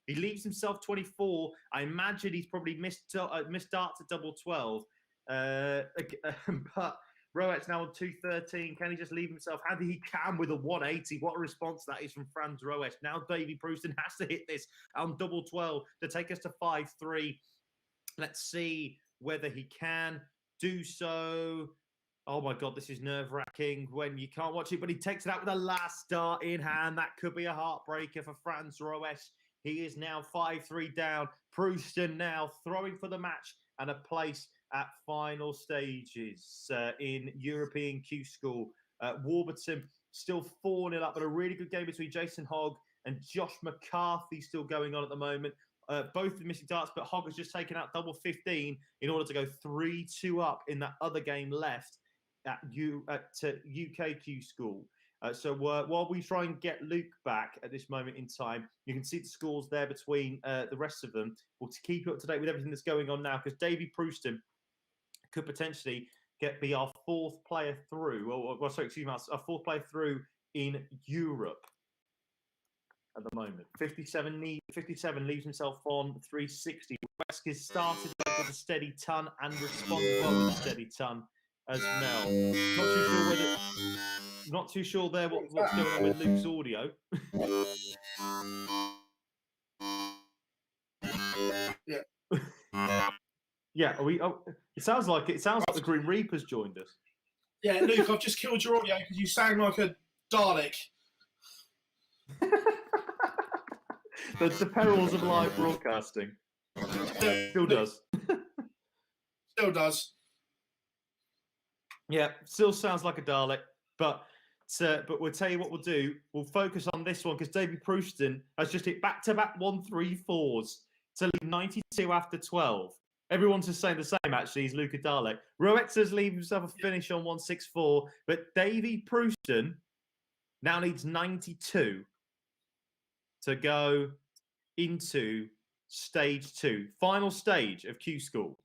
Speaker 3: He leaves himself 24. I imagine he's probably missed darts at double 12. But Roett's now on 213. Can he just leave himself? How he can with a 180? What a response that is from Franz Roett. Now Davy Prouston has to hit this on double 12 to take us to 5-3. Let's see whether he can do so. Oh my God, this is nerve-wracking when you can't watch it, but he takes it out with a last dart in hand. That could be a heartbreaker for Franz Roes. He is now 5-3 down. Prouston now throwing for the match and a place at final stages in European Q School. Warburton still 4-0 up, but a really good game between Jason Hogg and Josh McCarthy still going on at the moment. Both of them missing darts, but Hogg has just taken out double 15 in order to go 3-2 up in that other game left at UK Q School. So while we try and get Luke back at this moment in time, you can see the scores there between the rest of them. Well, to keep you up to date with everything that's going on now, because Davy Prouston could potentially be our fourth player through, our fourth player through in Europe at the moment. 57 leaves himself on 360. Wesk has started with a steady ton and responded well with a steady ton as Mel. Not too sure there what's going on with Luke's audio.
Speaker 1: Yeah.
Speaker 3: Yeah, it sounds like the Grim Reaper's joined us.
Speaker 1: Yeah, Luke, I've just killed your audio because you sound like a Dalek.
Speaker 3: The perils of live broadcasting. Still does.
Speaker 1: Still does.
Speaker 3: Yeah, still sounds like a Dalek, but we'll tell you what we'll do. We'll focus on this one because David Prouston has just hit back-to-back 1-3-4s to lead 92 after 12. Everyone's just saying the same, actually. He's Luca Dalek. Roexer's leaving himself a finish on 1-6-4, but Davy Prouston now needs 92 to go into stage 2, final stage of Q School.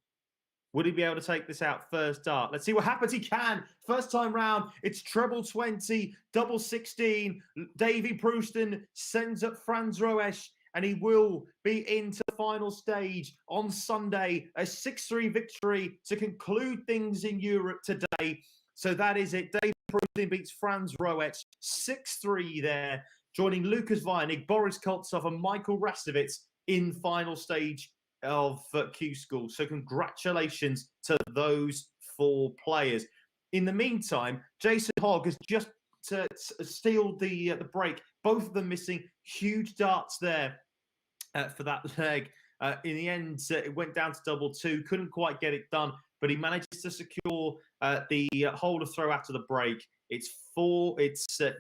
Speaker 3: Would he be able to take this out first dart? Let's see what happens. He can. First time round, it's treble 20, double 16. Davy Prouston sends up Franz Roes, and he will be into the final stage on Sunday. A 6-3 victory to conclude things in Europe today. So that is it. Davy Prouston beats Franz Roes 6-3 there, joining Lukas Weinig, Boris Koltsov, and Michael Rastovitz in final stage of Q School. So congratulations to those 4 players. In the meantime, Jason Hogg has just stealed the break. Both of them missing huge darts there for that leg. In the end, it went down to double 2. Couldn't quite get it done, but he managed to secure the holder throw after the break. It's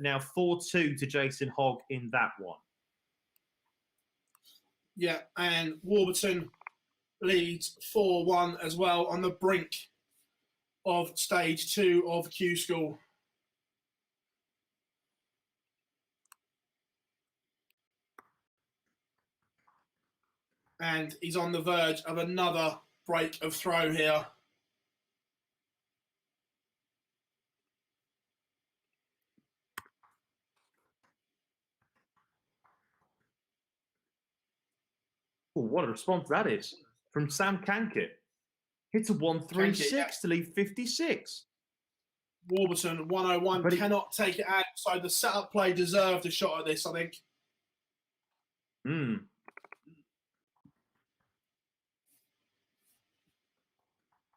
Speaker 3: now 4-2 to Jason Hogg in that one.
Speaker 1: Yeah, and Warburton leads 4-1 as well on the brink of stage 2 of Q School. And he's on the verge of another break of throw here.
Speaker 3: Oh, what a response that is from Sam Kankit. Hits a 136 to leave 56.
Speaker 1: Warburton 101
Speaker 3: But
Speaker 1: cannot take it out. So the setup play deserved a shot at this, I think.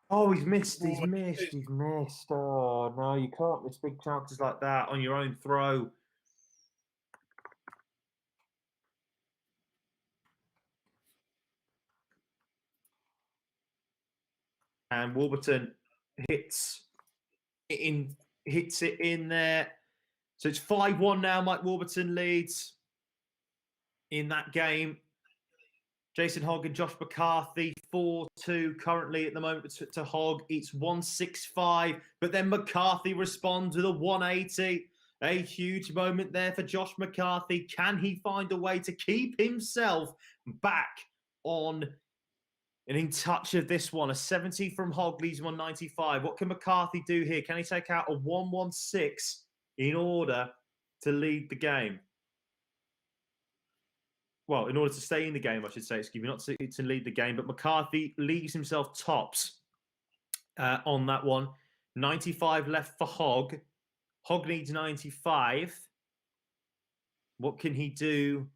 Speaker 3: Oh, he's missed. He's missed. Oh, no, you can't miss big chances like that on your own throw. And Warburton hits it in there. So it's 5-1 now. Mike Warburton leads in that game. Jason Hogg and Josh McCarthy, 4-2 currently at the moment to Hogg. It's 1-6-5, but then McCarthy responds with a 180. A huge moment there for Josh McCarthy. Can he find a way to keep himself back on and in touch of this one? A 70 from Hogg leaves 195. What can McCarthy do here? Can he take out a 116 in order to lead the game? Well, in order to stay in the game, I should say, excuse me, not to lead the game, but McCarthy leaves himself tops on that one. 95 left for Hogg. Hogg needs 95. What can he do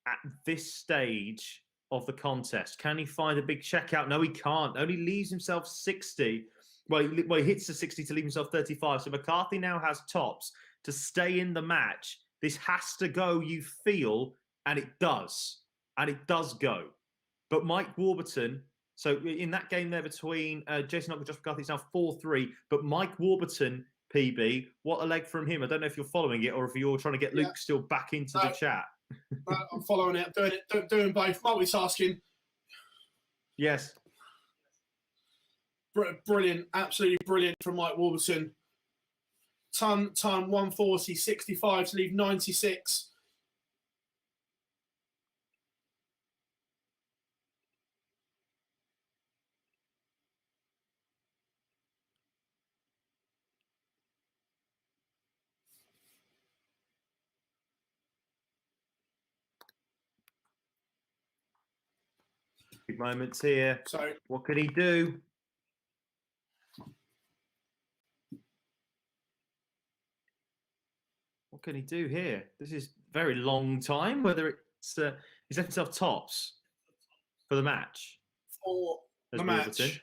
Speaker 3: at this stage of the contest. Can he find a big checkout? No, he can't. Only leaves himself 60. Well, he hits the 60 to leave himself 35. So McCarthy now has tops to stay in the match. This has to go, you feel, and it does. And it does go. But Mike Warburton, so in that game there between Jason Hogg and Josh McCarthy, it's now 4-3. But Mike Warburton, PB, what a leg from him. I don't know if you're following it or if you're trying to get Luke still back into the chat.
Speaker 1: I'm following it. Doing both. Multitasking.
Speaker 3: Yes.
Speaker 1: Brilliant. Absolutely brilliant from Mike Warburton. Ton 140, 65 to leave 96.
Speaker 3: Big moments here.
Speaker 1: So
Speaker 3: what can he do? What can he do here? This is a very long time. Whether it's he's left himself tops for the match.
Speaker 1: For the match.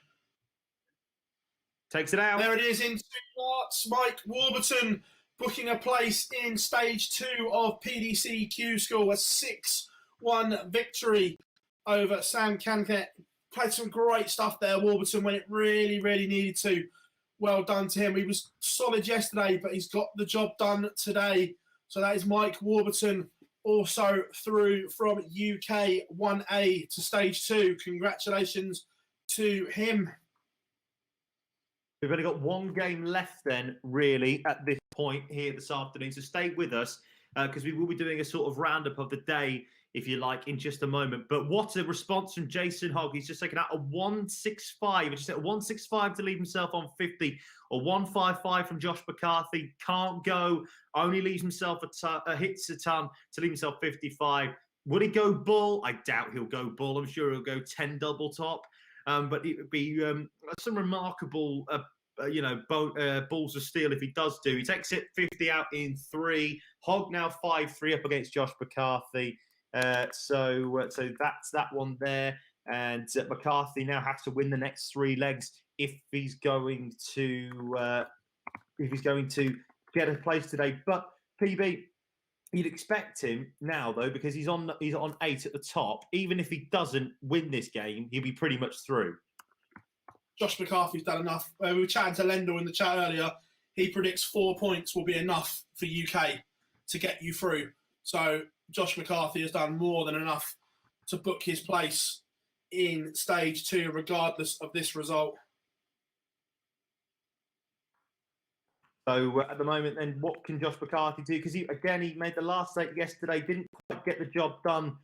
Speaker 3: Takes it out.
Speaker 1: There it is in 2 parts. Mike Warburton booking a place in stage 2 of PDC Q School. A 6-1 victory over Sam Kanket. Played some great stuff there, Warburton, when it really, really needed to. Well done to him. He was solid yesterday, but he's got the job done today. So that is Mike Warburton, also through from UK 1A to stage 2. Congratulations to him.
Speaker 3: We've only got one game left then, really, at this point here this afternoon. So stay with us because we will be doing a sort of roundup of the day, if you like, in just a moment. But what a response from Jason Hogg. He's just taken out a 165. Just a 165 to leave himself on 50. A 155 from Josh McCarthy. Can't go. Only leaves himself hits a ton to leave himself 55. Would he go bull? I doubt he'll go bull. I'm sure he'll go 10 double top. But it would be some remarkable, balls of steel if he does do. He takes it 50 out in 3. Hogg now 5-3 up against Josh McCarthy. So that's that one there. And McCarthy now has to win the next 3 legs if he's going to get a place today. But PB, you'd expect him now, though, because he's on 8 at the top. Even if he doesn't win this game, he'll be pretty much through.
Speaker 1: Josh McCarthy's done enough. We were chatting to Lendl in the chat earlier. He predicts 4 points will be enough for UK to get you through. So Josh McCarthy has done more than enough to book his place in stage 2, regardless of this result.
Speaker 3: So at the moment, then, what can Josh McCarthy do? Because he made the last 8 yesterday, didn't quite get the job done,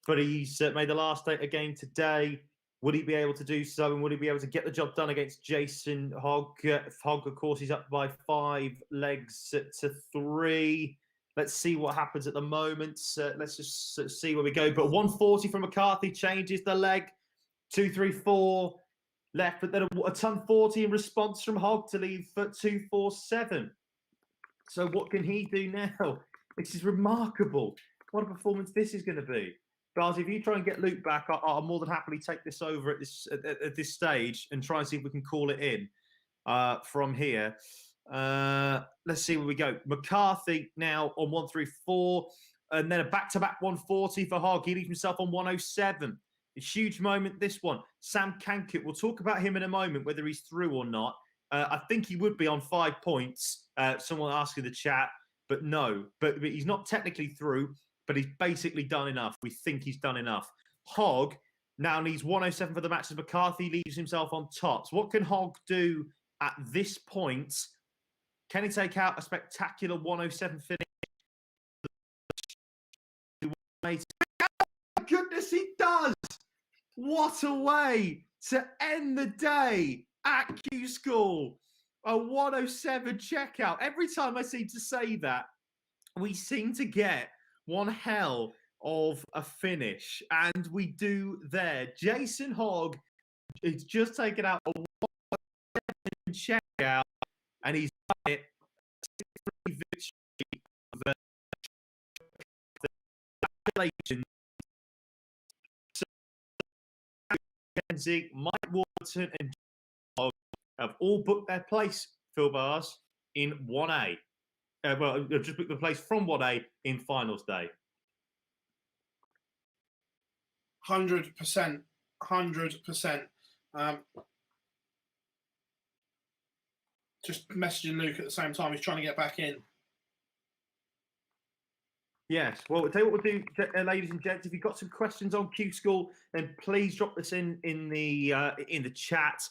Speaker 3: but he's made the last 8 again today. Would he be able to do so, and would he be able to get the job done against Jason Hogg? Hogg, of course, he's up by 5 legs to 3. Let's see what happens at the moment. Let's just see where we go. But 140 from McCarthy changes the leg. 2-3-4 left, but then a ton 40 in response from Hogg to leave for 2-4-7. So what can he do now? This is remarkable. What a performance this is going to be. Barney, if you try and get Luke back, I'll more than happily take this over at this stage and try and see if we can call it in from here. Let's see where we go. McCarthy now on 134, and then a back-to-back 140 for Hogg. He leaves himself on 107. A huge moment, this one. Sam Kankut, we'll talk about him in a moment, whether he's through or not. I think he would be on 5 points. Someone asked in the chat, but no. But he's not technically through, but he's basically done enough. We think he's done enough. Hogg now needs 107 for the match as McCarthy leaves himself on tops. What can Hogg do at this point? Can he take out a spectacular 107 finish? Oh my goodness, he does! What a way to end the day at Q School. A 107 checkout. Every time I seem to say that, we seem to get one hell of a finish. And we do there. Jason Hogg is just taken out a 107 checkout, and he's done it. 6-3 victory. Congratulations. Mackenzie, Mike Warburton, and John have all booked their place, Phil Bars, in 1A. Well, they've just booked the place from 1A in finals day.
Speaker 1: 100%. 100%. Just messaging Luke at the same time. He's trying to get back in.
Speaker 3: Yes. Well, I'll tell you what we'll do, ladies and gents. If you've got some questions on Q School, then please drop this in the chat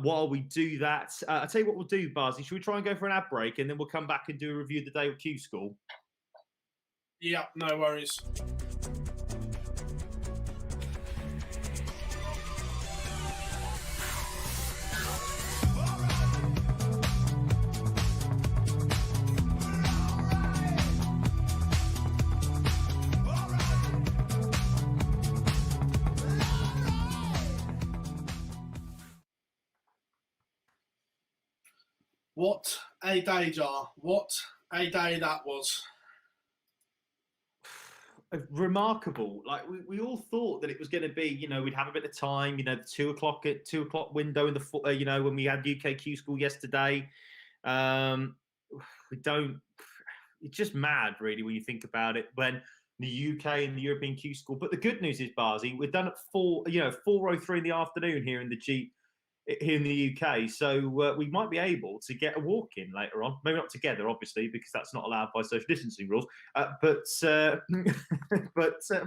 Speaker 3: while we do that. I'll tell you what we'll do, Barzi. Should we try and go for an ad break, and then we'll come back and do a review of the day of Q School?
Speaker 1: Yeah, no worries. What a day, Jar. What a day that was.
Speaker 3: Remarkable. Like we all thought that it was going to be, we'd have a bit of time, the 2 o'clock window in the, when we had UK Q School yesterday. We don't, it's just mad really when you think about it, when the UK and the European Q School. But the good news is, Barzi, we're done at 4:03 in the afternoon here in the UK, so we might be able to get a walk in later on. Maybe not together, obviously, because that's not allowed by social distancing rules. But a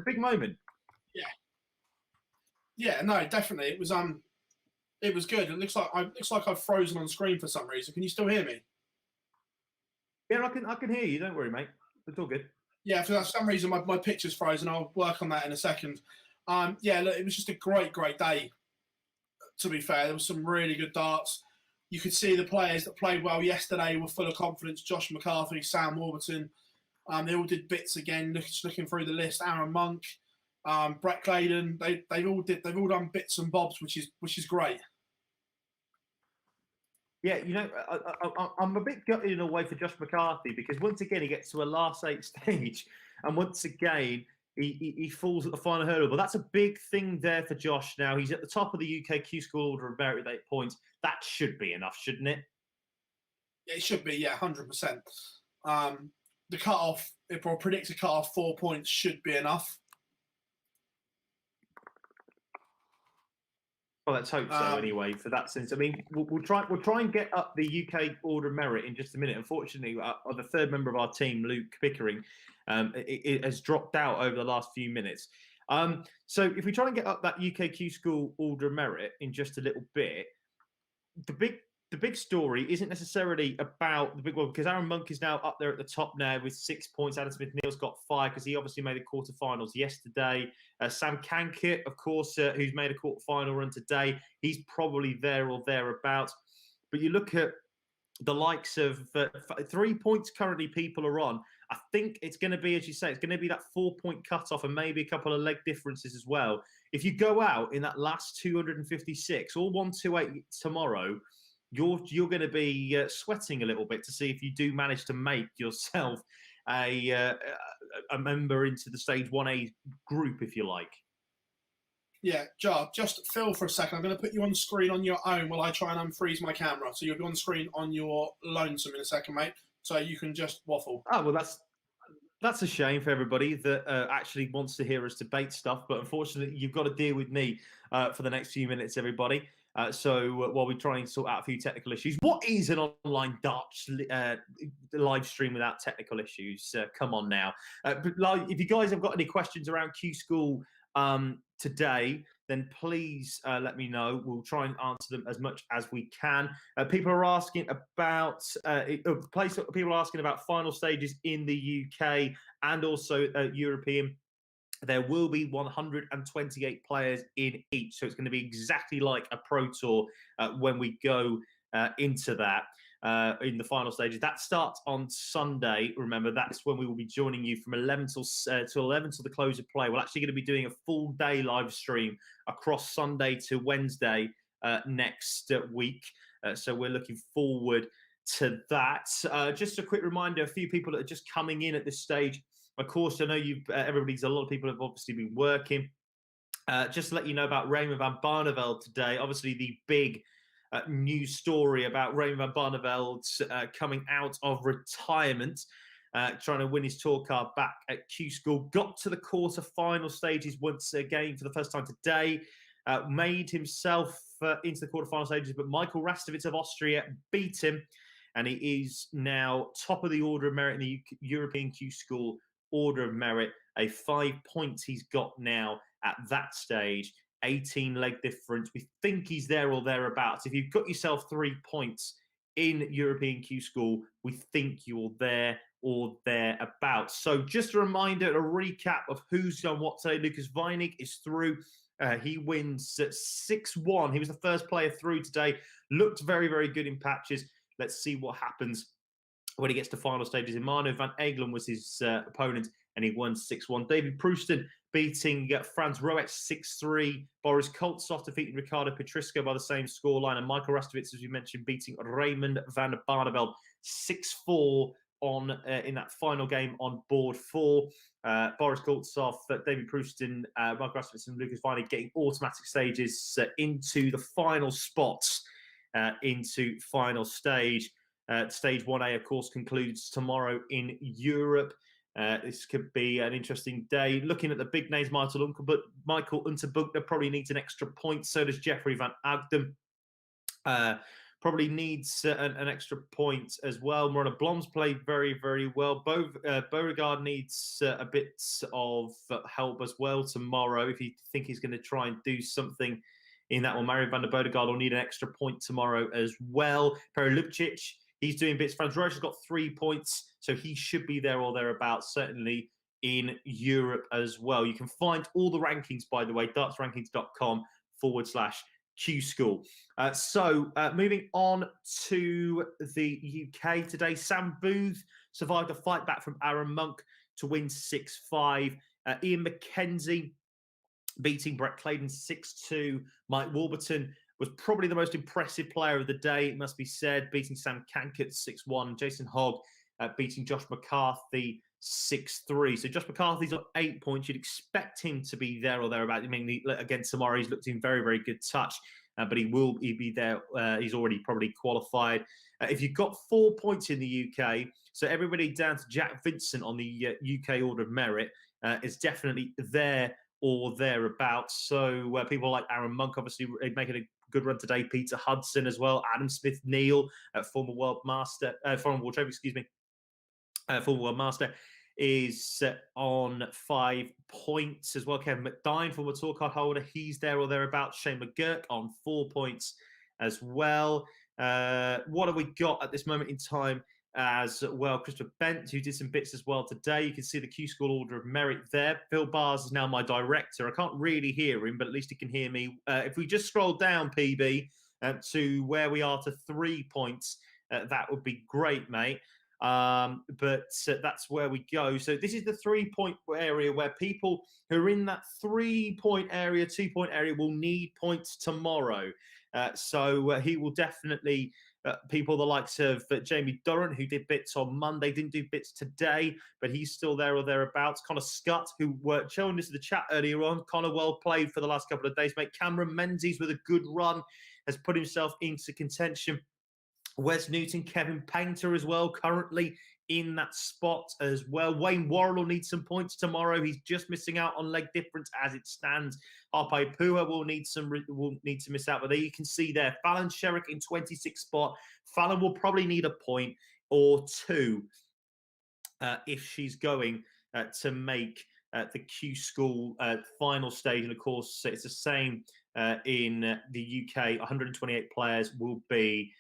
Speaker 3: big moment.
Speaker 1: Yeah, no, definitely. It was good. It looks like I've frozen on screen for some reason. Can you still hear me?
Speaker 3: Yeah, I can hear you. Don't worry, mate. It's all good.
Speaker 1: Yeah, for some reason my picture's frozen. I'll work on that in a second. Yeah, look, it was just a great day. To be fair, there was some really good darts. You could see the players that played well yesterday were full of confidence. Josh McCarthy, Sam Warburton, they all did bits again. Looking through the list, Aaron Monk, Brett Claydon, they've all done bits and bobs, which is great.
Speaker 3: Yeah, I'm a bit gutted in a way for Josh McCarthy, because once again he gets to a last 8 stage, and once again he falls at the final hurdle. But that's a big thing there for Josh now. He's at the top of the UK Q School order of merit with 8 points. That should be enough, shouldn't it?
Speaker 1: Yeah, it should be, yeah, 100%. The cut-off, if I predict a cut-off, 4 points should be enough.
Speaker 3: Well, let's hope so. Anyway, for that sense, I mean, we'll try and get up the UK order of merit in just a minute. Unfortunately, the third member of our team, Luke Pickering, it has dropped out over the last few minutes. So if we try and get up that UK Q School order of merit in just a little bit, the big story isn't necessarily about the big one, because Aaron Monk is now up there at the top now with 6 points. Adam Smith-Neal's got 5 because he obviously made the quarterfinals yesterday. Sam Kankit, of course, who's made a quarterfinal run today, he's probably there or thereabouts. But you look at the likes of 3 points currently people are on. I think it's going to be, as you say, it's going to be that 4 point cutoff and maybe a couple of leg differences as well. If you go out in that last 256 or 128 tomorrow, you're going to be sweating a little bit to see if you do manage to make yourself a member into the Stage 1A group, if you like.
Speaker 1: Yeah, Jar, just Phil for a second. I'm going to put you on screen on your own while I try and unfreeze my camera. So you'll be on screen on your lonesome in a second, mate. So you can just waffle.
Speaker 3: Oh, well, that's a shame for everybody that actually wants to hear us debate stuff. But unfortunately, you've got to deal with me for the next few minutes, everybody. So while we try and sort out a few technical issues, what is an online darts live stream without technical issues? Come on now. If you guys have got any questions around Q School today, then please let me know. We'll try and answer them as much as we can. People are asking about people are asking about final stages in the UK and also European. There will be 128 players in each, so it's going to be exactly like a Pro Tour when we go into that in the final stages. That starts on Sunday. Remember, that's when we will be joining you from 11 till 11 till the close of play. We're actually going to be doing a full day live stream across Sunday to Wednesday next week. So we're looking forward to that. Just a quick reminder, a few people that are just coming in at this stage. Of course, I know a lot of people have obviously been working Just to let you know about Raymond van Barneveld today. Obviously, the big news story about Raymond van Barneveld coming out of retirement, trying to win his tour card back at Q School. Got to the quarter-final stages once again for the first time today. Made himself into the quarter-final stages, but Michael Rastovitz of Austria beat him, and he is now top of the Order of Merit in the European Q School Order of Merit. 5 points he's got now at that stage. 18 leg difference. We think he's there or thereabouts. If you've got yourself 3 points in European Q School, we think you're there or thereabouts. So just a reminder, a recap of who's done what today. Lucas Weinig is through. He wins 6-1. He was the first player through today. Looked very, very good in patches. Let's see what happens when he gets to final stages. Emmanuel van Egelen was his opponent, and he won 6-1. David Prouston beating Franz Roech 6-3. Boris Koltsov defeating Ricardo Petrisco by the same scoreline. And Michael Rastovitz, as we mentioned, beating Raymond van Barneveld 6-4 in that final game on board 4. Boris Koltsov, David Prouston, Michael Rastovitz and Lucas Weinig getting automatic stages into the final spots, into final stage. Stage 1A, of course, concludes tomorrow in Europe. This could be an interesting day. Looking at the big names, Michael Unterbuchner probably needs an extra point. So does Jeffrey van Agden. Probably needs an extra point as well. Morana Blom's played very, very well. Beauregard needs a bit of help as well tomorrow. If you think he's going to try and do something in that one, Mario van der Beauregard will need an extra point tomorrow as well. Perelupcic, he's doing bits. Franz Roche has got 3 points, so he should be there or thereabouts, certainly in Europe as well. You can find all the rankings, by the way, dartsrankings.com/Q School. Moving on to the UK today, Sam Booth survived a fight back from Aaron Monk to win 6-5. Ian McKenzie beating Brett Clayton 6-2. Mike Warburton was probably the most impressive player of the day, it must be said, beating Sam Kankert 6-1. Jason Hogg beating Josh McCarthy 6-3. So Josh McCarthy's on 8 points. You'd expect him to be there or thereabouts. I mean, against tomorrow, he's looked in very, very good touch, but he'll be there. He's already probably qualified. If you've got 4 points in the UK, so everybody down to Jack Vincent on the UK Order of Merit is definitely there or thereabouts. So people like Aaron Monk, obviously, making a good run today. Peter Hudson as well. Adam Smith-Neal, former world world master, is on 5 points as well. Kevin McDine, former tour card holder, he's there or thereabouts. Shane McGurk on 4 points as well. What have we got at this moment in time as well? Christopher Bent, who did some bits as well today. You can see the Q School Order of Merit there. Phil Bars is now my director. I can't really hear him, but at least he can hear me. If we just scroll down, PB, to where we are to 3 points, that would be great, mate. But that's where we go. So this is the 3 point area where people who are in that 3 point area, 2 point area will need points tomorrow. So he will definitely, people the likes of Jamie Durrant, who did bits on Monday, didn't do bits today, but he's still there or thereabouts. Connor Scott, who were showing this in the chat earlier on. Connor, well played for the last couple of days, mate. Cameron Menzies with a good run has put himself into contention. Wes Newton, Kevin Painter as well, currently in that spot as well. Wayne Worrell will need some points tomorrow. He's just missing out on leg difference as it stands. Harpe Pua will need to miss out, but there you can see there, Fallon Sherrick in 26th spot. Fallon will probably need a point or two if she's going to make the Q School final stage. And of course, it's the same in the UK. 128 players will be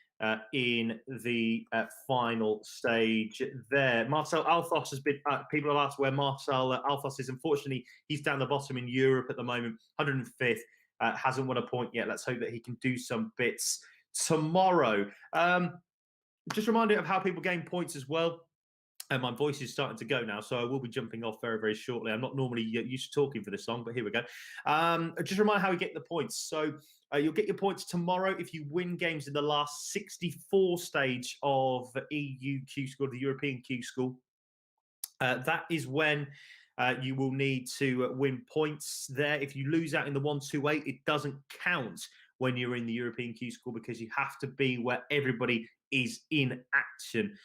Speaker 3: in the final stage there. Marcel Althos has been, people have asked where Marcel Althos is. Unfortunately, he's down the bottom in Europe at the moment, 105th, hasn't won a point yet. Let's hope that he can do some bits tomorrow. Just a reminder of how people gain points as well. And my voice is starting to go now, so I will be jumping off very, very shortly. I'm not normally used to talking for this song, but here we go. Just a reminder how you get the points. So you'll get your points tomorrow if you win games in the last 64 stage of EU Q School, the European Q School. That is when You will need to win points there. If you lose out in the 128, it doesn't count when you're in the European Q School, because you have to be where everybody is in action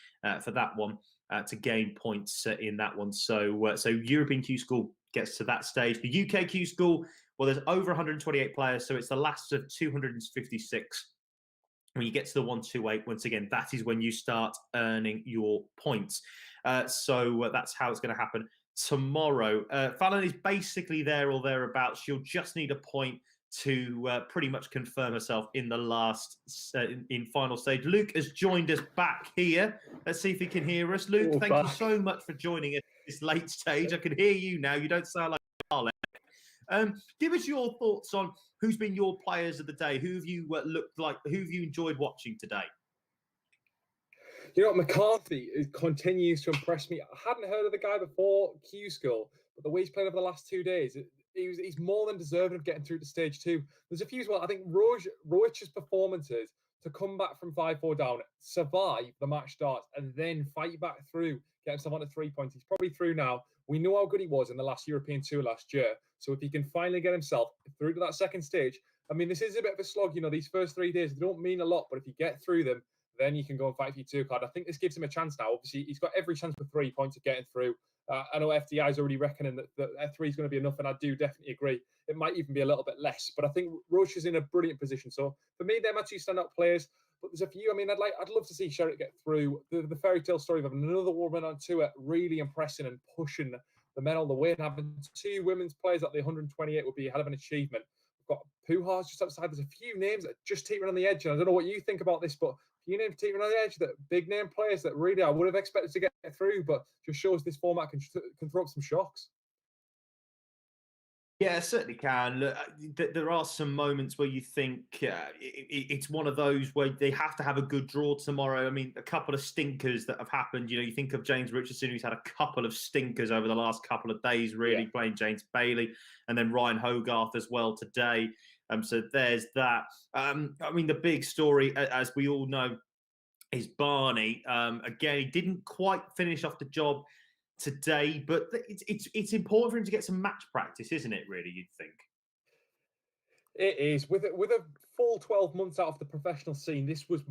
Speaker 3: for that one to gain points in that one. So European Q School gets to that stage. The UK Q School, well, there's over 128 players, so it's the last of 256. When you get to the 128, once again, that is when you start earning your points. So that's how it's going to happen tomorrow. Fallon is basically there or thereabouts. She'll just need a point to pretty much confirm herself in the last in final stage. Luke has joined us back here. Let's see if he can hear us. Luke, thank you so much for joining us at this late stage. I can hear you now. You don't sound like give us your thoughts on who's been your players of the day. Who have you looked like? Who have you enjoyed watching today?
Speaker 2: You know, McCarthy continues to impress me. I hadn't heard of the guy before Q School, but the way he's played over the last 2 days, he's more than deserving of getting through to stage 2. There's a few as well. I think Roich's performances to come back from 5-4 down, survive the match starts, and then fight back through, get himself onto 3 points. He's probably through now. We know how good he was in the last European Tour last year. So if he can finally get himself through to that second stage, I mean, this is a bit of a slog. You know, these first 3 days, they don't mean a lot, but if you get through them, then you can go and fight for your 2 card. I think this gives him a chance now. Obviously, he's got every chance for 3 points of getting through. I know FDI is already reckoning that F3 is going to be enough, and I do definitely agree. It might even be a little bit less, but I think Roche is in a brilliant position. So for me, they're my 2 standout players. But there's a few. I mean, I'd love to see Sherritt get through. The fairy tale story of another woman on tour, really impressing and pushing the men all the way, and having 2 women's players at the 128 would be a hell of an achievement. We've got Pujas just outside. There's a few names that are just teetering on the edge, and I don't know what you think about this, but you named teetering on the edge, that big name players that really I would have expected to get through, but just shows this format can throw up some shocks.
Speaker 3: Yeah, it certainly can. Look, there are some moments where you think it's one of those where they have to have a good draw tomorrow. I mean, a couple of stinkers that have happened. You know, you think of James Richardson, who's had a couple of stinkers over the last couple of days, really playing James Bailey, and then Ryan Hogarth as well today. So there's that. I mean, the big story, as we all know, is Barney. Again, he didn't quite finish off the job today, but it's important for him to get some match practice, isn't it? Really, you'd think.
Speaker 2: It is. With a full 12 months out of the professional scene, this was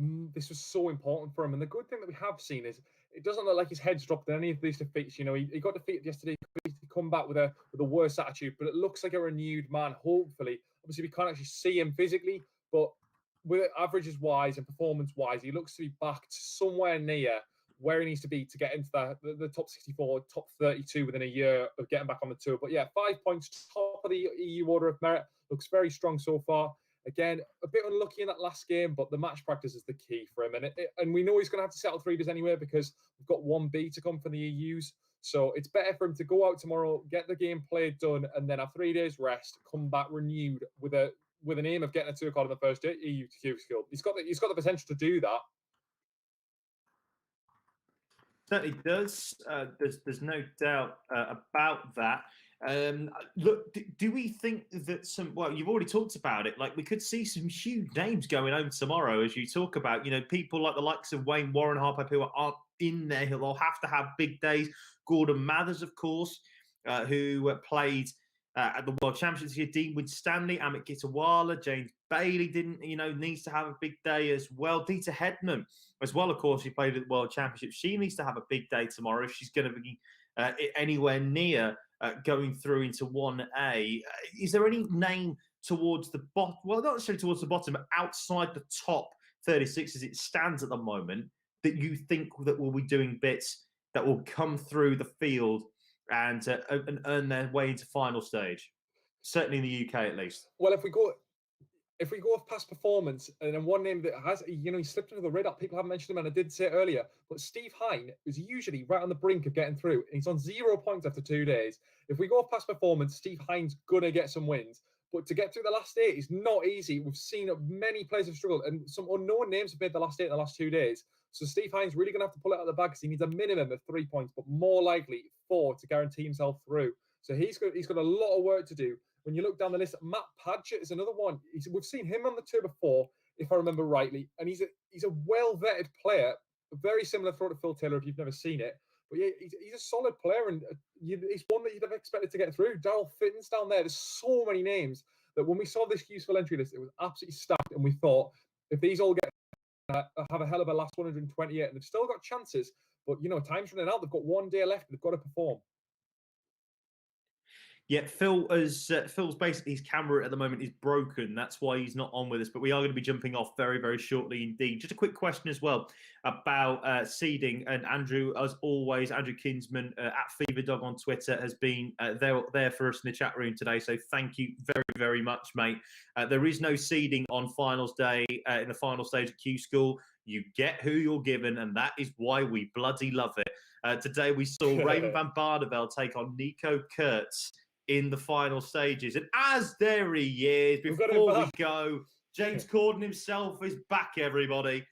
Speaker 2: so important for him. And the good thing that we have seen is it doesn't look like his head's dropped in any of these defeats. You know, he got defeated yesterday. He come back with a worse attitude, but it looks like a renewed man. Hopefully, obviously we can't actually see him physically, but with averages wise and performance wise, he looks to be back to somewhere near where he needs to be to get into the top 64, top 32 within a year of getting back on the tour. But yeah, 5 points, top of the EU order of merit. Looks very strong so far. Again, a bit unlucky in that last game, but the match practice is the key for him. And we know he's going to have to settle 3 days anyway, because we've got 1B to come for the EUs. So it's better for him to go out tomorrow, get the game played done, and then have 3 days rest, come back renewed with an aim of getting a tour card on the first EU to Q School. He's got the potential to do that.
Speaker 3: Certainly does. There's no doubt about that. Look, do we think that well, you've already talked about it, like we could see some huge names going home tomorrow, as you talk about, you know, people like the likes of Wayne Warren Harper, who aren't in there, they'll have to have big days. Gordon Mathers, of course, who played at the World Championships here, Dean Winstanley, Amit Gitawala, James Bailey needs to have a big day as well. Dieter Hedman as well, of course, he played at the World Championships. She needs to have a big day tomorrow if she's going to be anywhere near going through into 1A. Is there any name towards the bottom? Well, not necessarily towards the bottom, but outside the top 36 as it stands at the moment, that you think that will be doing bits that will come through the field and earn their way into final stage? Certainly in the UK, at least.
Speaker 2: Well, if we go off past performance, and then one name that has, he slipped under the radar, people haven't mentioned him, and I did say it earlier, but Steve Hine is usually right on the brink of getting through. He's on 0 points after 2 days. If we go off past performance, Steve Hine's going to get some wins, but to get through the last 8 is not easy. We've seen many players have struggled, and some unknown names have made the last 8 in the last 2 days. So Steve Hine's really going to have to pull it out of the bag, because he needs a minimum of 3 points, but more likely 4 to guarantee himself through. So he's got a lot of work to do. When you look down the list, Matt Padgett is another one. We've seen him on the tour before, if I remember rightly, and he's a well-vetted player, very similar throw to Phil Taylor if you've never seen it. But yeah, he's a solid player, and he's one that you'd have expected to get through. Daryl Finn's down there. There's so many names that when we saw this useful entry list, it was absolutely stacked, and we thought if these all get have a hell of a last 128, and they've still got chances, but time's running out. They've got 1 day left. They've got to perform.
Speaker 3: Yeah, Phil's basically, his camera at the moment is broken. That's why he's not on with us. But we are going to be jumping off very, very shortly indeed. Just a quick question as well about seeding. And Andrew, as always, Andrew Kinsman at Feverdog on Twitter has been there for us in the chat room today. So thank you very, very much, mate. There is no seeding on finals day in the final stage at Q School. You get who you're given, and that is why we bloody love it. Today we saw Raymond van Barneveld take on Nico Kurtz in the final stages. And as there he is, before we go, James Corden himself is back, everybody.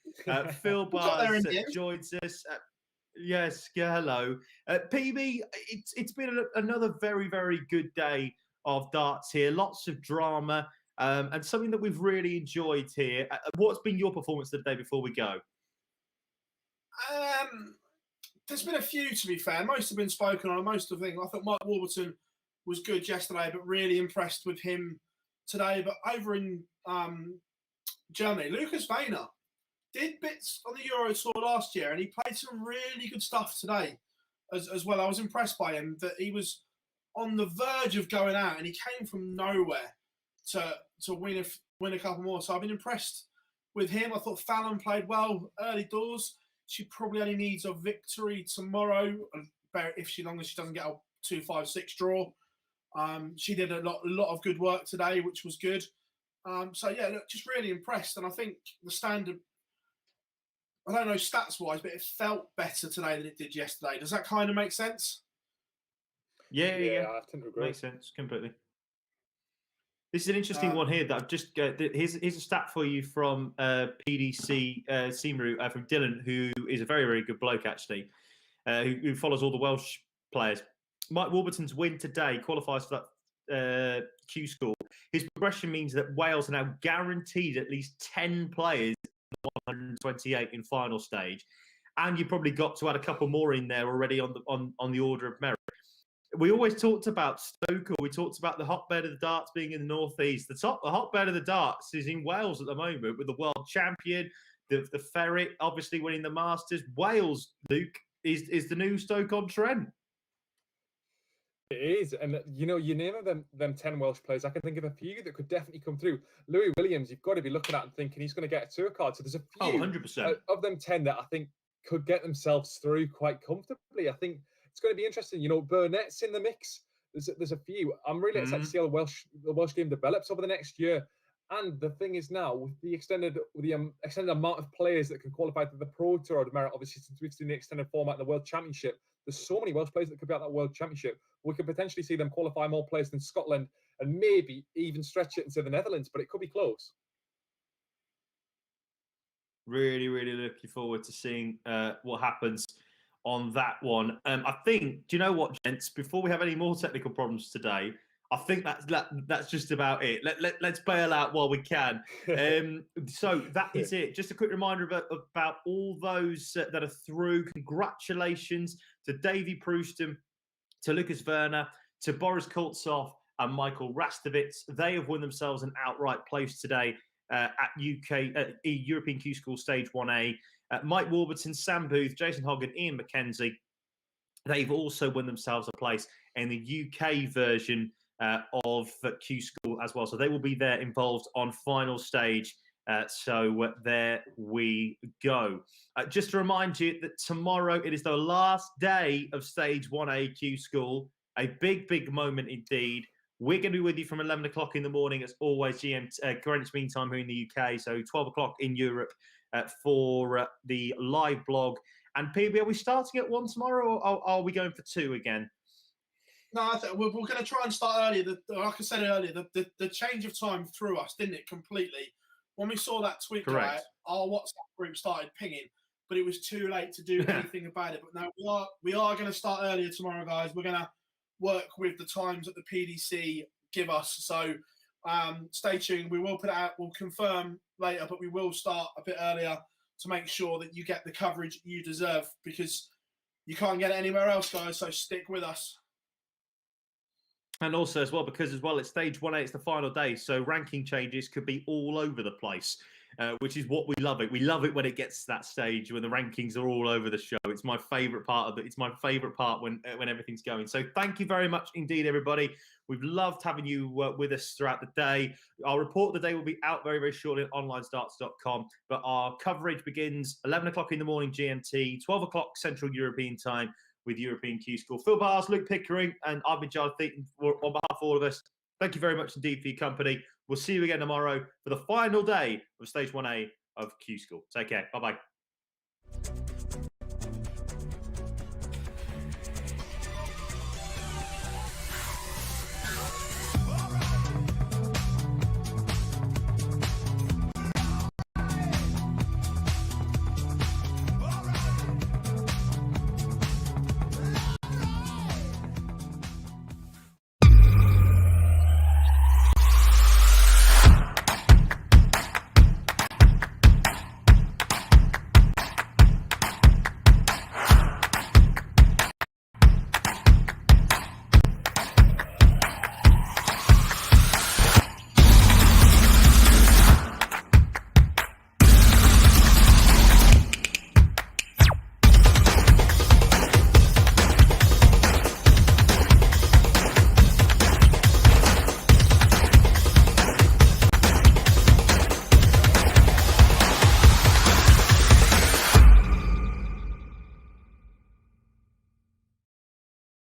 Speaker 3: Phil Bars joins us. Yes, hello. PB, it's been another very, very good day of darts here. Lots of drama and something that we've really enjoyed here. What's been your performance of the day before we go?
Speaker 1: There's been a few, to be fair. Most have been spoken on. Most of the things. I thought Mike Warburton was good yesterday, but really impressed with him today. But over in Germany, Lucas Wehner did bits on the Euro Tour last year, and he played some really good stuff today as well. I was impressed by him, that he was on the verge of going out, and he came from nowhere to win a couple more. So I've been impressed with him. I thought Fallon played well early doors. She probably only needs a victory tomorrow, as long as she doesn't get a 2-5-6 draw. She did a lot of good work today, which was good. So yeah, look, just really impressed. And I think the standard, I don't know stats wise, but it felt better today than it did yesterday. Does that kind of make sense?
Speaker 3: Yeah.
Speaker 2: I tend to agree.
Speaker 3: Makes sense completely. This is an interesting one here that I've just here's a stat for you from PDC Seamaru from Dylan, who is a very, very good bloke actually, who follows all the Welsh players. Mike Warburton's win today qualifies for that Q School. His progression means that Wales are now guaranteed at least 10 players in 128 in final stage, and you probably got to add a couple more in there already on the order of merit. We always talked about Stoke, we talked about the hotbed of the darts being in the northeast. The hotbed of the darts is in Wales at the moment, with the world champion, the Ferret obviously winning the Masters. Wales, Luke, is the new Stoke-on-Trent.
Speaker 2: It is, and you name them 10 Welsh players. I can think of a few that could definitely come through. Louis Williams, you've got to be looking at and thinking he's going to get a tour card. So there's a few
Speaker 3: 100%.
Speaker 2: Of them 10 that I think could get themselves through quite comfortably. I think it's going to be interesting. Burnett's in the mix. There's a few. I'm really excited to see how the Welsh game develops over the next year. And the thing is now, with the extended amount of players that can qualify to the Pro Tour of Merit, obviously since we've seen the extended format in the World Championship, there's so many Welsh players that could be at that World Championship. We could potentially see them qualify more players than Scotland, and maybe even stretch it into the Netherlands, but it could be close.
Speaker 3: Really, really looking forward to seeing what happens on that one. I think, do you know what, gents? Before we have any more technical problems today, I think that's just about it. Let's bail out while we can. So that is it. Just a quick reminder about all those that are through. Congratulations to Davy Prouston, to Lucas Werner, to Boris Koltsov and Michael Rastovitz. They have won themselves an outright place today at European Q School Stage 1A. Mike Warburton, Sam Booth, Jason Hogan, Ian McKenzie. They've also won themselves a place in the UK version of Q School as well. So they will be there involved on final stage. So there we go. Just to remind you that tomorrow it is the last day of Stage 1A Q School. A big, big moment indeed. We're going to be with you from 11 o'clock in the morning, as always, Greenwich Mean Time here in the UK. So 12 o'clock in Europe for the live blog. And PB, are we starting at 1 tomorrow, or are we going for 2 again?
Speaker 1: No, I think we're going to try and start earlier. Like I said earlier, the change of time threw us, didn't it, completely? When we saw that tweet, right, our WhatsApp group started pinging, but it was too late to do anything about it. But now we are going to start earlier tomorrow, guys. We're going to work with the times that the PDC give us. So stay tuned. We will put it out. We'll confirm later, but we will start a bit earlier to make sure that you get the coverage you deserve, because You can't get it anywhere else, guys, so stick with us.
Speaker 3: And also as well, because as well, it's stage 1A, it's the final day, so ranking changes could be all over the place, which is what we love it. We love it when it gets to that stage, when the rankings are all over the show. It's my favourite part of it. It's my favourite part when everything's going. So thank you very much indeed, everybody. We've loved having you with us throughout the day. Our report of the day will be out very, very shortly at onlinestarts.com, but our coverage begins 11 o'clock in the morning GMT, 12 o'clock Central European time, with European Q School. Phil Bars, Luke Pickering, and I've been Giles Theaton. On behalf of all of us, thank you very much indeed for your company. We'll see you again tomorrow for the final day of Stage 1A of Q School. Take care. Bye-bye.